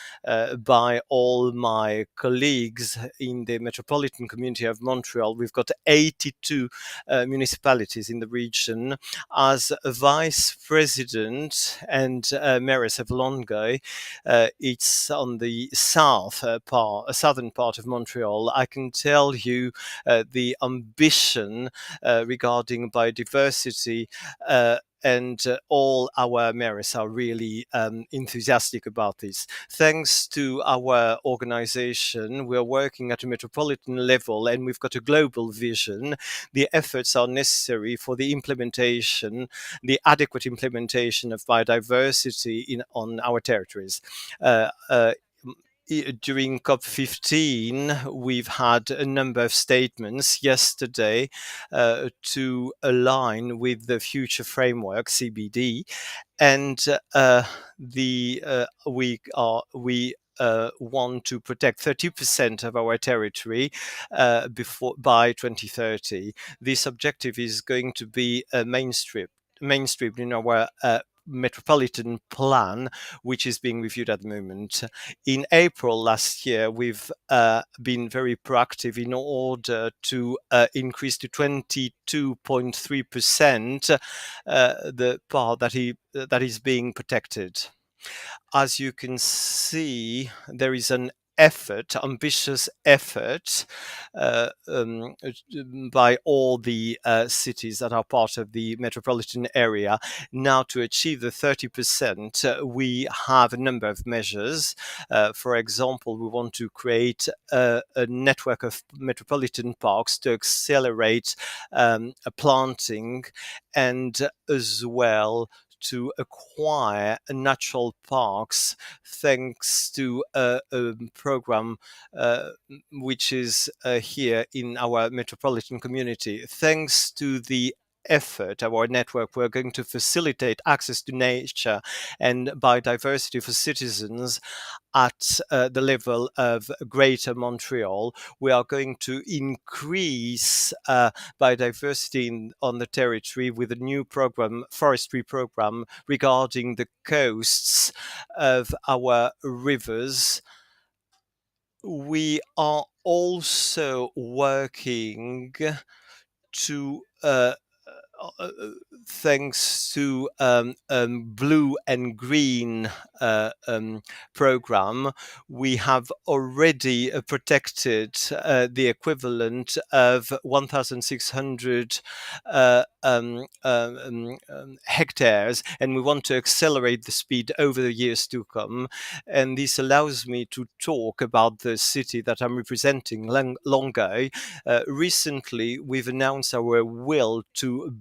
Speaker 9: by all my colleagues in the metropolitan community of Montreal. We've got 82 municipalities in the region. As Vice President and Mayoress of Longueuil, it's on the southern part of Montreal. I can tell you the ambition regarding biodiversity and all our mayors are really enthusiastic about this. Thanks to our organization, we're working at a metropolitan level and we've got a global vision. The efforts are necessary for the implementation, the adequate implementation of biodiversity on our territories. During COP15, we've had a number of statements yesterday to align with the future framework, CBD, and we want to protect 30% of our territory by 2030. This objective is going to be mainstreamed in our metropolitan plan, which is being reviewed at the moment. In April last year, we've been very proactive in order to increase to 22.3% the part that is being protected. As you can see, there is an effort, ambitious effort by all the cities that are part of the metropolitan area. Now, to achieve the 30%, we have a number of measures. For example, we want to create a network of metropolitan parks to accelerate planting, and as well to acquire natural parks, thanks to a program which is here in our metropolitan community. Thanks to the effort of our network, we're going to facilitate access to nature and biodiversity for citizens at the level of Greater Montreal. We are going to increase biodiversity on the territory with a new program, forestry program, regarding the coasts of our rivers. We are also working to thanks to blue and green program, we have already protected the equivalent of 1,600 hectares, and we want to accelerate the speed over the years to come. And this allows me to talk about the city that I'm representing, Longueuil. Recently, we've announced our will to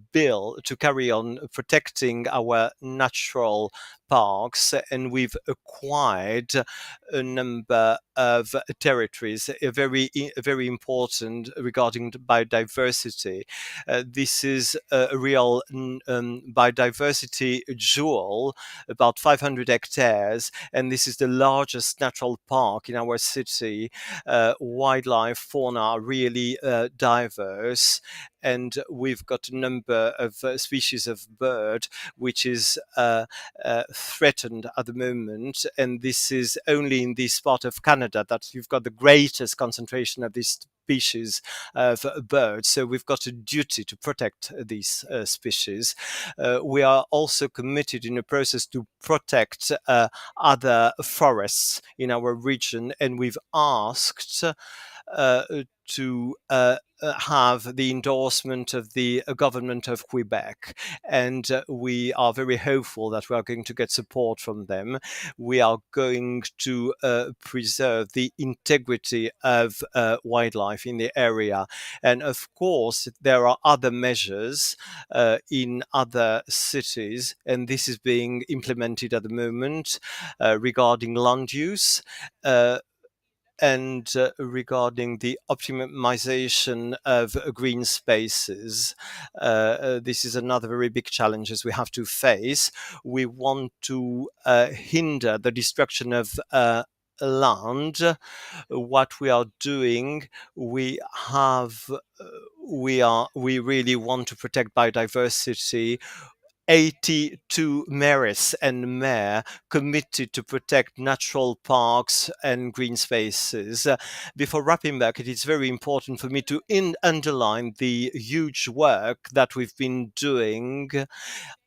Speaker 9: carry on protecting our natural parks, and we've acquired a number of territories, very important regarding biodiversity. This is a real biodiversity jewel, about 500 hectares, and this is the largest natural park in our city. Wildlife, fauna are really diverse, and we've got a number of species of bird which is threatened at the moment, and this is only in this part of Canada that you've got the greatest concentration of these species of birds. So we've got a duty to protect these species. We are also committed in a process to protect other forests in our region, and we've asked to have the endorsement of the government of Quebec, and we are very hopeful that we are going to get support from them. We are going to preserve the integrity of wildlife in the area, and of course there are other measures in other cities, and this is being implemented at the moment regarding land use. And regarding the optimization of green spaces, this is another very big challenge as we have to face. We want to hinder the destruction of land. What we are doing, we really want to protect biodiversity. 82 mayors and mayor committed to protect natural parks and green spaces. Before wrapping back, it is very important for me to underline the huge work that we've been doing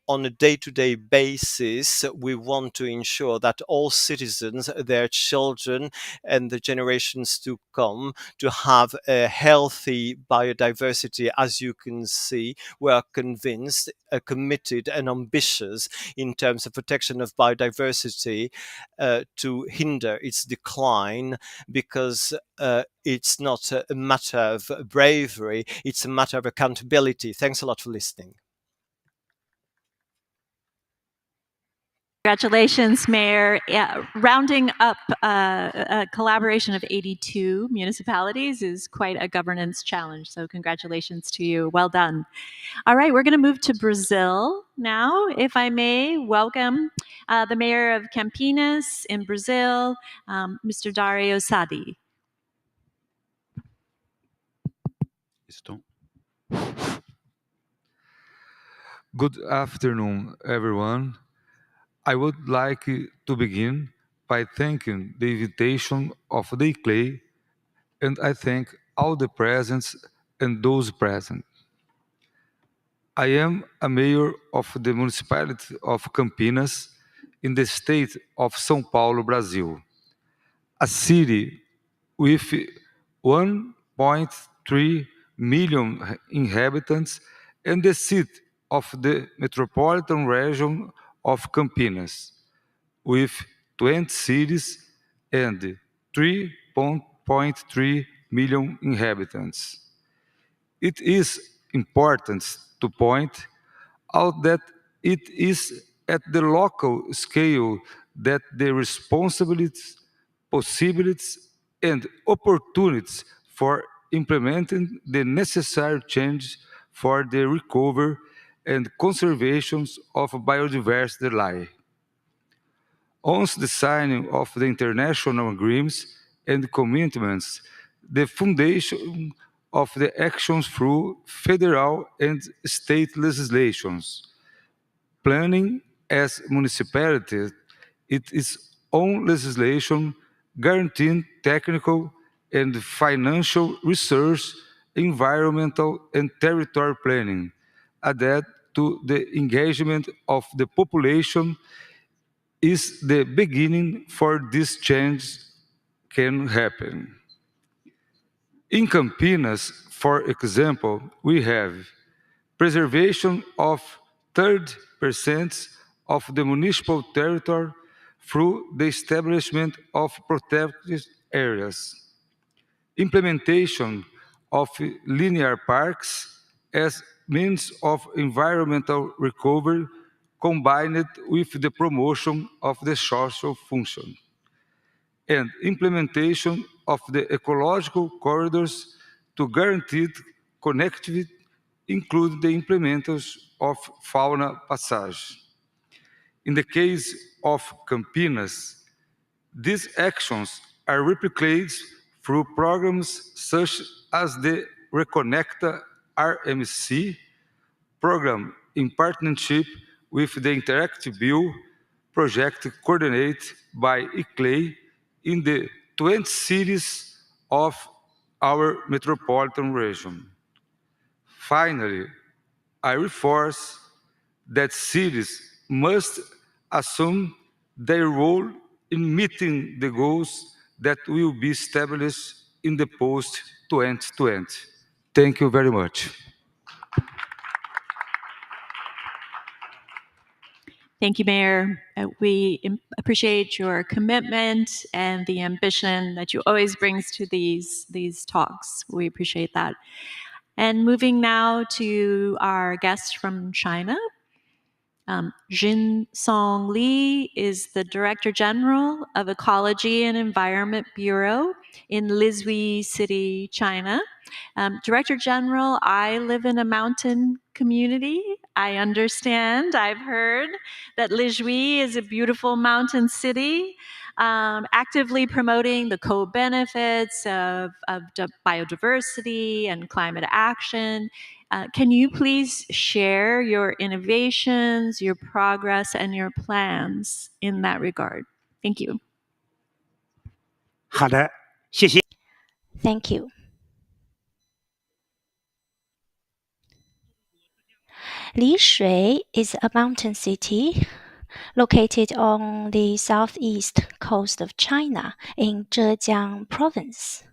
Speaker 9: on a day-to-day basis. We want to ensure that all citizens, their children, and the generations to come to have a healthy biodiversity. As you can see, we are convinced, committed, and ambitious in terms of protection of biodiversity to hinder its decline, because it's not a matter of bravery, it's a matter of accountability. Thanks a lot for listening.
Speaker 2: Congratulations, Mayor. Rounding up a collaboration of 82 municipalities is quite a governance challenge. So congratulations to you. Well done. All right, we're going to move to Brazil now, if I may. Welcome the Mayor of Campinas in Brazil, Mr. Dario Sadi.
Speaker 11: Good afternoon, everyone. I would like to begin by thanking the invitation of the Clay, and I thank all the presents and those present. I am a mayor of the municipality of Campinas in the state of São Paulo, Brazil. a city with 1.3 million inhabitants and the seat of the metropolitan region of Campinas, with 20 cities and 3.3 million inhabitants. It is important to point out that it is at the local scale that the responsibilities, possibilities, and opportunities for implementing the necessary change for the recovery and conservation of biodiversity lie. Once the signing of the international agreements and commitments, the foundation of the actions through federal and state legislations, planning as municipalities its own legislation guaranteeing technical and financial research, environmental and territory planning, added to the engagement of the population is the beginning for this change can happen. In Campinas, for example, we have preservation of 30% of the municipal territory through the establishment of protected areas, implementation of linear parks as means of environmental recovery combined with the promotion of the social function, and implementation of the ecological corridors to guarantee connectivity, including the implementation of fauna passage. In the case of Campinas, these actions are replicated through programs such as the Reconecta RMC program in partnership with the Interactive Bill project coordinated by ICLEI in the 20 cities of our metropolitan region. Finally, I reinforce that cities must assume their role in meeting the goals that will be established in the post-2020. Thank you very much.
Speaker 2: Thank you, Mayor. We appreciate your commitment and the ambition that you always brings to these talks. We appreciate that. And moving now to our guest from China. Jin Song Li is the Director General of Ecology and Environment Bureau in Lizhui City, China. Director General, I live in a mountain community. I understand, I've heard that Lizhui is a beautiful mountain city, actively promoting the co-benefits of biodiversity and climate action. Can you please share your innovations, your progress, and your plans in that regard? Thank you.
Speaker 13: 好的，谢谢。
Speaker 14: Thank you. Lishui is a mountain city located on the southeast coast of China in Zhejiang province.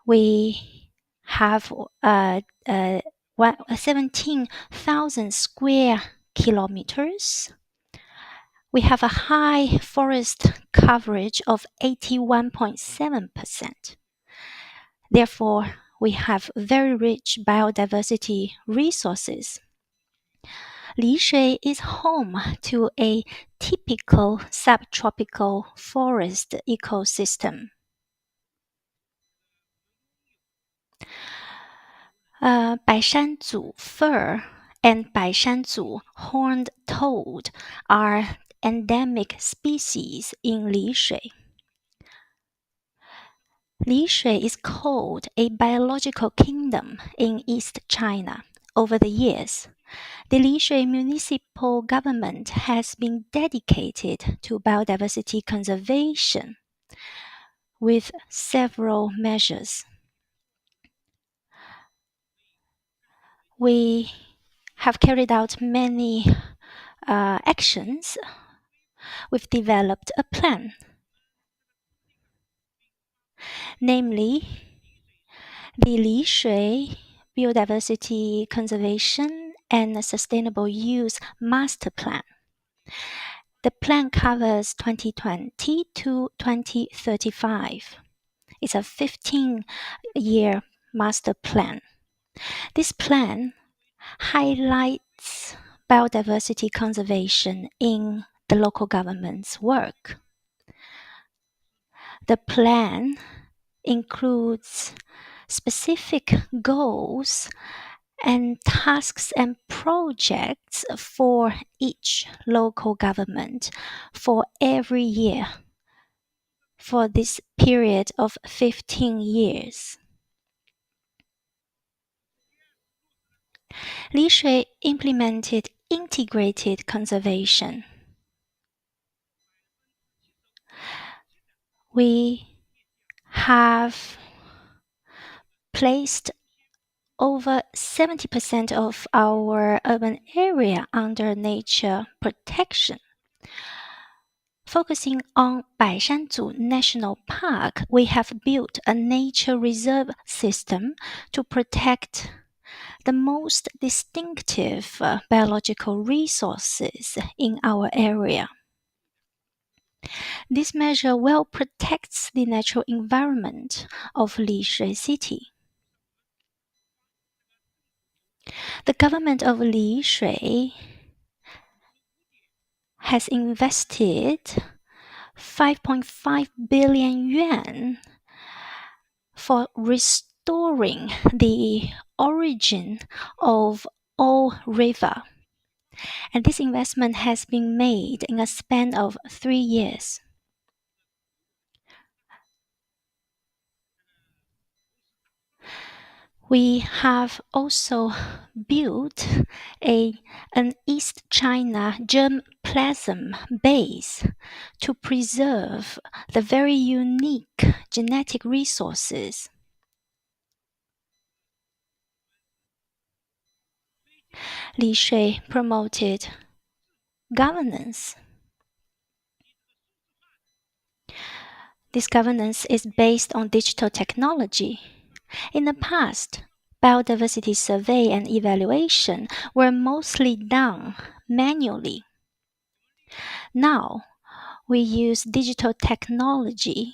Speaker 14: We have 17,000 square kilometers. We have a high forest coverage of 81.7%. Therefore, we have very rich biodiversity resources. Lishui is home to a typical subtropical forest ecosystem. Baishanzu fir and Baishanzu horned toad are endemic species in Lishui. Lishui is called a biological kingdom in East China. Over the years, the Lishui municipal government has been dedicated to biodiversity conservation with several measures. We have carried out many actions. We've developed a plan namely the Li Shui Biodiversity Conservation and Sustainable Use Master Plan. The plan covers 2020 to 2035. It's a 15-year master plan. This plan highlights biodiversity conservation in the local government's work. The plan includes specific goals and tasks and projects for each local government for every year for this period of 15 years. Li Shui implemented integrated conservation. We have placed over 70% of our urban area under nature protection. Focusing on Baishanzu National Park, we have built a nature reserve system to protect the most distinctive biological resources in our area. This measure well protects the natural environment of Li Shui City. The government of Li Shui has invested 5.5 billion yuan for restoring the origin of O River. And this investment has been made in a span of 3 years. We have also built an East China germplasm base to preserve the very unique genetic resources. Li Shui promoted governance. This governance is based on digital technology. In the past, biodiversity survey and evaluation were mostly done manually. Now, we use digital technology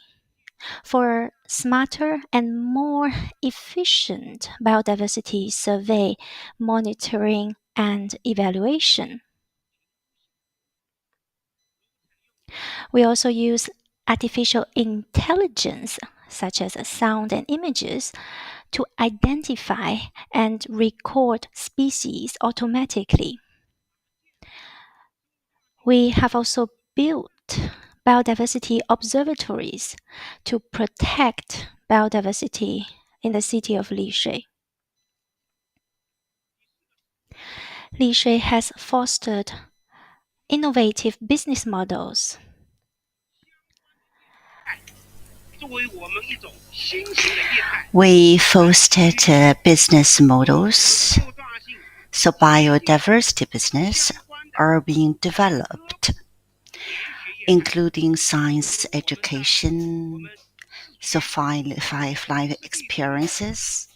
Speaker 14: for smarter and more efficient biodiversity survey, monitoring, and evaluation. We also use artificial intelligence, such as sound and images, to identify and record species automatically. We have also built biodiversity observatories to protect biodiversity in the city of Li Shui. Li Shui has fostered innovative business models.
Speaker 10: We fostered business models, so biodiversity business are being developed, including science education, so five life experiences,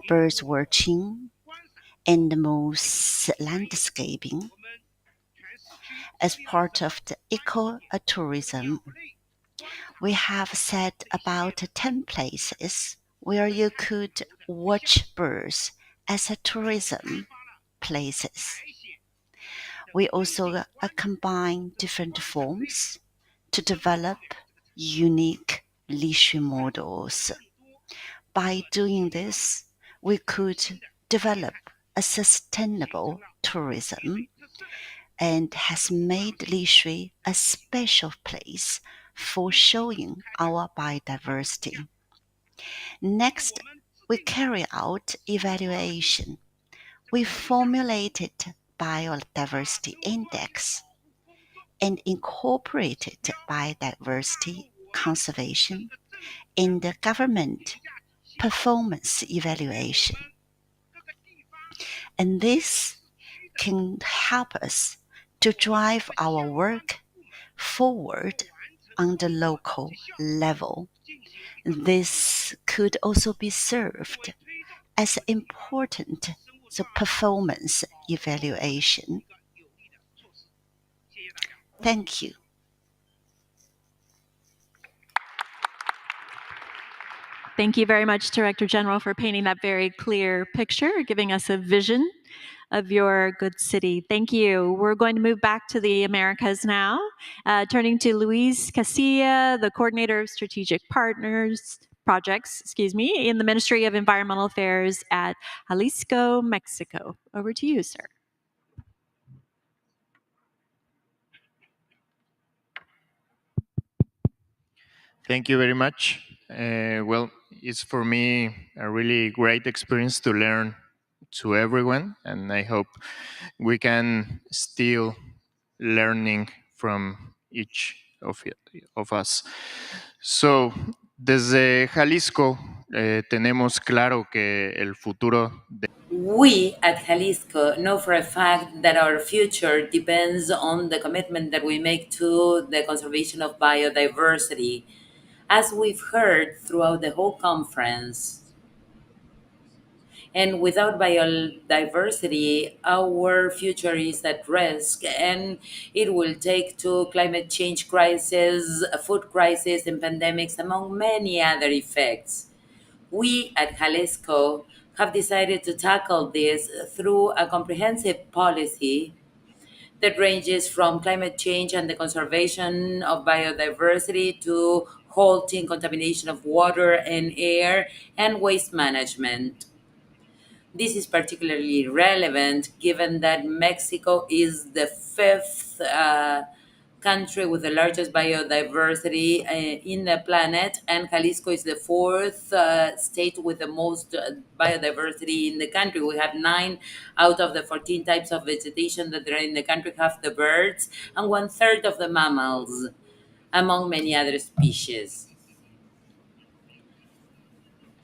Speaker 10: birds watching, and moose landscaping. As part of the eco-tourism, we have set about 10 places where you could watch birds as a tourism places. We also combine different forms to develop unique Li Shui models. By doing this, we could develop a sustainable tourism and has made Li Shui a special place for showing our biodiversity. Next, we carry out evaluation. We formulated biodiversity index and incorporated biodiversity conservation in the government performance evaluation. And this can help us to drive our work forward on the local level. This could also be served as important performance evaluation. Thank you.
Speaker 2: Thank you very much, Director General, for painting that very clear picture, giving us a vision of your good city. Thank you. We're going to move back to the Americas now, turning to Luis Casilla, the Coordinator of Strategic Projects, in the Ministry of Environmental Affairs at Jalisco, Mexico. Over to you, sir.
Speaker 15: Thank you very much. Well, it's for me a really great experience to learn to everyone, and I hope we can still learning from each of us. So, desde Jalisco tenemos claro que el futuro de
Speaker 16: We at Jalisco know for a fact that our future depends on the commitment that we make to the conservation of biodiversity. As we've heard throughout the whole conference, and without biodiversity, our future is at risk, and it will take to climate change crisis, a food crisis, and pandemics, among many other effects. We at Jalisco have decided to tackle this through a comprehensive policy that ranges from climate change and the conservation of biodiversity to halting contamination of water and air and waste management. This is particularly relevant given that Mexico is the fifth country with the largest biodiversity in the planet, and Jalisco is the fourth state with the most biodiversity in the country. We have 9 out of the 14 types of vegetation that are in the country have the birds, and 1/3 of the mammals, among many other species.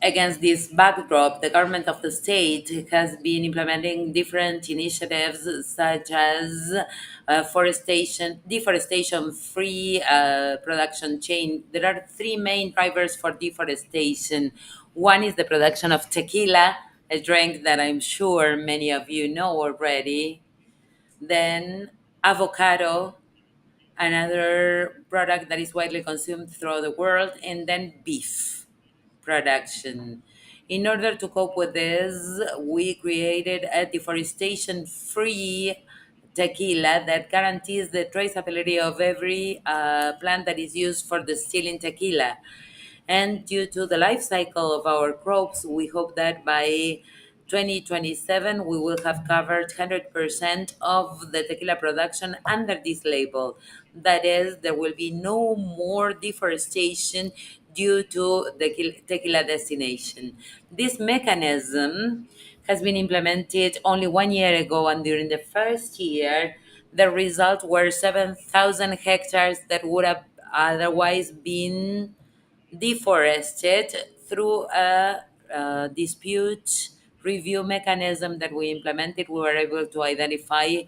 Speaker 16: Against this backdrop, the government of the state has been implementing different initiatives such as deforestation-free production chain. There are 3 main drivers for deforestation. One is the production of tequila, a drink that I'm sure many of you know already. Then avocado, another product that is widely consumed throughout the world, and then beef production. In order to cope with this, we created a deforestation-free tequila that guarantees the traceability of every plant that is used for distilling tequila. And due to the life cycle of our crops, we hope that by 2027 we will have covered 100% of the tequila production under this label. That is, there will be no more deforestation due to the tequila destination. This mechanism has been implemented only 1 year ago, and during the first year, the result were 7,000 hectares that would have otherwise been deforested through a dispute review mechanism that we implemented. We were able to identify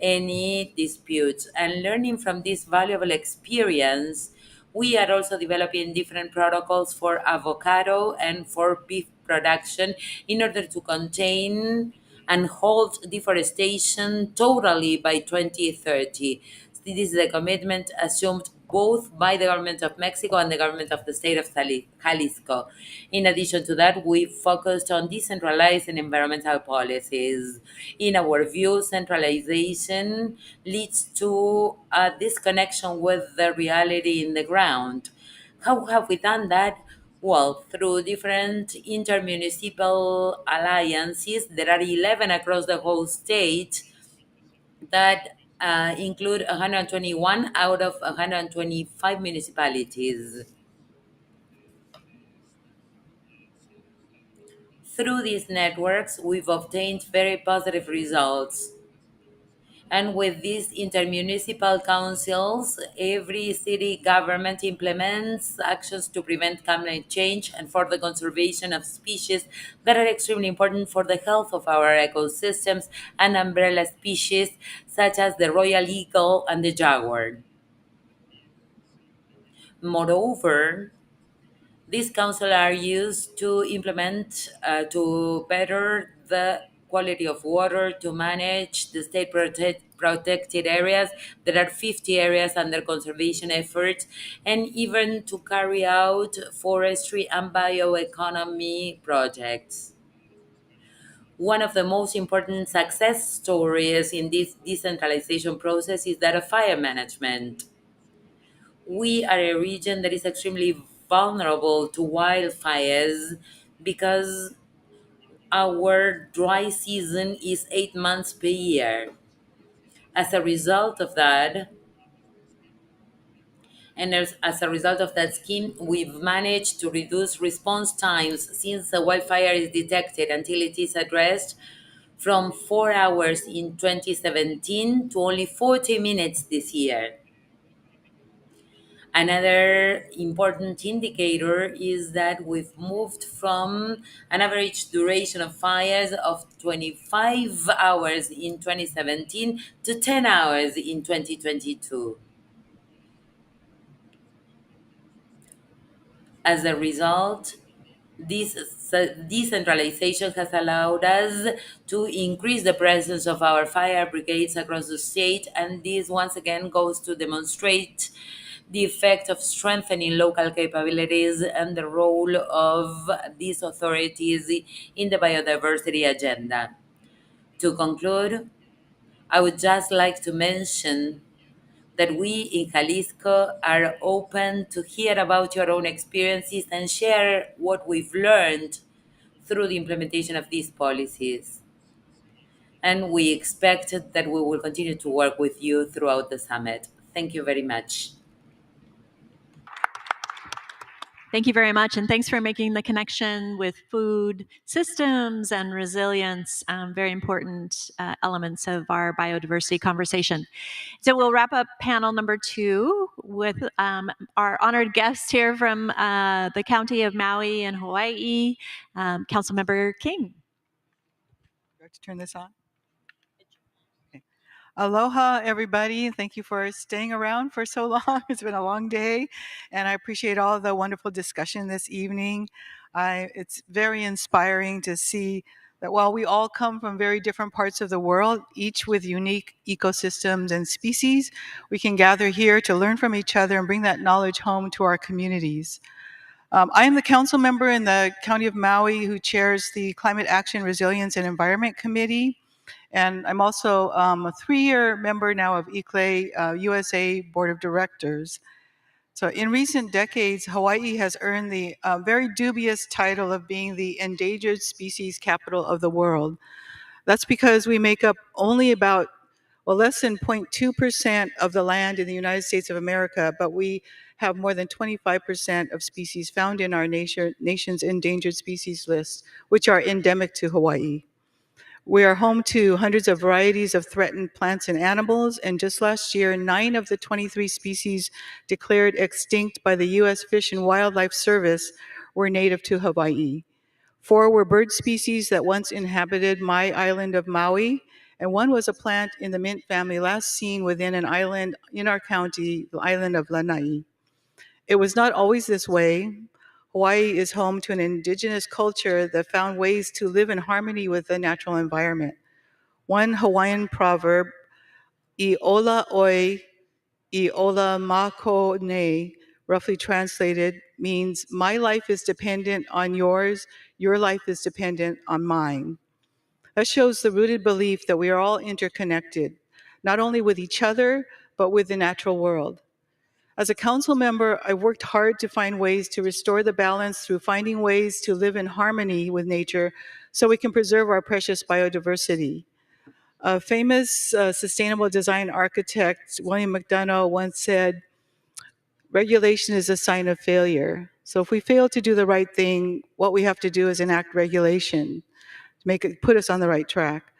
Speaker 16: any disputes, and learning from this valuable experience, we are also developing different protocols for avocado and for beef production in order to contain and halt deforestation totally by 2030. This is a commitment assumed both by the government of Mexico and the government of the state of Jalisco. In addition to that, we focused on decentralized and environmental policies. In our view, centralization leads to a disconnection with the reality in the ground. How have we done that? Well, through different intermunicipal alliances. There are 11 across the whole state that include 121 out of 125 municipalities. Through these networks, we've obtained very positive results. And with these intermunicipal councils, every city government implements actions to prevent climate change and for the conservation of species that are extremely important for the health of our ecosystems and umbrella species such as the royal eagle and the jaguar. Moreover, These councils are used to implement to better the quality of water, to manage the state protected areas. There are 50 areas under conservation efforts, and even to carry out forestry and bioeconomy projects. One of the most important success stories in this decentralization process is that of fire management. We are a region that is extremely vulnerable to wildfires because our dry season is 8 months per year. As a result of that, and as a result of that scheme, we've managed to reduce response times since a wildfire is detected until it is addressed from 4 hours in 2017 to only 40 minutes this year. Another important indicator is that we've moved from an average duration of fires of 25 hours in 2017 to 10 hours in 2022. As a result, this decentralization has allowed us to increase the presence of our fire brigades across the state, and this once again goes to demonstrate the effect of strengthening local capabilities and the role of these authorities in the biodiversity agenda. To conclude, I would just like to mention that we in Jalisco are open to hear about your own experiences and share what we've learned through the implementation of these policies. And we expect that we will continue to work with you throughout the summit. Thank you very much.
Speaker 2: Thank you very much, and thanks for making the connection with food systems and resilience, very important elements of our biodiversity conversation. So we'll wrap up panel number 2 with our honored guest here from the county of Maui in Hawaii, Councilmember King.
Speaker 17: Do I have to turn this on? Aloha, everybody. Thank you for staying around for so long. It's been a long day, and I appreciate all the wonderful discussion this evening. It's very inspiring to see that while we all come from very different parts of the world, each with unique ecosystems and species, we can gather here to learn from each other and bring that knowledge home to our communities. I am the council member in the County of Maui who chairs the Climate Action, Resilience, and Environment Committee. And I'm also a 3-year member now of ICLEI USA Board of Directors. So in recent decades, Hawaii has earned the very dubious title of being the endangered species capital of the world. That's because we make up only about, less than 0.2% of the land in the United States of America, but we have more than 25% of species found in our nation's endangered species list, which are endemic to Hawaii. We are home to hundreds of varieties of threatened plants and animals, and just last year, 9 of the 23 species declared extinct by the U.S. Fish and Wildlife Service were native to Hawaii. 4 were bird species that once inhabited my island of Maui, and 1 was a plant in the mint family last seen within an island in our county, the island of Lanai. It was not always this way. Hawaii is home to an indigenous culture that found ways to live in harmony with the natural environment. One Hawaiian proverb, I ola oi, I ola mako ne, roughly translated, means my life is dependent on yours, your life is dependent on mine. That shows the rooted belief that we are all interconnected, not only with each other, but with the natural world. As a council member, I worked hard to find ways to restore the balance through finding ways to live in harmony with nature so we can preserve our precious biodiversity. A famous sustainable design architect, William McDonough, once said, regulation is a sign of failure. So if we fail to do the right thing, what we have to do is enact regulation to put us on the right track.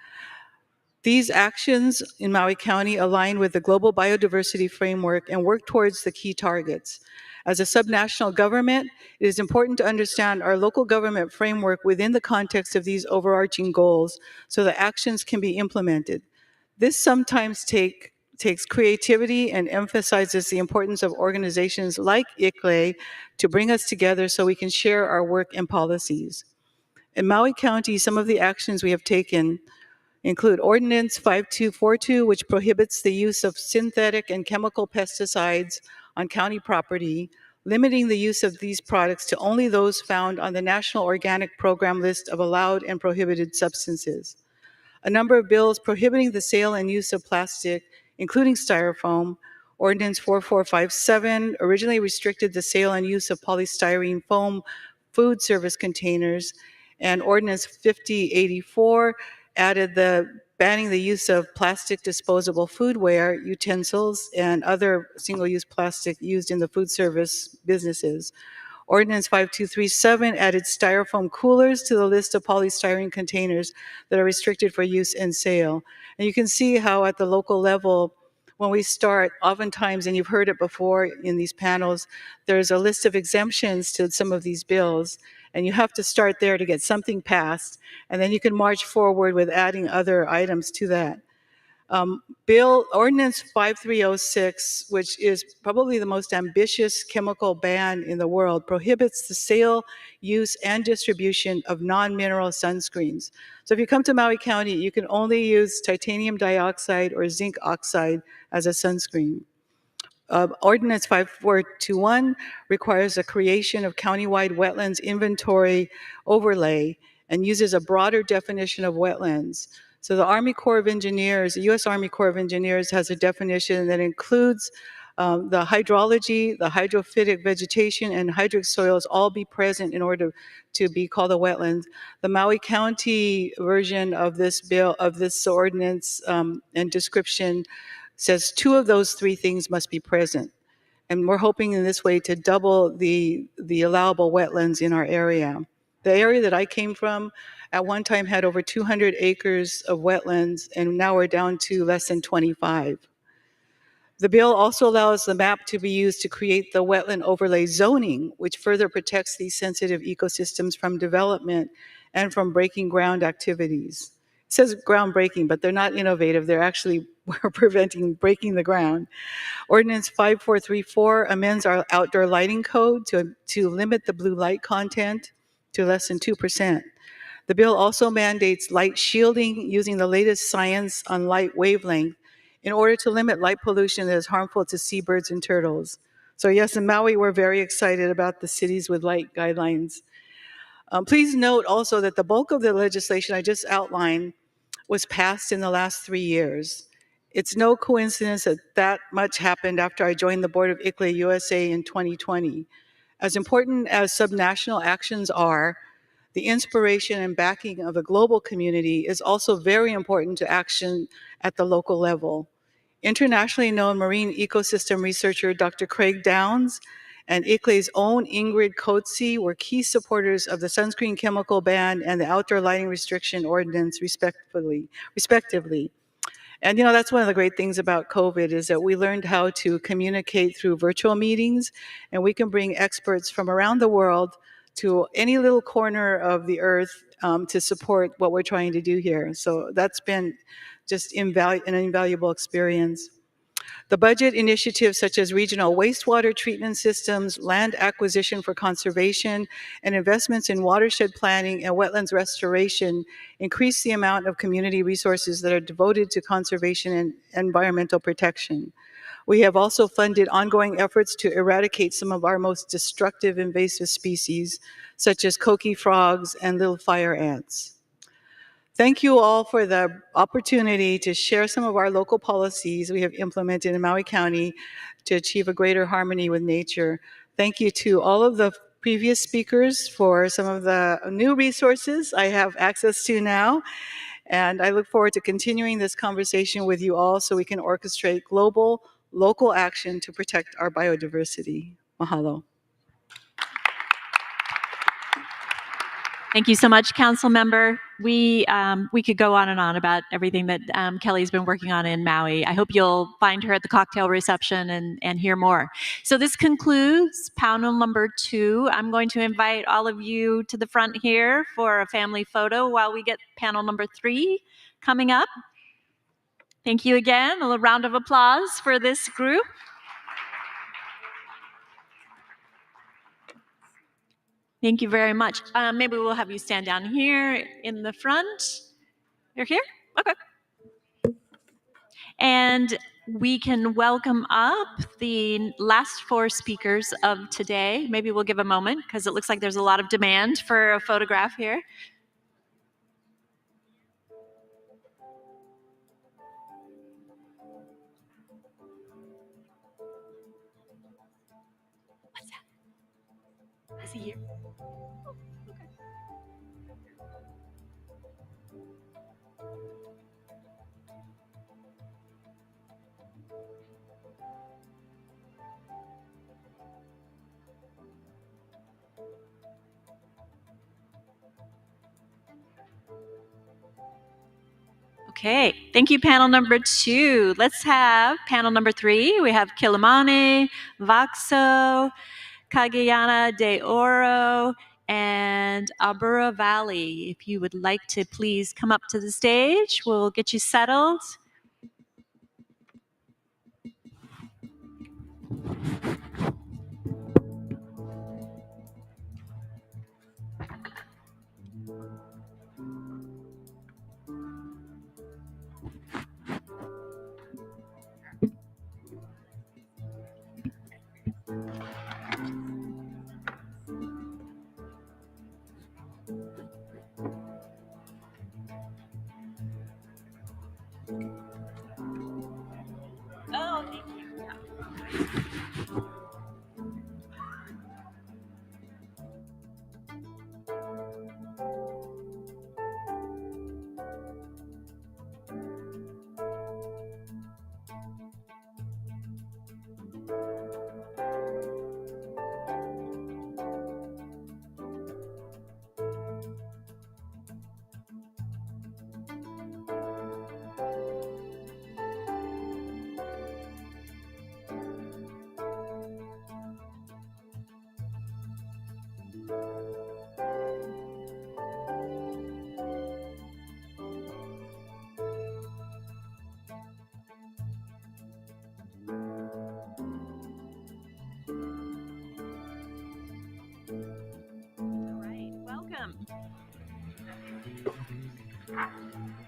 Speaker 17: These actions in Maui County align with the global biodiversity framework and work towards the key targets. As a subnational government, it is important to understand our local government framework within the context of these overarching goals so that actions can be implemented. This sometimes takes takes creativity and emphasizes the importance of organizations like ICLEI to bring us together so we can share our work and policies. In Maui County, some of the actions we have taken include Ordinance 5242, which prohibits the use of synthetic and chemical pesticides on county property, limiting the use of these products to only those found on the National Organic Program list of allowed and prohibited substances. A number of bills prohibiting the sale and use of plastic, including styrofoam. Ordinance 4457 originally restricted the sale and use of polystyrene foam food service containers, and Ordinance 5084 added the banning the use of plastic disposable foodware, utensils, and other single-use plastic used in the food service businesses. Ordinance 5237 added styrofoam coolers to the list of polystyrene containers that are restricted for use and sale. And you can see how at the local level, when we start, oftentimes, and you've heard it before in these panels, there's a list of exemptions to some of these bills, and you have to start there to get something passed, and then you can march forward with adding other items to that. Ordinance 5306, which is probably the most ambitious chemical ban in the world, prohibits the sale, use, and distribution of non-mineral sunscreens. So if you come to Maui County, you can only use titanium dioxide or zinc oxide as a sunscreen. Ordinance 5421 requires the creation of countywide wetlands inventory overlay and uses a broader definition of wetlands. So the Army Corps of Engineers, the U.S. Army Corps of Engineers has a definition that includes the hydrology, the hydrophytic vegetation, and hydric soils all be present in order to be called a wetland. The Maui County version of this bill, of this ordinance and description says 2 of those 3 things must be present. And we're hoping in this way to double the allowable wetlands in our area. The area that I came from at one time had over 200 acres of wetlands, and now we're down to less than 25. The bill also allows the map to be used to create the wetland overlay zoning, which further protects these sensitive ecosystems from development and from breaking ground activities. It says groundbreaking, but they're not innovative. They're actually preventing breaking the ground. Ordinance 5434 amends our outdoor lighting code to limit the blue light content to less than 2%. The bill also mandates light shielding using the latest science on light wavelength in order to limit light pollution that is harmful to seabirds and turtles. So yes, in Maui, we're very excited about the cities with light guidelines. Please note also that the bulk of the legislation I just outlined was passed in the last 3 years. It's no coincidence that much happened after I joined the board of ICLEI USA in 2020. As important as subnational actions are, the inspiration and backing of a global community is also very important to action at the local level. Internationally known marine ecosystem researcher Dr. Craig Downs and ICLEI's own Ingrid Coetzee were key supporters of the sunscreen chemical ban and the outdoor lighting restriction ordinance, respectively. And that's one of the great things about COVID is that we learned how to communicate through virtual meetings, and we can bring experts from around the world to any little corner of the earth to support what we're trying to do here. So that's been just an invaluable experience. The budget initiatives such as regional wastewater treatment systems, land acquisition for conservation, and investments in watershed planning and wetlands restoration increase the amount of community resources that are devoted to conservation and environmental protection. We have also funded ongoing efforts to eradicate some of our most destructive invasive species, such as coqui frogs and little fire ants. Thank you all for the opportunity to share some of our local policies we have implemented in Maui County to achieve a greater harmony with nature. Thank you to all of the previous speakers for some of the new resources I have access to now. And I look forward to continuing this conversation with you all so we can orchestrate global, local action to protect our biodiversity. Mahalo.
Speaker 2: Thank you so much, Council Member. We could go on and on about everything that Kelly's been working on in Maui. I hope you'll find her at the cocktail reception and hear more. So this concludes panel number 2. I'm going to invite all of you to the front here for a family photo while we get panel number 3 coming up. Thank you again. A little round of applause for this group. Thank you very much. Maybe we'll have you stand down here in the front. You're here? Okay. And we can welcome up the last 4 speakers of today. Maybe we'll give a moment because it looks like there's a lot of demand for a photograph here. What's that? Is he here? Okay, thank you, panel number 2. Let's have panel number 3. We have Kilimane, Vaxo, Cagayana de Oro, and Abura Valley. If you would like to please come up to the stage, we'll get you settled. Oh, thank you.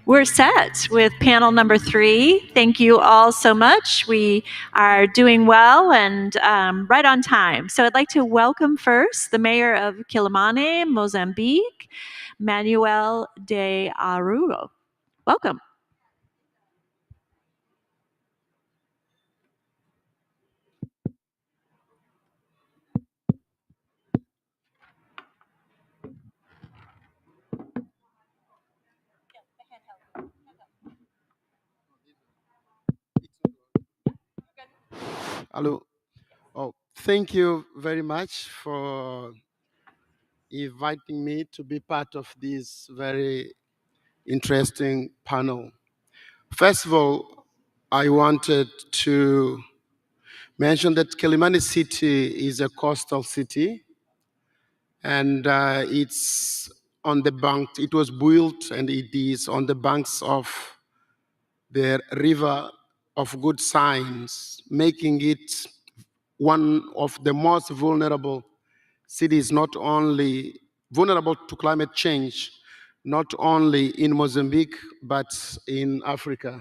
Speaker 2: We're set with panel number 3. Thank you all so much. We are doing well and right on time. So I'd like to welcome first the mayor of Kilimane, Mozambique, Manuel de Aruro. Welcome.
Speaker 12: Hello. Oh, thank you very much for inviting me to be part of this very interesting panel. First of all, I wanted to mention that Kilimani City is a coastal city, and it's on the bank. It was built, and it is on the banks of the river of good signs, making it one of the most vulnerable cities, not only vulnerable to climate change, not only in Mozambique, but in Africa,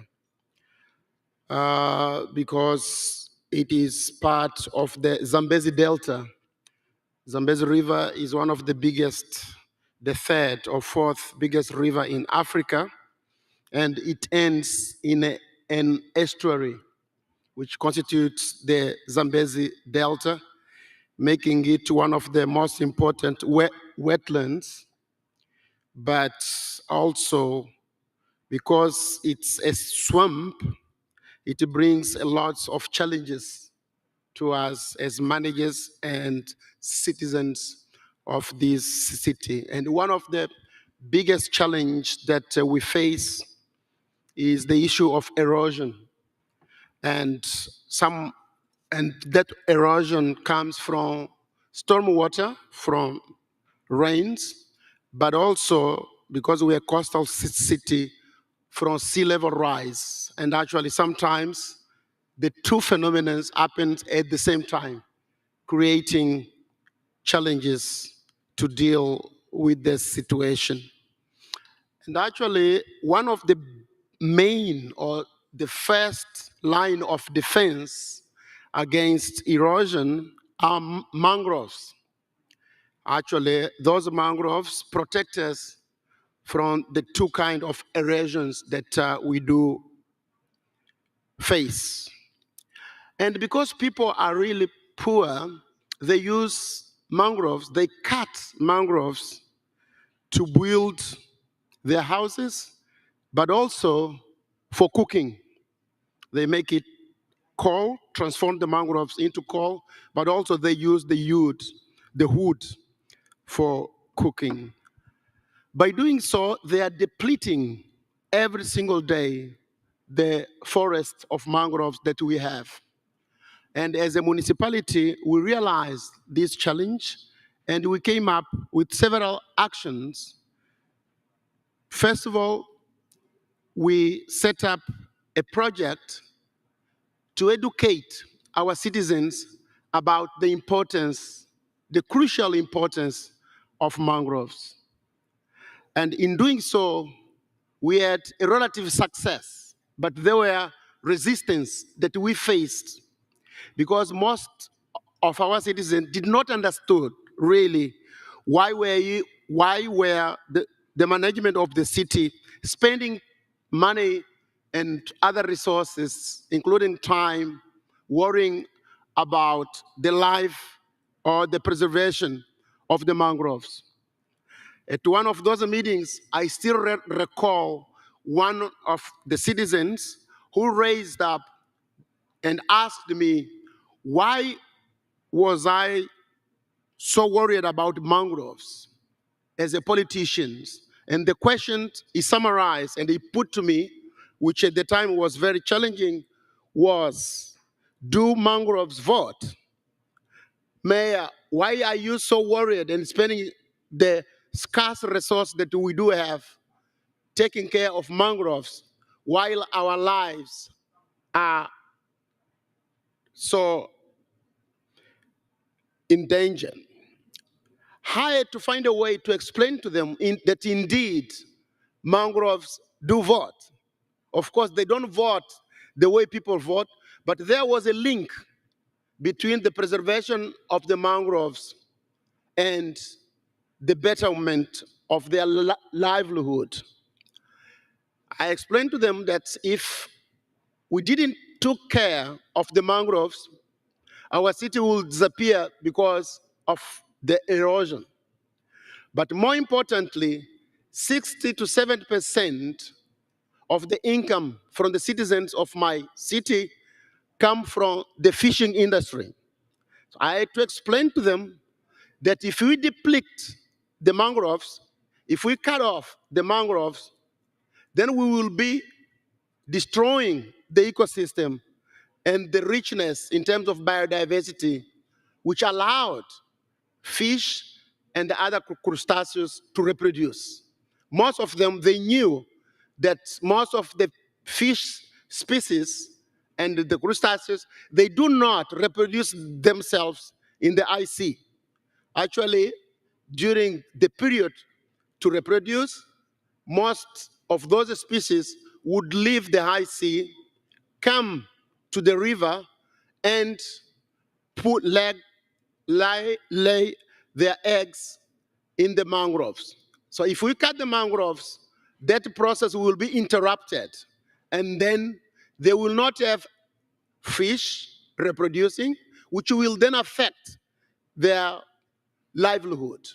Speaker 12: because it is part of the Zambezi Delta. Zambezi River is one of the biggest, the 3rd or 4th biggest river in Africa, and it ends in an estuary, which constitutes the Zambezi Delta, making it one of the most important wetlands, but also because it's a swamp, it brings a lot of challenges to us as managers and citizens of this city. And one of the biggest challenge that we face is the issue of erosion. And that erosion comes from stormwater, from rains, but also because we're a coastal city, from sea level rise. And actually, sometimes the two phenomena happen at the same time, creating challenges to deal with this situation. And actually, one of the main or the first line of defense against erosion are mangroves. Actually, those mangroves protect us from the two kinds of erosions that we do face. And because people are really poor, they use mangroves, they cut mangroves to build their houses, but also for cooking. They make it coal, transform the mangroves into coal, but also they use the wood for cooking. By doing so, they are depleting every single day the forest of mangroves that we have. And as a municipality, we realized this challenge and we came up with several actions. First of all, we set up a project to educate our citizens about the importance, the crucial importance of mangroves. And in doing so, we had a relative success, but there were resistance that we faced because most of our citizens did not understood really why were the management of the city spending money and other resources, including time, worrying about the life or the preservation of the mangroves. At one of those meetings, I still recall one of the citizens who raised up and asked me, why was I so worried about mangroves as a politician? And the question he summarized and he put to me, which at the time was very challenging, was, do mangroves vote? Mayor, why are you so worried and spending the scarce resource that we do have taking care of mangroves while our lives are so in danger? I had to find a way to explain to them that indeed mangroves do vote. Of course, they don't vote the way people vote, but there was a link between the preservation of the mangroves and the betterment of their livelihood. I explained to them that if we didn't take care of the mangroves, our city will disappear because of the erosion. But more importantly, 60 to 70% of the income from the citizens of my city come from the fishing industry. So I had to explain to them that if we deplete the mangroves, if we cut off the mangroves, then we will be destroying the ecosystem and the richness in terms of biodiversity, which allowed fish and the other crustaceans to reproduce. Most of them, they knew that most of the fish species and the crustaceans, they do not reproduce themselves in the high sea. Actually, during the period to reproduce, most of those species would leave the high sea, come to the river, and lay their eggs in the mangroves. So if we cut the mangroves, that process will be interrupted. And then they will not have fish reproducing, which will then affect their livelihood.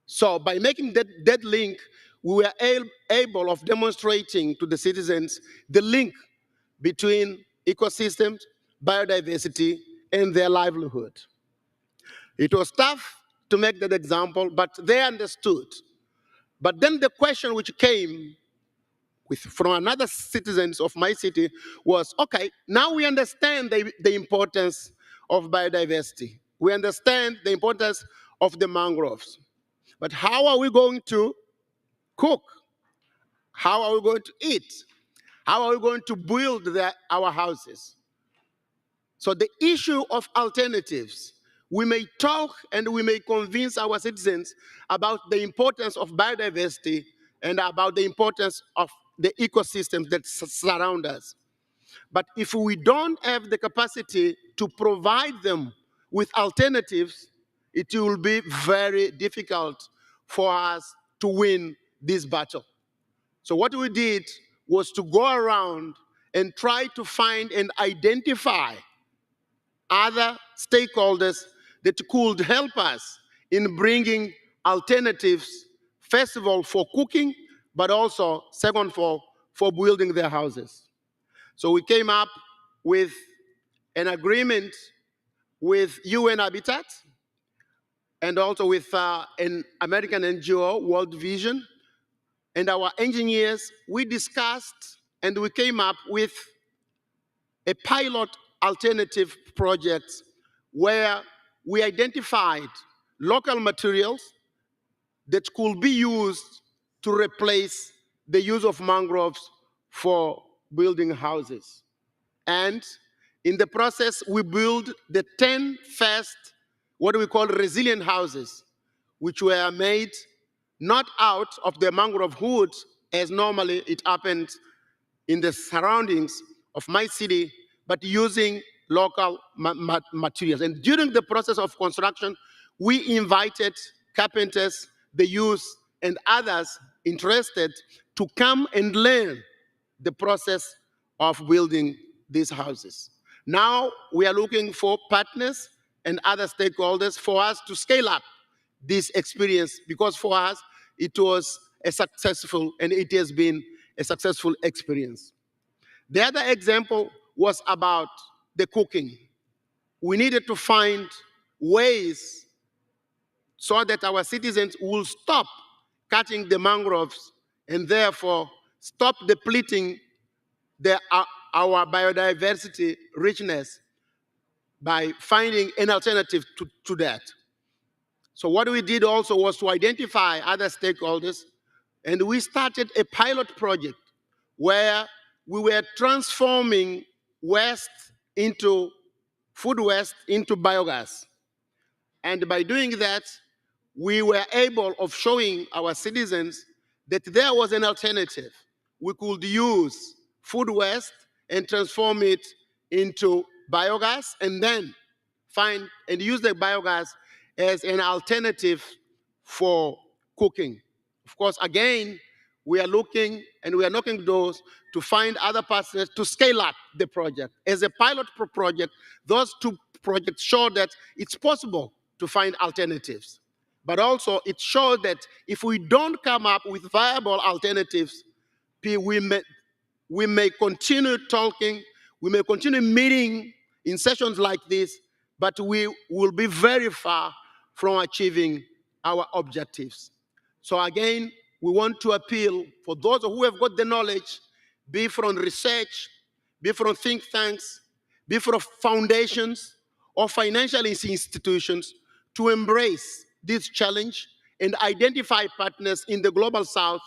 Speaker 12: So by making that link, we were able of demonstrating to the citizens the link between ecosystems, biodiversity, and their livelihood. It was tough to make that example, but they understood. But then the question which came from another citizens of my city was, okay, now we understand the importance of biodiversity. We understand the importance of the mangroves. But how are we going to cook? How are we going to eat? How are we going to build our houses? So the issue of alternatives, we may talk and we may convince our citizens about the importance of biodiversity and about the importance of the ecosystems that surround us. But if we don't have the capacity to provide them with alternatives, it will be very difficult for us to win this battle. So what we did was to go around and try to find and identify other stakeholders that could help us in bringing alternatives, first of all, for cooking, but also, second of all, for building their houses. So we came up with an agreement with UN Habitat and also with an American NGO, World Vision, and our engineers. We discussed and we came up with a pilot alternative project where we identified local materials that could be used to replace the use of mangroves for building houses. And in the process, we built the 10 first, what we call resilient houses, which were made not out of the mangrove wood, as normally it happens in the surroundings of my city, but using local materials. And during the process of construction, we invited carpenters, the youth, and others interested to come and learn the process of building these houses. Now we are looking for partners and other stakeholders for us to scale up this experience, because for us it was a successful, and it has been a successful experience. The other example was about the cooking. We needed to find ways so that our citizens will stop cutting the mangroves and therefore stop depleting our biodiversity richness by finding an alternative to that. So what we did also was to identify other stakeholders, and we started a pilot project where we were transforming waste into food waste into biogas. And by doing that, we were able of showing our citizens that there was an alternative. We could use food waste and transform it into biogas, and then find and use the biogas as an alternative for cooking. Of course, again, we are looking and we are knocking doors to find other partners to scale up the project. As a pilot project, those two projects show that it's possible to find alternatives. But also, it shows that if we don't come up with viable alternatives, we may continue talking, we may continue meeting in sessions like this, but we will be very far from achieving our objectives. So again, we want to appeal for those who have got the knowledge, be from research, be from think tanks, be from foundations or financial institutions, to embrace this challenge and identify partners in the global south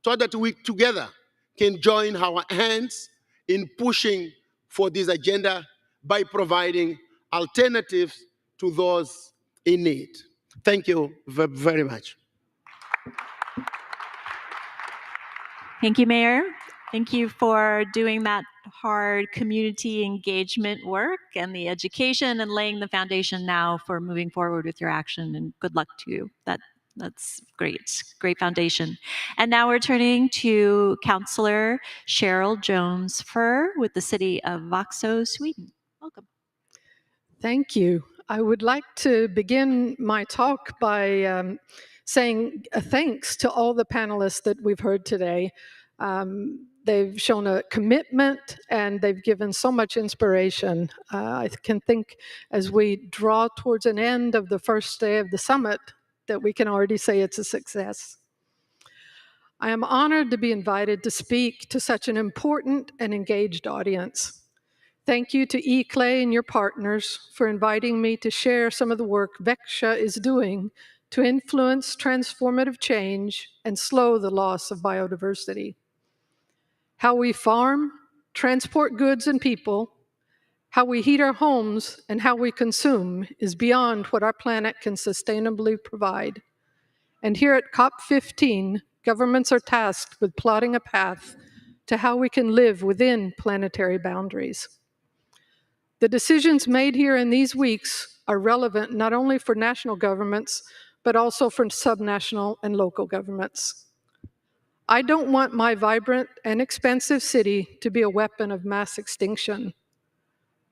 Speaker 12: so that we together can join our hands in pushing for this agenda by providing alternatives to those in need. Thank you very much.
Speaker 2: Thank you, Mayor. Thank you for doing that hard community engagement work and the education and laying the foundation now for moving forward with your action, and good luck to you. That's great foundation. And now we're turning to Councillor Cheryl Jones-Furr with the City of Vaxo, Sweden. Welcome.
Speaker 3: Thank you. I would like to begin my talk by saying thanks to all the panelists that we've heard today. They've shown a commitment and they've given so much inspiration. I can think as we draw towards an end of the first day of the summit that we can already say it's a success. I am honored to be invited to speak to such an important and engaged audience. Thank you to eClay and your partners for inviting me to share some of the work VEXA is doing to influence transformative change and slow the loss of biodiversity. how we farm, transport goods and people, how we heat our homes, and how we consume is beyond what our planet can sustainably provide. And here at COP15, governments are tasked with plotting a path to how we can live within planetary boundaries. The decisions made here in these weeks are relevant not only for national governments, but also for subnational and local governments. I don't want my vibrant and expansive city to be a weapon of mass extinction.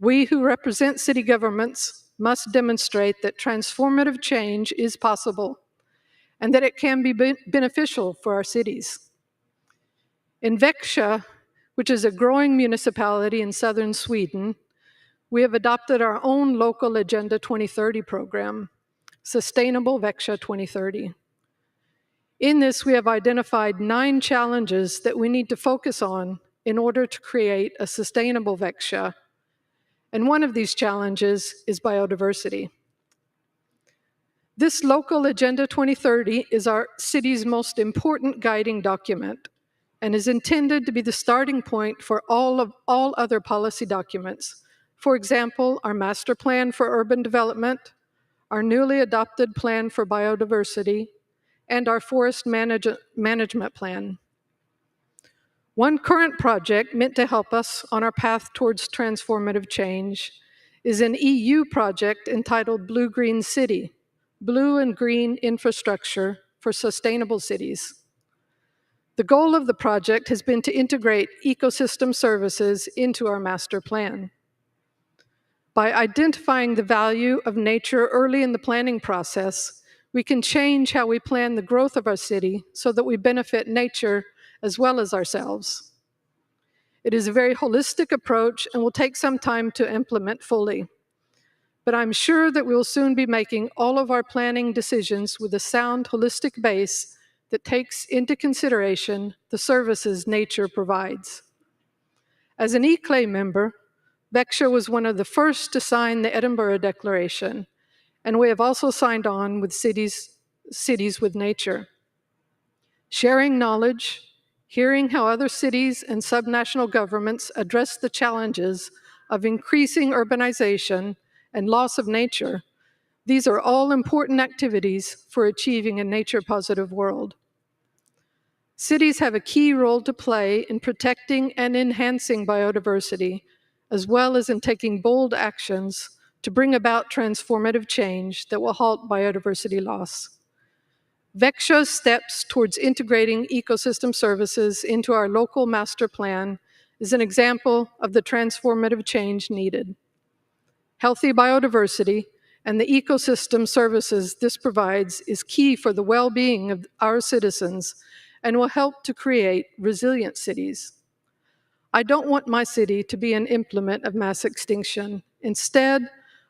Speaker 3: We who represent city governments must demonstrate that transformative change is possible and that it can be beneficial for our cities. In Växjö, which is a growing municipality in southern Sweden, we have adopted our own local Agenda 2030 program, Sustainable Växjö 2030. In this, we have identified 9 challenges that we need to focus on in order to create a sustainable Växjö. And one of these challenges is biodiversity. This local Agenda 2030 is our city's most important guiding document and is intended to be the starting point for all other policy documents. For example, our master plan for urban development, our newly adopted plan for biodiversity, and our forest management plan. One current project meant to help us on our path towards transformative change is an EU project entitled Blue-Green City, Blue and Green Infrastructure for Sustainable Cities. The goal of the project has been to integrate ecosystem services into our master plan. By identifying the value of nature early in the planning process, we can change how we plan the growth of our city so that we benefit nature as well as ourselves. It is a very holistic approach and will take some time to implement fully. But I'm sure that we will soon be making all of our planning decisions with a sound, holistic base that takes into consideration the services nature provides. As an ECLAY member, Växjö was one of the first to sign the Edinburgh Declaration, and we have also signed on with cities with nature. Sharing knowledge, hearing how other cities and subnational governments address the challenges of increasing urbanization and loss of nature, these are all important activities for achieving a nature-positive world. Cities have a key role to play in protecting and enhancing biodiversity, as well as in taking bold actions to bring about transformative change that will halt biodiversity loss. Växjö's steps towards integrating ecosystem services into our local master plan is an example of the transformative change needed. Healthy biodiversity and the ecosystem services this provides is key for the well-being of our citizens and will help to create resilient cities. I don't want my city to be an implement of mass extinction. Instead,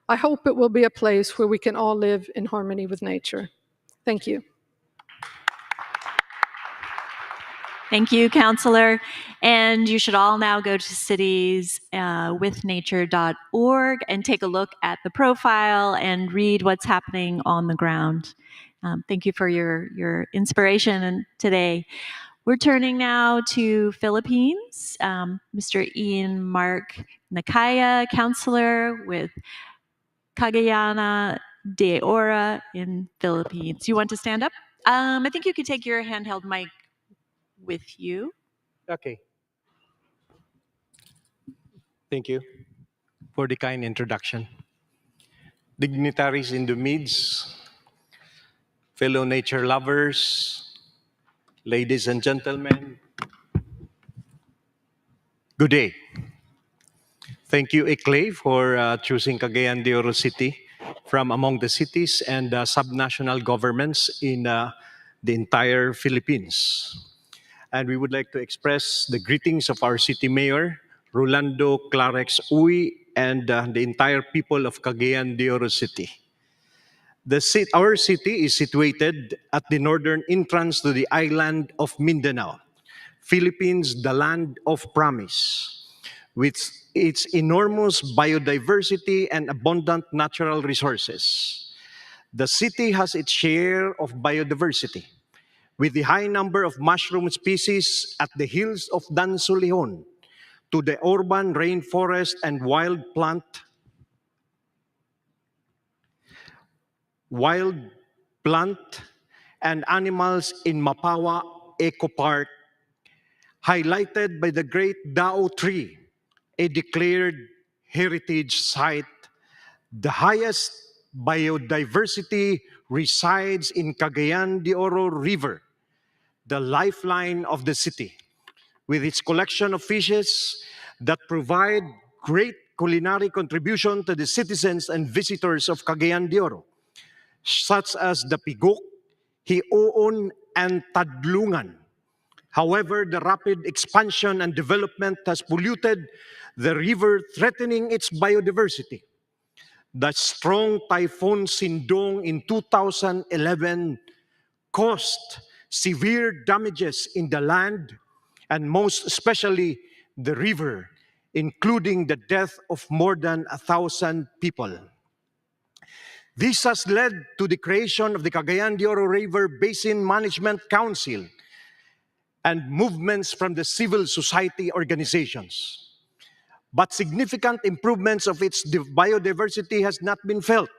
Speaker 3: I hope it will be a place where we can all live in harmony with nature. Thank you.
Speaker 2: Thank you, Counselor. And you should all now go to citieswithnature.org and take a look at the profile and read what's happening on the ground. Thank you for your inspiration today. We're turning now to Philippines. Mr. Ian Mark Nakaya, Counselor with Cagayan de Oro in Philippines. You want to stand up? I think you could take your handheld mic with you.
Speaker 18: Okay. Thank you for the kind introduction. Dignitaries in the midst, fellow nature lovers, ladies and gentlemen, good day. Thank you, ICLAY, for choosing Cagayan de Oro City from among the cities and subnational governments in the entire Philippines. And we would like to express the greetings of our city mayor, Rolando Clarex Uy, and the entire people of Cagayan de Oro City. Our city is situated at the northern entrance to the island of Mindanao, Philippines, the land of promise, with its enormous biodiversity and abundant natural resources. The city has its share of biodiversity, with the high number of mushroom species at the hills of Dansulihon, to the urban rainforest and wild plant and animals in Mapawa Eco Park, highlighted by the great Dao tree, a declared heritage site. The highest biodiversity resides in Cagayan de Oro River, the lifeline of the city, with its collection of fishes that provide great culinary contribution to the citizens and visitors of Cagayan de Oro, such as the pigok, hiuon, and tadlungan. However, the rapid expansion and development has polluted the river, threatening its biodiversity. The strong typhoon Sindong in 2011 caused severe damages in the land and most especially the river, including the death of more than 1,000 people. This has led to the creation of the Cagayan de Oro River Basin Management Council and movements from the civil society organizations. But significant improvements of its biodiversity has not been felt.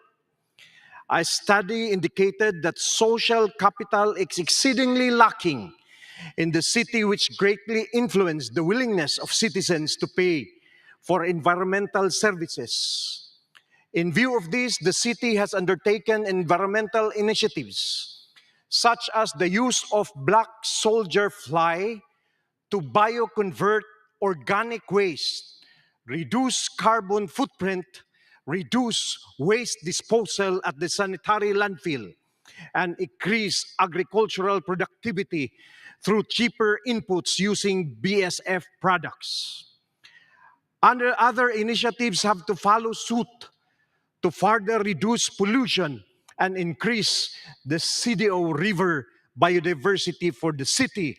Speaker 18: A study indicated that social capital is exceedingly lacking in the city, which greatly influenced the willingness of citizens to pay for environmental services. In view of this, the city has undertaken environmental initiatives, such as the use of black soldier fly to bioconvert organic waste, reduce carbon footprint, reduce waste disposal at the sanitary landfill, and increase agricultural productivity through cheaper inputs using BSF products. Other initiatives have to follow suit to further reduce pollution and increase the CDO River biodiversity for the city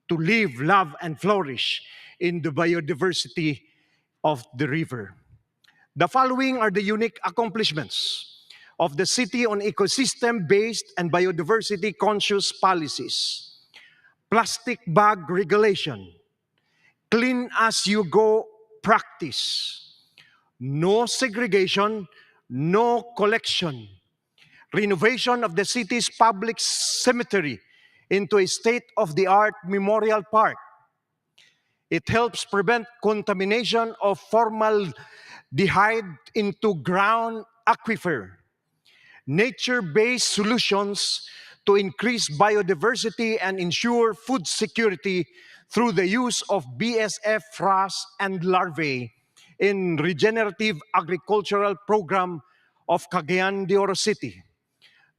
Speaker 18: to live, love, and flourish in the biodiversity of the river. The following are the unique accomplishments of the city on ecosystem-based and biodiversity-conscious policies. Plastic bag regulation, clean as you go practice, no segregation, no collection, renovation of the city's public cemetery into a state-of-the-art memorial park. It helps prevent contamination of formaldehyde into ground aquifer. Nature-based solutions to increase biodiversity and ensure food security through the use of BSF frass and larvae in regenerative agricultural program of Cagayan de Oro City.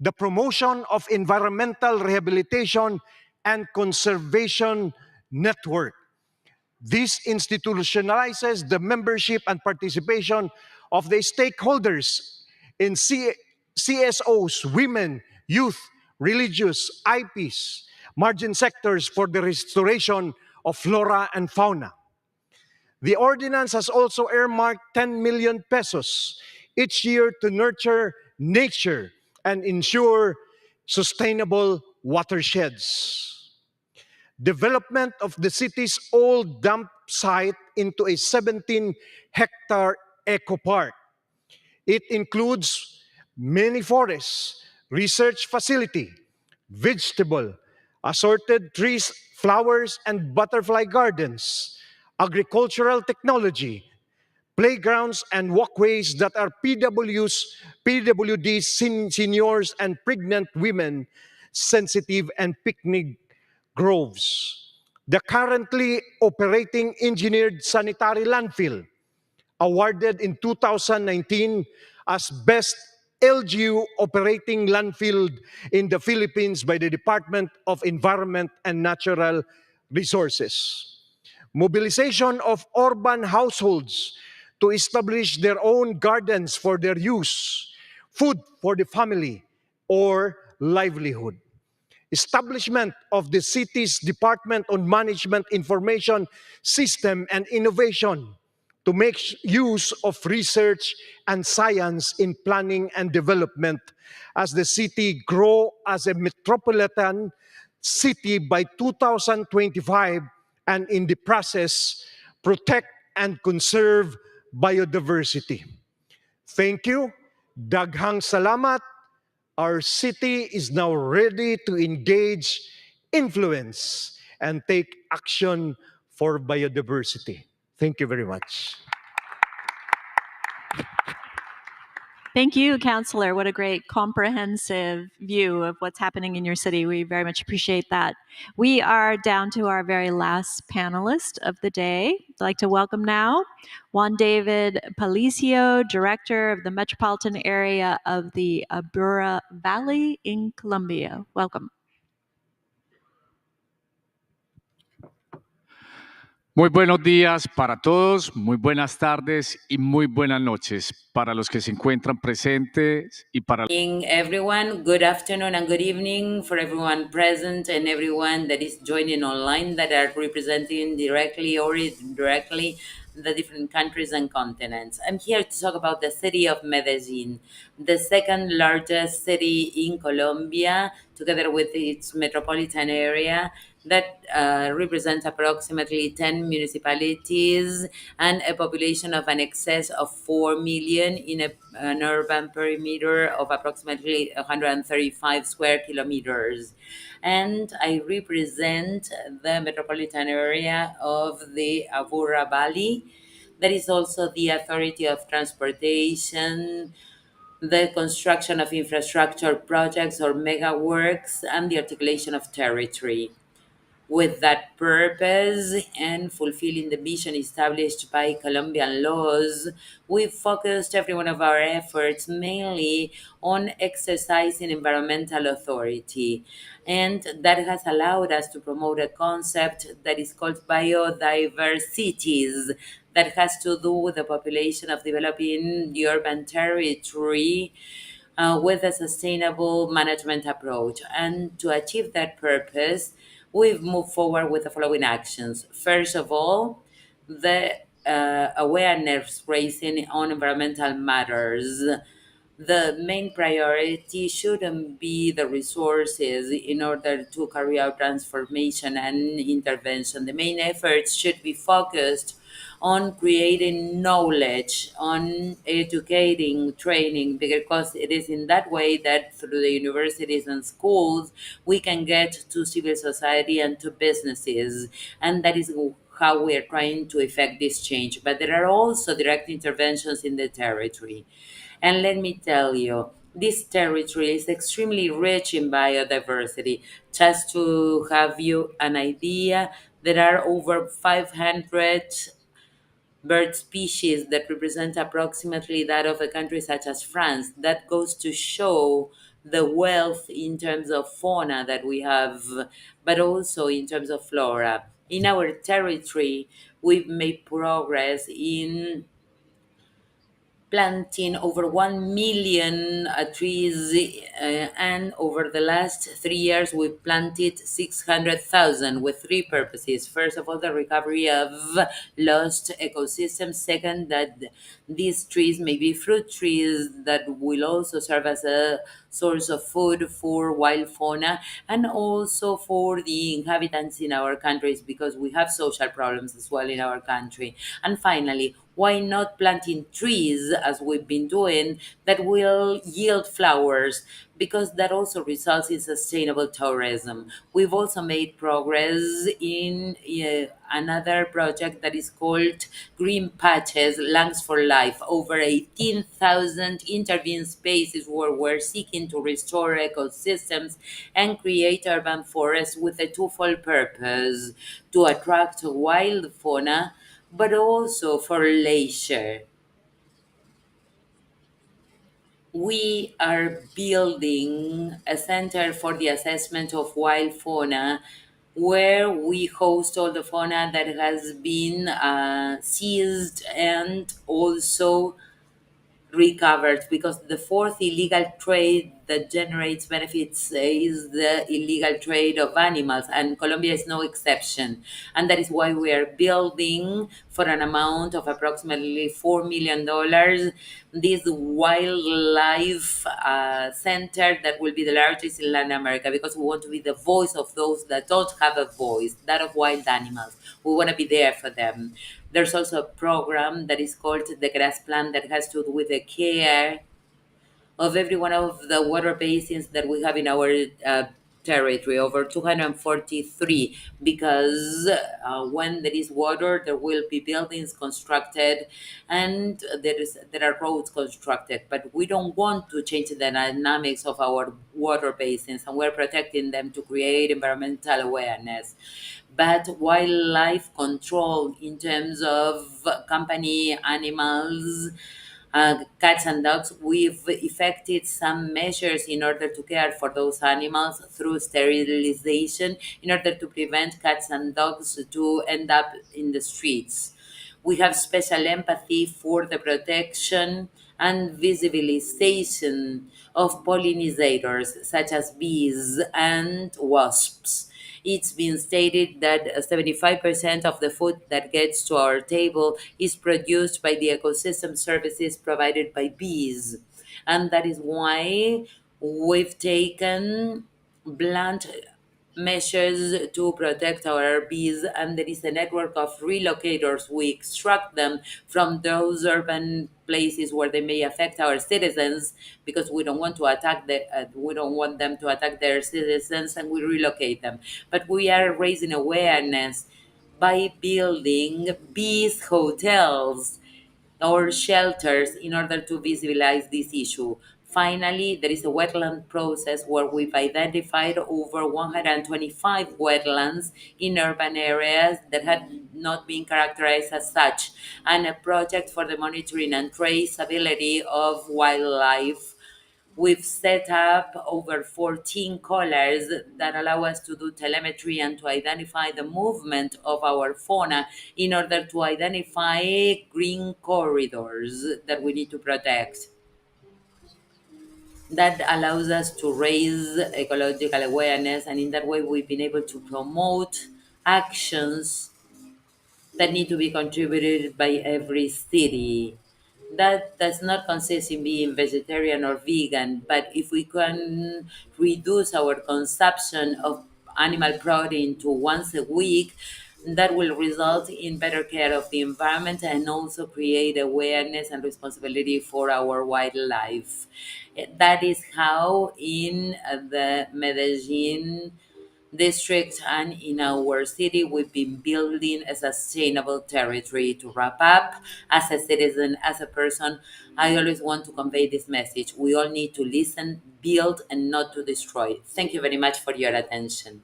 Speaker 18: The promotion of environmental rehabilitation and conservation network. This institutionalizes the membership and participation of the stakeholders in CSOs, women, youth, religious, IPs, margin sectors for the restoration of flora and fauna. The ordinance has also earmarked 10 million pesos each year to nurture nature and ensure sustainable watersheds. Development of the city's old dump site into a 17-hectare eco park. It includes many forests, research facility, vegetable, assorted trees, flowers, and butterfly gardens, agricultural technology, playgrounds and walkways that are PWD's seniors and pregnant women sensitive, and picnic groves. The currently operating engineered sanitary landfill, awarded in 2019 as Best LGU Operating Landfill in the Philippines by the Department of Environment and Natural Resources. Mobilization of urban households to establish their own gardens for their use, food for the family, or livelihood. Establishment of the city's Department on Management Information System and Innovation to make use of research and science in planning and development as the city grows as a metropolitan city by 2025, and in the process, protect and conserve biodiversity. Thank you. Daghang salamat. Our city is now ready to engage, influence, and take action for biodiversity. Thank you very much.
Speaker 2: Thank you, Counselor. What a great comprehensive view of what's happening in your city. We very much appreciate that. We are down to our very last panelist of the day. I'd like to welcome now Juan David Palicio, Director of the Metropolitan Area of the Abura Valley in Colombia. Welcome.
Speaker 19: Muy buenos días para todos, muy buenas tardes y muy buenas noches para los que se encuentran presentes y para
Speaker 16: Everyone, good afternoon and good evening for everyone present and everyone that is joining online that are representing directly or indirectly the different countries and continents. I'm here to talk about the city of Medellin, the second largest city in Colombia, together with its metropolitan area that represents approximately 10 municipalities and a population of an excess of 4 million in an urban perimeter of approximately 135 square kilometers. And I represent the metropolitan area of the Abura Valley. That is also the authority of transportation, the construction of infrastructure projects or mega works, and the articulation of territory. With that purpose and fulfilling the mission established by Colombian laws, we focused every one of our efforts mainly on exercising environmental authority. And that has allowed us to promote a concept that is called biodiversities, that has to do with the population of developing the urban territory with a sustainable management approach. And to achieve that purpose, we've moved forward with the following actions. First of all, the awareness raising on environmental matters. The main priority shouldn't be the resources in order to carry out transformation and intervention. The main efforts should be focused on creating knowledge, on educating, training, because it is in that way that through the universities and schools, we can get to civil society and to businesses. And that is how we are trying to effect this change. But there are also direct interventions in the territory. And let me tell you, this territory is extremely rich in biodiversity. Just to have you an idea, there are over 500 bird species that represent approximately that of a country such as France. That goes to show the wealth in terms of fauna that we have, but also in terms of flora. In our territory, we've made progress in planting over 1 million trees, and over the last 3 years we've planted 600,000 with three purposes. First of all, the recovery of lost ecosystems. Second, that these trees may be fruit trees that will also serve as a source of food for wild fauna and also for the inhabitants in our countries, because we have social problems as well in our country. And finally, why not planting trees, as we've been doing, that will yield flowers? Because that also results in sustainable tourism. We've also made progress in another project that is called Green Patches, Lungs for Life. Over 18,000 intervened spaces where we're seeking to restore ecosystems and create urban forests with a twofold purpose: to attract wild fauna, but also for leisure. We are building a center for the assessment of wild fauna where we host all the fauna that has been seized and also recovered, because the fourth illegal trade that generates benefits is the illegal trade of animals, and Colombia is no exception. And that is why we are building, for an amount of approximately $4 million, this wildlife center that will be the largest in Latin America, because we want to be the voice of those that don't have a voice, that of wild animals. We want to be there for them. There's also a program that is called the Grass Plan that has to do with the care of every one of the water basins that we have in our territory, over 243, because when there is water, there will be buildings constructed and there are roads constructed. But we don't want to change the dynamics of our water basins, and we're protecting them to create environmental awareness. But wildlife control in terms of company animals, cats and dogs, we've effected some measures in order to care for those animals through sterilization, in order to prevent cats and dogs to end up in the streets. We have special empathy for the protection and visibilization of pollinators such as bees and wasps. It's been stated that 75% of the food that gets to our table is produced by the ecosystem services provided by bees. And that is why we've taken blunt measures to protect our bees, and there is a network of relocators. We extract them from those urban places where they may affect our citizens, because we don't want to attack we don't want them to attack their citizens, and we relocate them. But we are raising awareness by building bees hotels or shelters in order to visualize this issue. Finally, there is a wetland process where we've identified over 125 wetlands in urban areas that had not been characterized as such, and a project for the monitoring and traceability of wildlife. We've set up over 14 collars that allow us to do telemetry and to identify the movement of our fauna in order to identify green corridors that we need to protect. That allows us to raise ecological awareness, and in that way, we've been able to promote actions that need to be contributed by every city. That does not consist in being vegetarian or vegan, but if we can reduce our consumption of animal protein to once a week, that will result in better care of the environment and also create awareness and responsibility for our wildlife. That is how in the Medellin district and in our city we've been building a sustainable territory. To wrap up, as a citizen, as a person, I always want to convey this message: we all need to listen, build, and not to destroy. Thank you very much for your attention.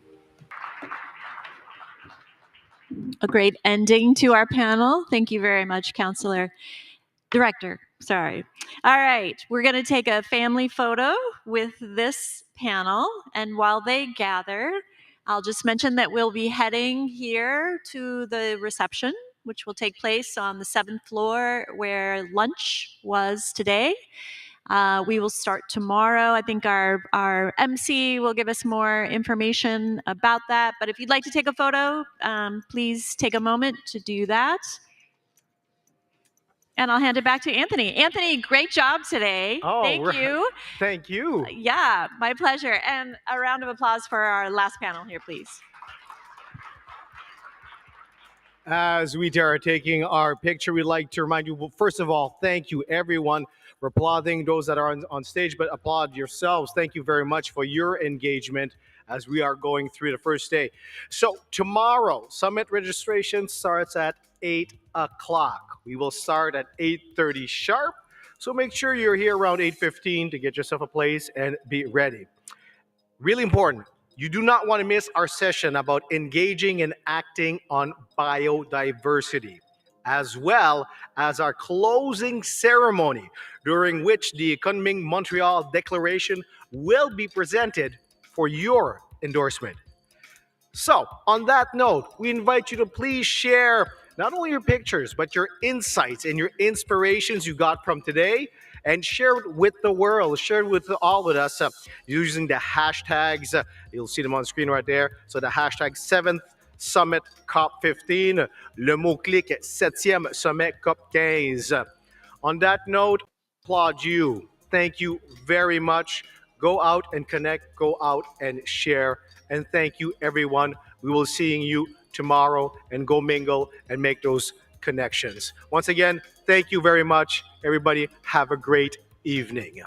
Speaker 2: A great ending to our panel. Thank you very much, Counselor. Director, sorry. All right, we're going to take a family photo with this panel, and while they gather, I'll just mention that we'll be heading here to the reception, which will take place on the 7th floor where lunch was today. We will start tomorrow. I think our MC will give us more information about that. But if you'd like to take a photo, please take a moment to do that. And I'll hand it back to Anthony. Anthony, great job today. Thank you.
Speaker 1: Thank you.
Speaker 2: Yeah, my pleasure. And a round of applause for our last panel here, please.
Speaker 1: As we are taking our picture, we'd like to remind you, well, first of all, thank you everyone for applauding those that are on stage, but applaud yourselves. Thank you very much for your engagement as we are going through the first day. So tomorrow, summit registration starts at 8 o'clock. We will start at 8:30 sharp. So make sure you're here around 8:15 to get yourself a place and be ready. Really important. You do not want to miss our session about engaging and acting on biodiversity, as well as our closing ceremony, during which the Kunming Montreal Declaration will be presented for your endorsement. So, on that note, we invite you to please share not only your pictures, but your insights and your inspirations you got from today, and share it with the world, share it with all of us using the hashtags. You'll see them on the screen right there. So the hashtag 7th Summit COP15, le mot-clic 7e Sommet COP15. On that note, applaud you. Thank you very much. Go out and connect, go out and share. And thank you, everyone. We will seeing you tomorrow, and go mingle and make those connections. Once again, thank you very much. Everybody, have a great evening.